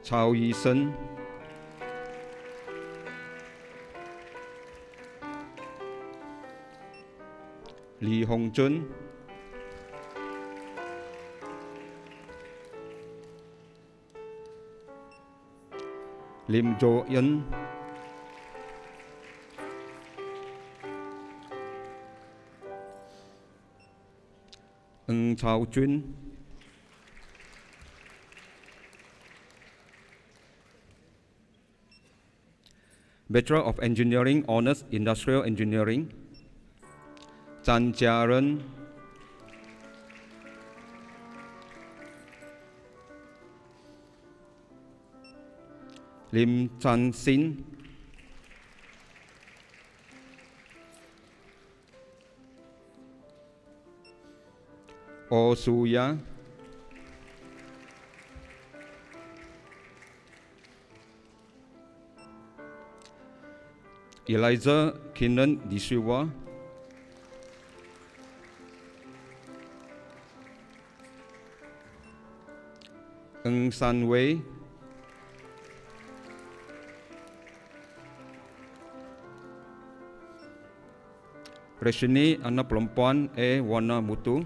Chao Yi Sen, Li Hong Chun, Lim Jo Yen, Ng Chao Chun, Bachelor of Engineering Honours Industrial Engineering, Chan Chia Ren, Lim Chan Sin, O Suya, Eliza Kinan De Silva, Ng San Wei, Rashini anak perempuan Wana Mutu,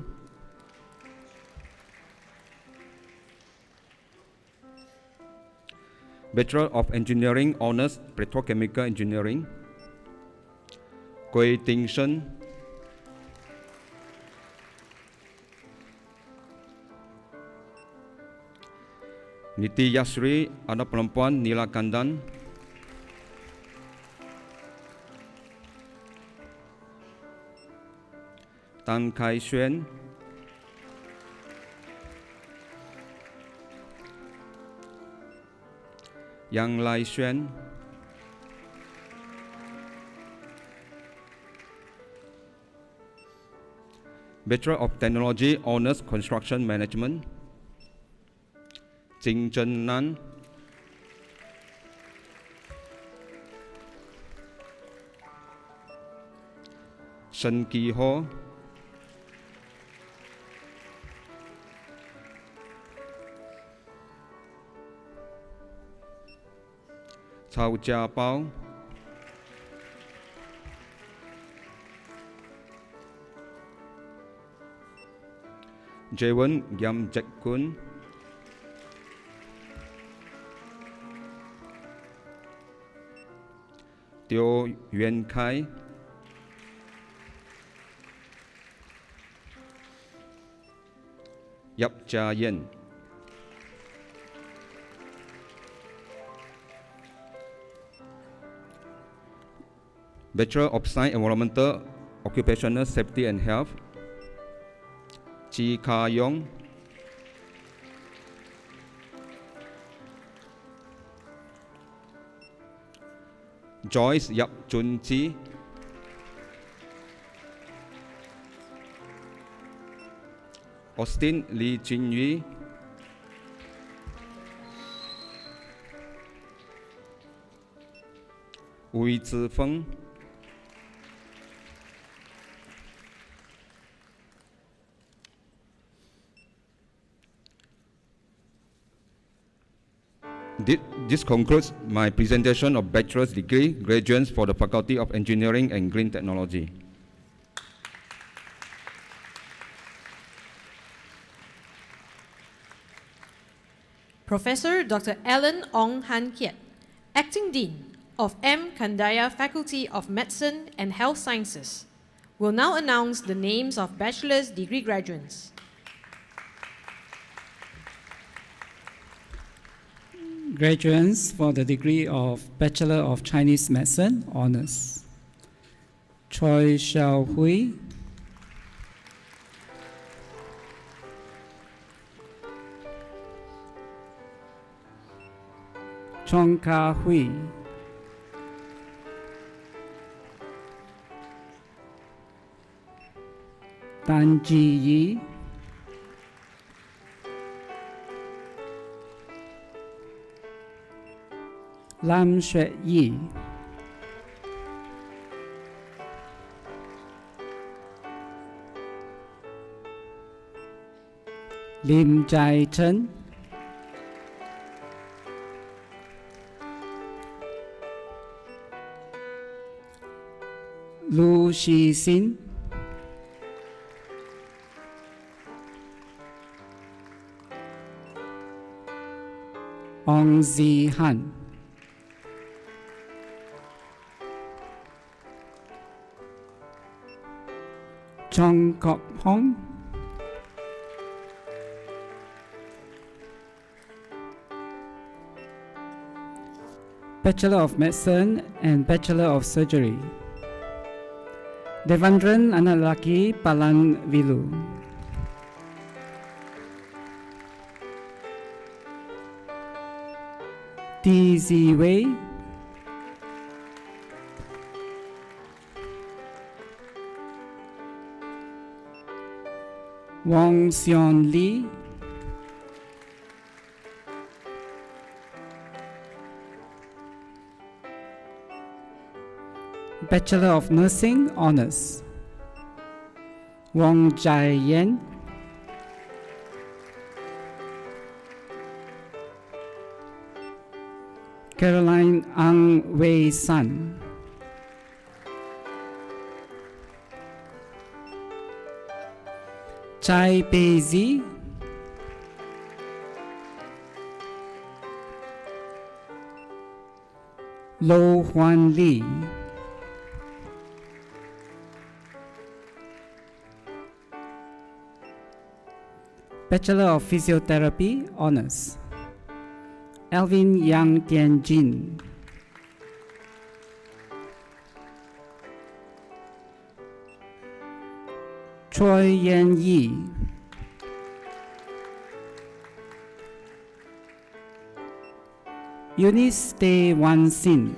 Bachelor of Engineering Honours Petrochemical Engineering, Kuei Ting Shen, Niti Yasri anak perempuan Nila Kandan, Tan Kai Xuan, Yang Lai Xuan, Bachelor of Technology Honours Construction Management, Jing Chen Nan, Shen Ki Ho, Cao Jia Bao, Jaewon Gyam Jack Kun, Teo Yuan Kai, Yap Jia Yen, Bachelor of Science Environmental Occupational Safety and Health, Chi Ka Yong, Joyce Yap Chun Chi, Austin Lee Jin Yui, Wei Zifeng, This concludes my presentation of bachelor's degree graduates for the Faculty of Engineering and Green Technology. Professor Dr. Alan Ong Han Kiat, Acting Dean of M. Kandaya Faculty of Medicine and Health Sciences, will now announce the names of bachelor's degree graduates. Graduates for the degree of Bachelor of Chinese Medicine Honours: Choi Xiaohui, Chong Ka Hui, Dan Ji Yi, Lam Xue Yi, Lim Jai Chen, Lu Xi Xin, Ong Zi Han, Chong Kok Hong, Bachelor of Medicine and Bachelor of Surgery: Devendran Analaki Palan Vilu, Ti Zi Wei, Wong Xion Lee, Bachelor of Nursing Honours: Wong Jai Yen, Caroline Ang Wei San, Chai Pei Zi, Lo Huan Li, Bachelor of Physiotherapy Honours: Alvin Yang Tianjin, Choi Yan Yi, Eunice Tay Wan Sin,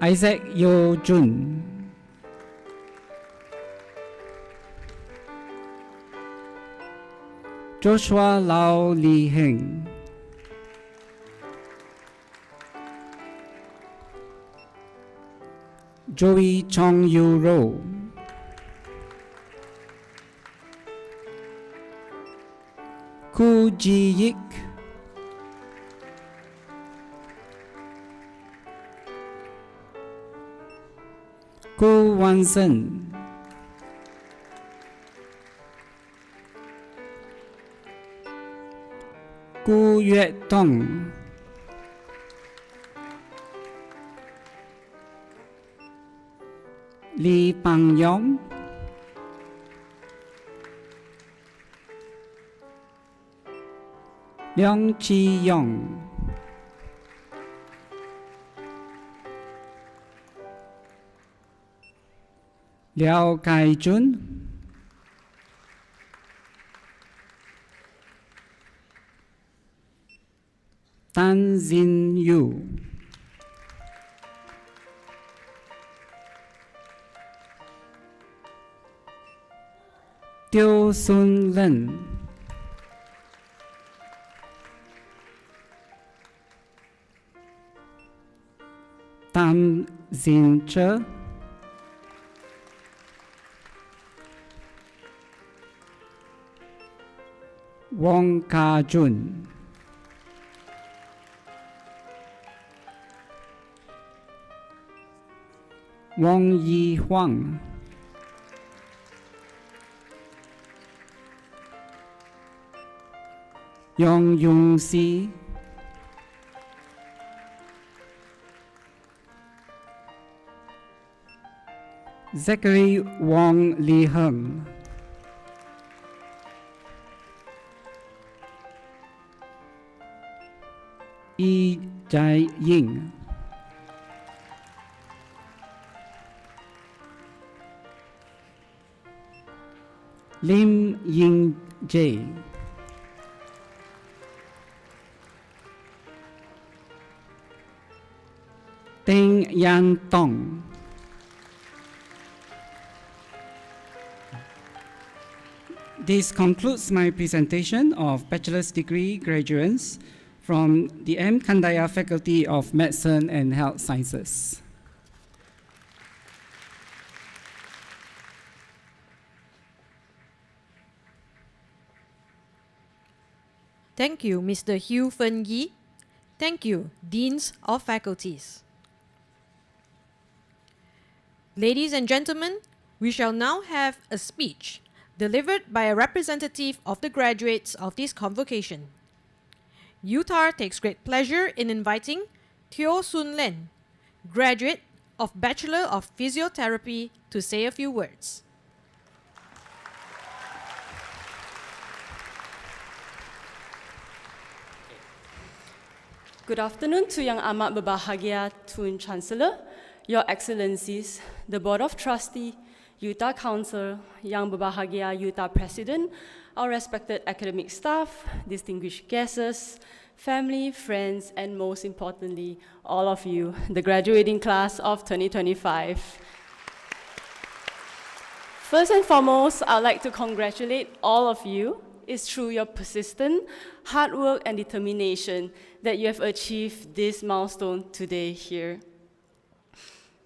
Isaac Yo Jun, Joshua Lau Li Heng, Joey Chong Yu Ro, Cô Ji Yik, Cô Wan Sen, Cô Yue Tong, Lee Pang Yong, Leong Chi Yong, Liao Kai Jun, Tan Zin Yu, Teo Sun Len, Tam Zin Che, Wong Ka Jun, Wong Yi Huang, Yong Yung Si, Zachary Wong Lee Hung, Yi Jai Ying, Lim Ying Jae, Teng Yan Tong, this concludes my presentation of bachelor's degree graduates from the M. Kandaya Faculty of Medicine and Health Sciences. Thank you, Mr. Hugh Fen Yi. Thank you, Deans of Faculties. Ladies and gentlemen, we shall now have a speech delivered by a representative of the graduates of this convocation. UTAR takes great pleasure in inviting Teo Sun Len, graduate of Bachelor of Physiotherapy, to say a few words. Good afternoon to Yang Amat Berbahagia Tun Chancellor, Your Excellencies, the Board of Trustees, UTAR Council, Yang Berbahagia UTAR President, our respected academic staff, distinguished guests, family, friends, and most importantly, all of you, the graduating class of 2025. First and foremost, I'd like to congratulate all of you. It's through your persistent hard work and determination that you have achieved this milestone today here.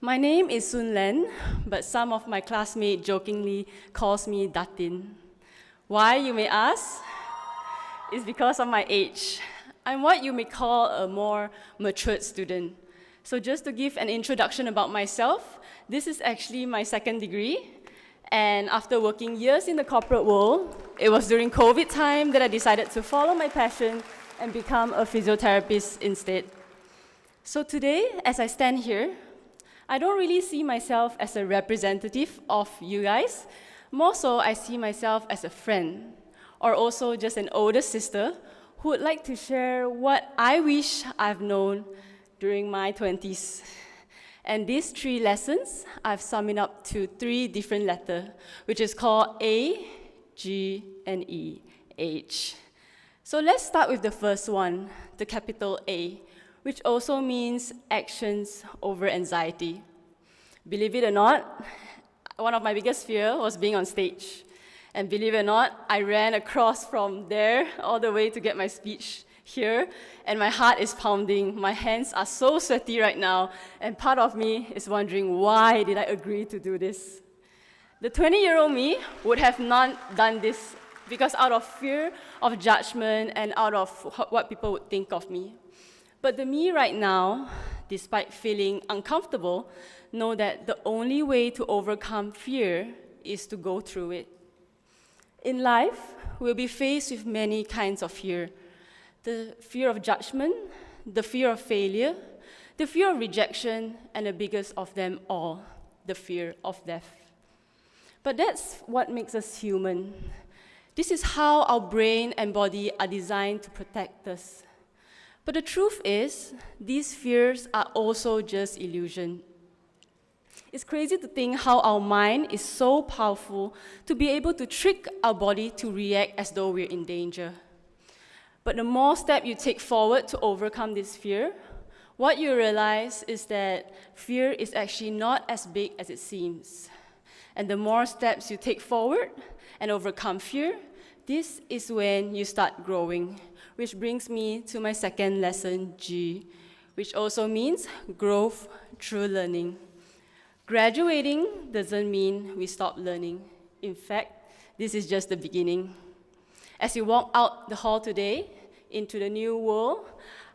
My name is Sun Len, but some of my classmates jokingly calls me Datin. Why, you may ask? It's because of my age. I'm what you may call a more matured student. So just to give an introduction about myself, this is actually my second degree. And after working years in the corporate world, it was during COVID time that I decided to follow my passion and become a physiotherapist instead. So today, as I stand here, I don't really see myself as a representative of you guys. More so, I see myself as a friend, or also just an older sister who would like to share what I wish I've known during my 20s. And these 3 lessons, I've summed it up to 3 different letters, which is called A, G, and E, H. So let's start with the first one, the capital A, which also means actions over anxiety. Believe it or not, one of my biggest fears was being on stage. And believe it or not, I ran across from there all the way to get my speech here, and my heart is pounding. My hands are so sweaty right now, and part of me is wondering, why did I agree to do this? The 20-year-old me would have not done this because out of fear of judgment and out of what people would think of me. But the me right now, despite feeling uncomfortable, know that the only way to overcome fear is to go through it. In life, we'll be faced with many kinds of fear. The fear of judgment, the fear of failure, the fear of rejection, and the biggest of them all, the fear of death. But that's what makes us human. This is how our brain and body are designed to protect us. But the truth is, these fears are also just illusion. It's crazy to think how our mind is so powerful to be able to trick our body to react as though we're in danger. But the more steps you take forward to overcome this fear, what you realize is that fear is actually not as big as it seems. And the more steps you take forward and overcome fear, this is when you start growing, which brings me to my second lesson, G, which also means growth through learning. Graduating doesn't mean we stop learning. In fact, this is just the beginning. As you walk out the hall today into the new world,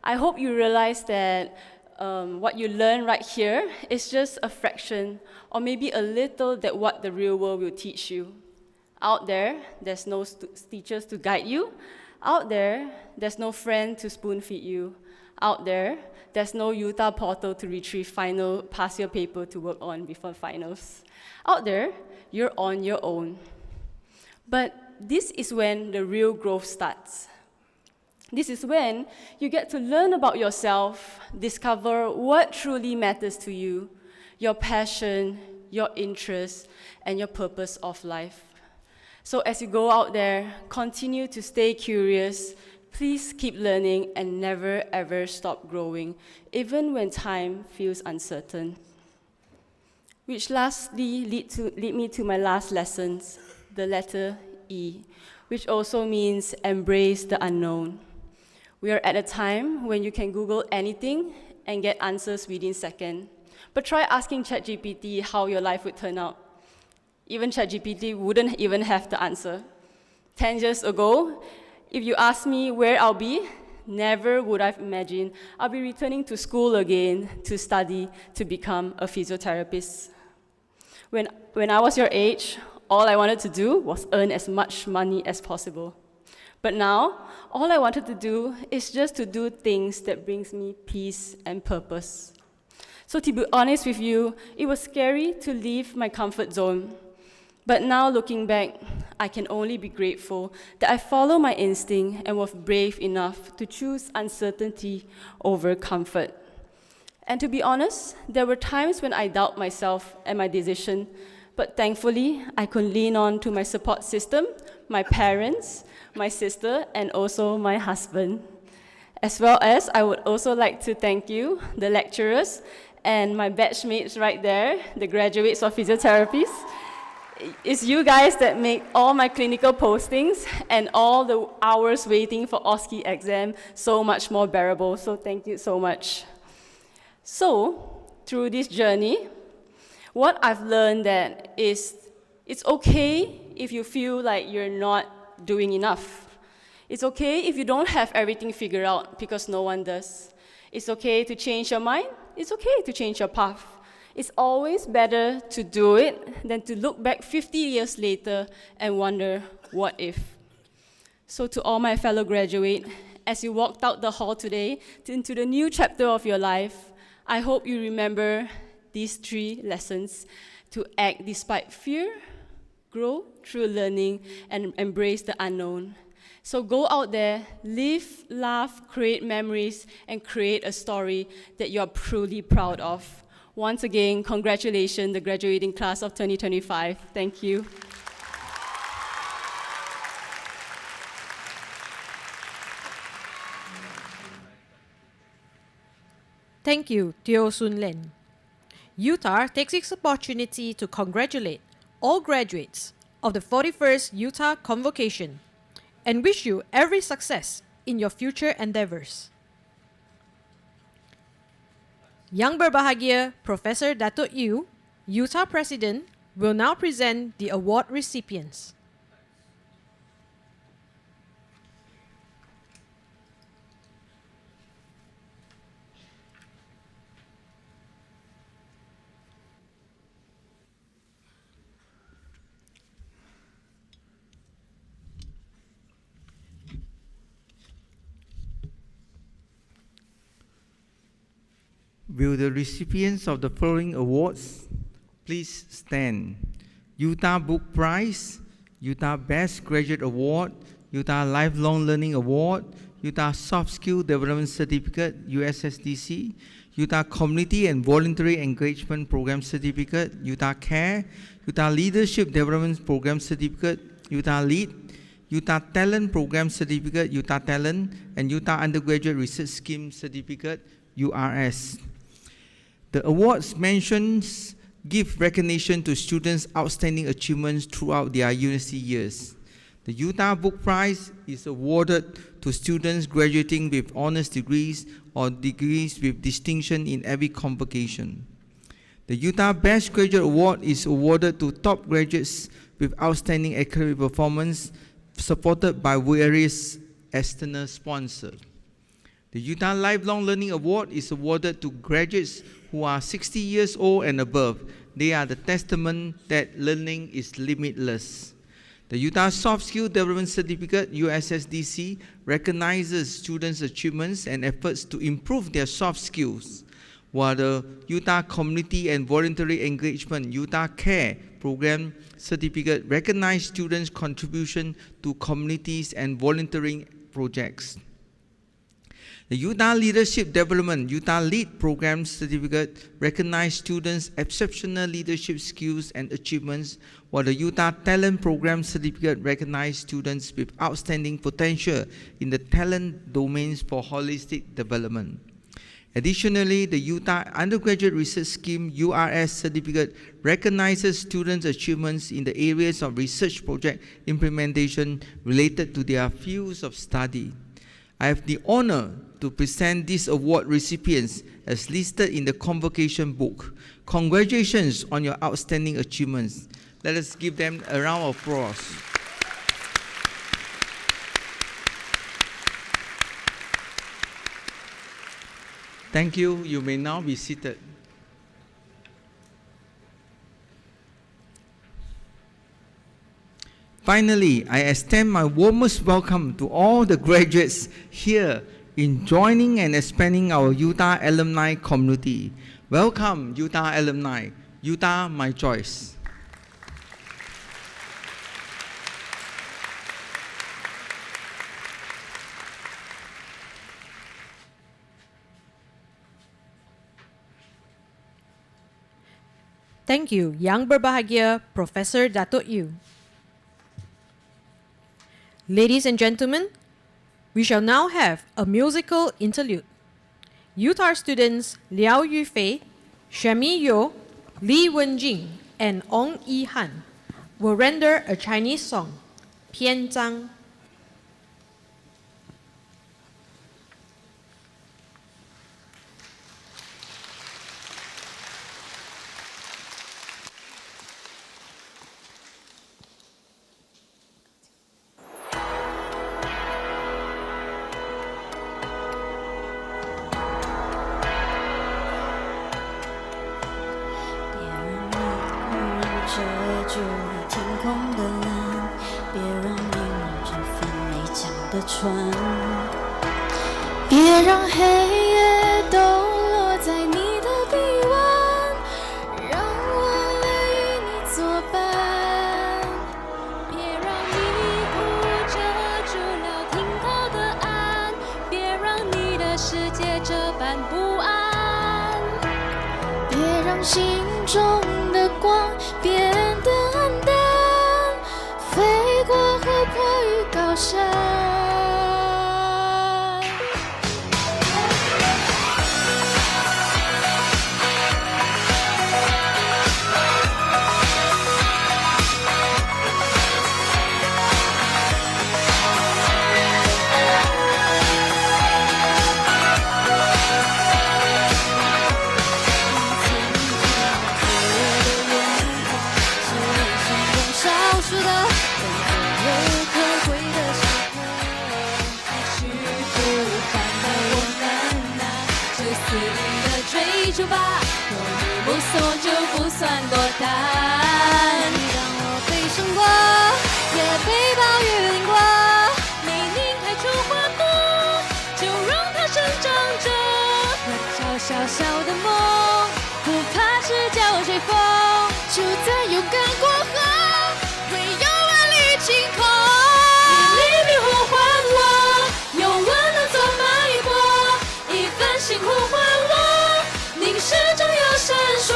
I hope you realize that what you learn right here is just a fraction or maybe a little that what the real world will teach you. Out there, there's no teachers to guide you. Out there, there's no friend to spoon feed you. Out there, there's no UTAR portal to retrieve final past year paper to work on before finals. Out there, you're on your own. But this is when the real growth starts. This is when you get to learn about yourself, discover what truly matters to you, your passion, your interests, and your purpose of life. So as you go out there, continue to stay curious. Please keep learning and never ever stop growing, even when time feels uncertain. Which lastly lead me to my last lessons, the letter E, which also means embrace the unknown. We are at a time when you can Google anything and get answers within seconds. But try asking ChatGPT how your life would turn out. Even ChatGPT wouldn't even have the answer. 10 years ago, if you asked me where I'll be, never would I've imagined I'll be returning to school again to study to become a physiotherapist. When I was your age, all I wanted to do was earn as much money as possible. But now, all I wanted to do is just to do things that brings me peace and purpose. So to be honest with you, it was scary to leave my comfort zone. But now looking back, I can only be grateful that I followed my instinct and was brave enough to choose uncertainty over comfort. And to be honest, there were times when I doubt myself and my decision, but thankfully, I could lean on to my support system, my parents, my sister, and also my husband. As well as, I would also like to thank you, the lecturers, and my batchmates right there, the graduates of physiotherapies. It's you guys that make all my clinical postings and all the hours waiting for OSCE exam so much more bearable, so thank you so much. So, through this journey, what I've learned that is it's okay if you feel like you're not doing enough. It's okay if you don't have everything figured out because no one does. It's okay to change your mind. It's okay to change your path. It's always better to do it than to look back 50 years later and wonder, what if? So to all my fellow graduates, as you walked out the hall today into the new chapter of your life, I hope you remember these 3 lessons: to act despite fear, grow through learning, and embrace the unknown. So go out there, live, laugh, create memories, and create a story that you are truly proud of. Once again, congratulations, the graduating class of 2025. Thank you. Thank you, Teo Soon Len. UTAR takes its opportunity to congratulate all graduates of the 41st UTAR Convocation and wish you every success in your future endeavors. Yang Berbahagia Professor Datuk Yu, UTAR President, will now present the award recipients. Will the recipients of the following awards please stand? UTAR Book Prize, UTAR Best Graduate Award, UTAR Lifelong Learning Award, UTAR Soft Skill Development Certificate, USSDC, UTAR Community and Voluntary Engagement Program Certificate, UTAR CARE, UTAR Leadership Development Program Certificate, UTAR LEAD, UTAR Talent Program Certificate, UTAR Talent, and UTAR Undergraduate Research Scheme Certificate, URS. The awards mentioned give recognition to students' outstanding achievements throughout their university years. The UTAR Book Prize is awarded to students graduating with honors degrees or degrees with distinction in every convocation. The UTAR Best Graduate Award is awarded to top graduates with outstanding academic performance, supported by various external sponsors. The UTAR Lifelong Learning Award is awarded to graduates who are 60 years old and above. They are the testament that learning is limitless. The UTAR Soft Skill Development Certificate, USSDC, recognizes students' achievements and efforts to improve their soft skills, while the UTAR Community and Voluntary Engagement, UTAR CARE Program Certificate recognizes students' contribution to communities and volunteering projects. The UTAR Leadership Development, UTAR LEAD Program Certificate recognizes students' exceptional leadership skills and achievements, while the UTAR Talent Program Certificate recognizes students with outstanding potential in the talent domains for holistic development. Additionally, the UTAR Undergraduate Research Scheme, URS Certificate recognizes students' achievements in the areas of research project implementation related to their fields of study. I have the honor to present these award recipients as listed in the Convocation book. Congratulations on your outstanding achievements. Let us give them a round of applause. Thank you. You may now be seated. Finally, I extend my warmest welcome to all the graduates here in joining and expanding our UTAR alumni community. Welcome, UTAR alumni. UTAR, my choice. Thank you, Yang Berbahagia Professor Datuk Yu. Ladies and gentlemen, we shall now have a musical interlude. UTAR students Liao Yufei, Shemi Yo, Li Wenjing, and Ong Yi Han will render a Chinese song, Pian Zhang.别让黑夜都落在你的臂弯，让我来与你作伴。别让迷雾遮住了听到的岸，别让你的世界这般不安。别让心中的光变得暗淡，飞过湖泊与高山。就吧，若你不送就不算落单。你让我被胜过，也被暴雨淋过，没拧开出花朵，就让它生长着。那小小小的梦，不怕赤脚追风，就在勇敢过后，会有万里晴空。一粒冰呼唤我，用温暖做脉搏，一份心呼唤我，凝视中有闪烁。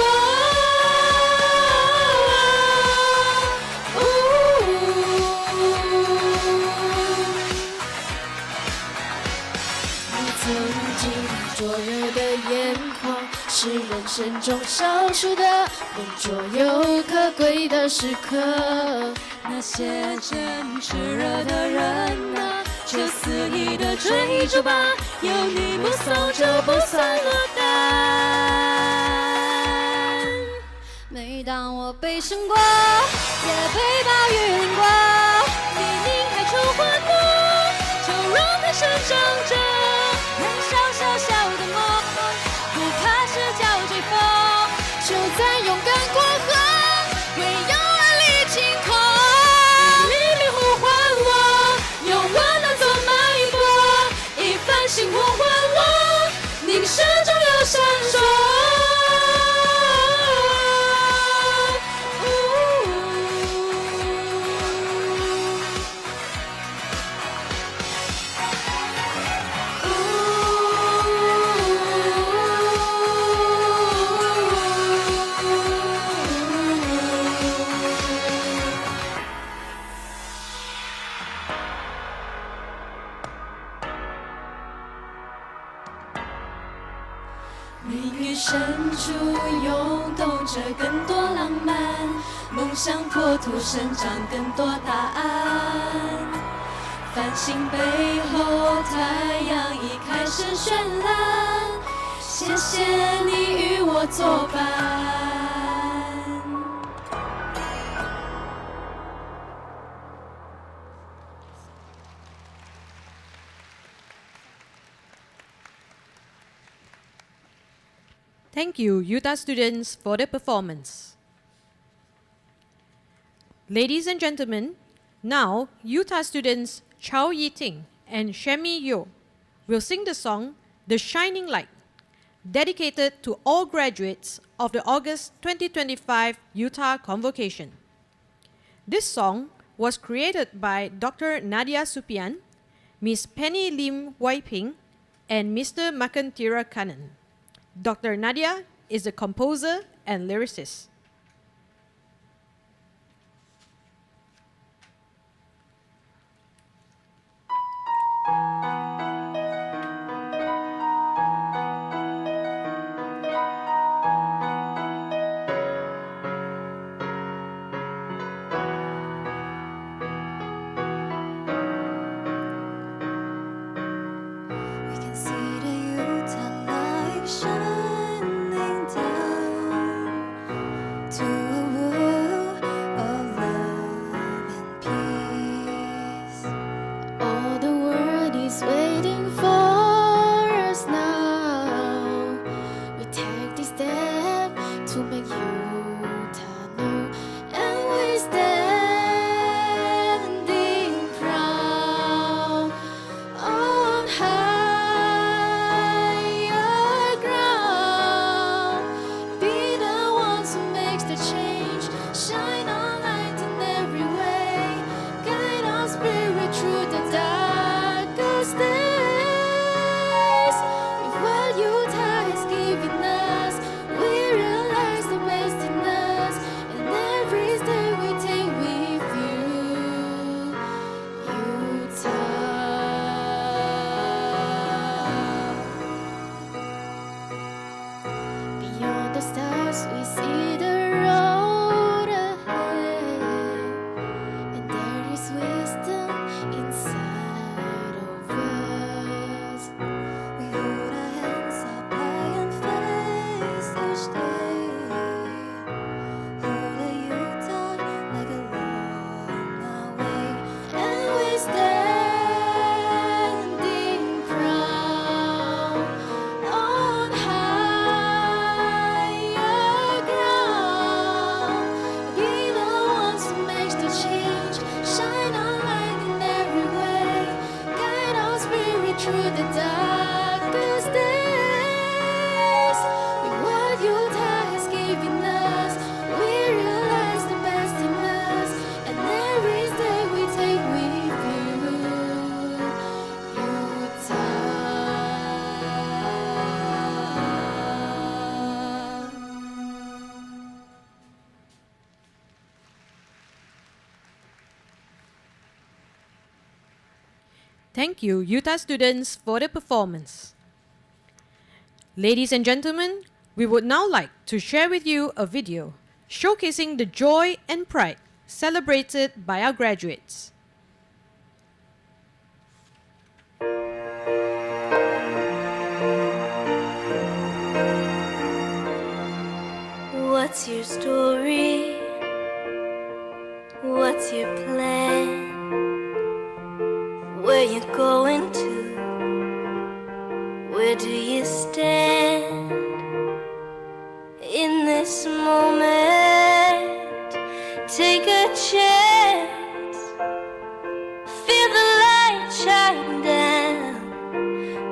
曾经灼热的眼眶，是人生中少数的笨拙又可贵的时刻。那些真炽热的人啊，就肆意的追逐吧，有你不送就不算落单。每当我被胜过，也被暴雨淋过，你拧开出花朵，就让它生长着。燃烧小小的梦，不怕赤脚追风，就在勇敢过后，会有万里晴空。黎明呼唤我，用温暖做脉搏，一份心呼唤我，凝视中有闪烁。命运深处涌动着更多浪漫，梦想破土生长更多答案。繁星背后，太阳已开始绚烂。谢谢你与我作伴。Thank you, UTAR students, for the performance. Ladies and gentlemen, now UTAR students Chao Yi-ting and Shemi Yo will sing the song The Shining Light, dedicated to all graduates of the August 2025 UTAR Convocation. This song was created by Dr. Nadia Supian, Ms. Penny Lim Wai-ping, and Mr. Makantira Kanan. Dr. Nadia is the composer and lyricist. We can see the UTAR light shining down to a world of love and peace. All the world is waiting for us now. We take this step to make UTAR know, and we standing proud on higher ground. Be the ones who makes the change. Shine our light in every way. Guide our spirit through the darkest days. With what UTAR has given us, we realize the best in us. And every step we take with you, UTAR. Beyond the stars, we see the road ahead, and there is wisdom inside of us. We hold our hands up high and face each day. Hold a UTAR like a long way, and we standing proud on higher ground. Be the ones who makes the change. Shine our light in every way. Guide our spirit through the darkest days. Thank you, UTAR students, for the performance. Ladies and gentlemen, we would now like to share with you a video showcasing the joy and pride celebrated by our graduates. What's your story? What's your plan? Where you going to? Where do you stand? In this moment, take a chance. Feel the light shine down.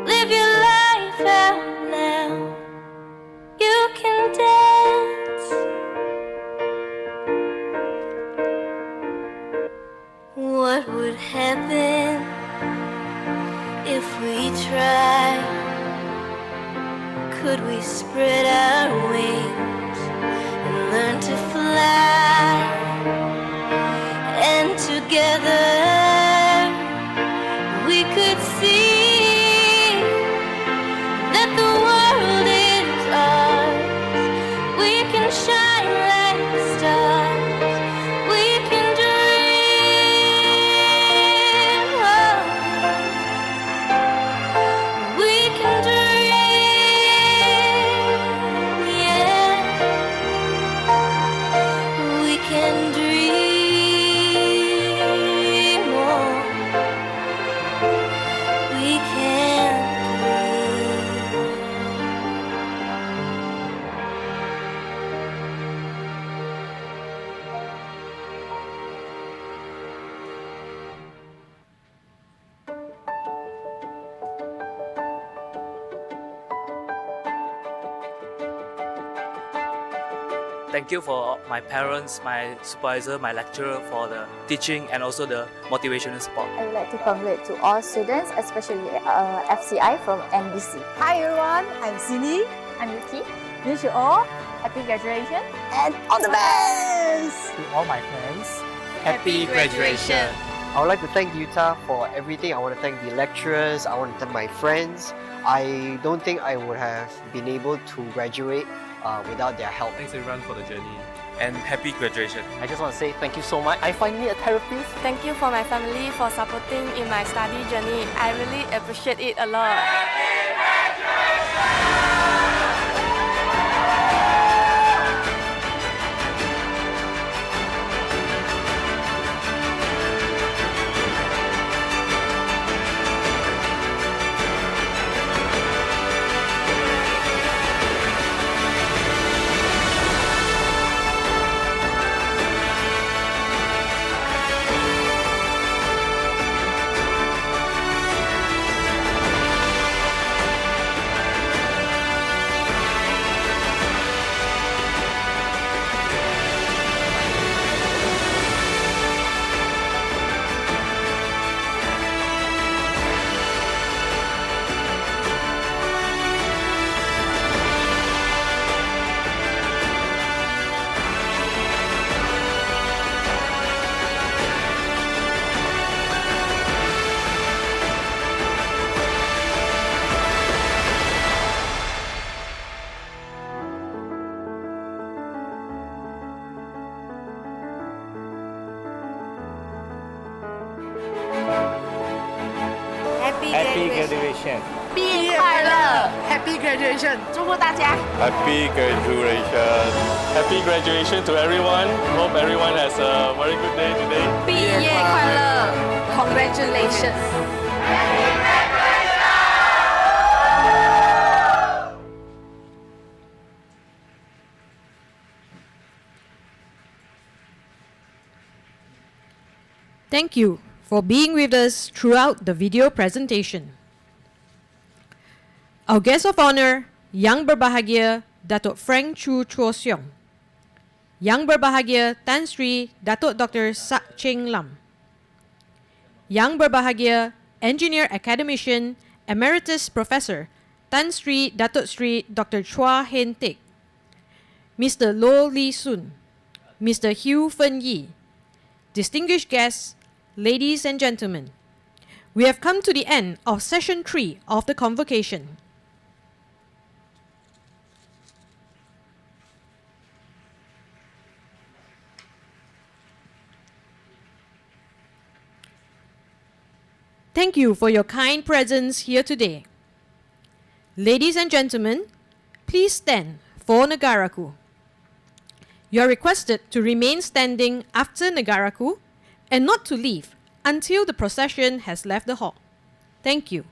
Live your life out loud. You can dance. What would happen if we tried? Could we spread our wings and learn to fly? And together we could see that the world is ours. We can shine like stars. We can dream. Oh. We can dream. Yeah. We can dream. Oh. We can dream. Thank you for my parents, my supervisor, my lecturer for the teaching and also the motivational support. I would like to congratulate to all students, especially FCI from NBC. Hi everyone, I'm Cindy. I'm Yuki. Wish you all happy graduation And all the best! To all my friends, Happy graduation. I would like to thank UTAR for everything. I want to thank the lecturers, I want to thank my friends. I don't think I would have been able to graduate without their help. Thanks everyone for the journey and happy graduation. I just want to say thank you so much. I finally need a therapist. Thank you for my family for supporting in my study journey. I really appreciate it a lot. Happy graduation. 毕业快乐 Happy graduation 祝福大家 Happy graduation. Happy graduation to everyone. Hope everyone has a very good day today. 毕业快乐 Congratulations Thank you for being with us throughout the video presentation. Our guest of honor, Yang Berbahagia Datuk Frank Chu Chuo Siong. Yang Berbahagia Tan Sri Datuk Dr. Sak Cheng Lam. Yang Berbahagia Engineer Academician Emeritus Professor Tan Sri Datuk Sri Dr. Chua Hen Teck. Mr. Lo Lee Soon. Mr. Hugh Fen Yi. Distinguished guests, ladies and gentlemen, We have come to the end of session 3 of the Convocation. Thank you for your kind presence here today. Ladies and gentlemen, please stand for Negaraku. You are requested to remain standing after Negaraku and not to leave until the procession has left the hall. Thank you.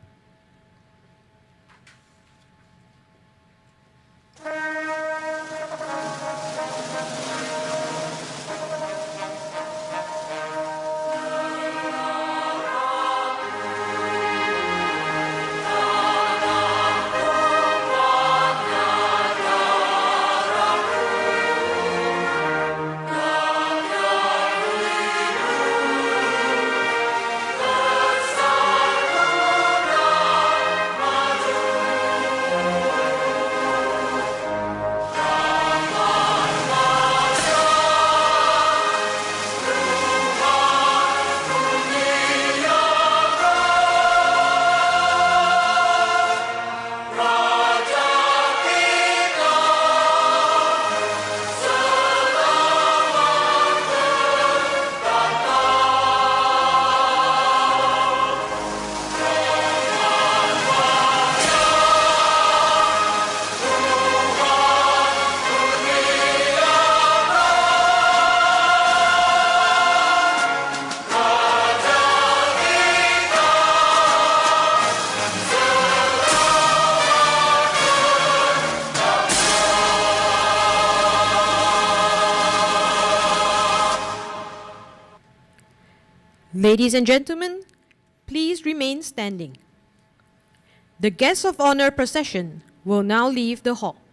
Ladies and gentlemen, please remain standing. The Guests of Honor procession will now leave the hall.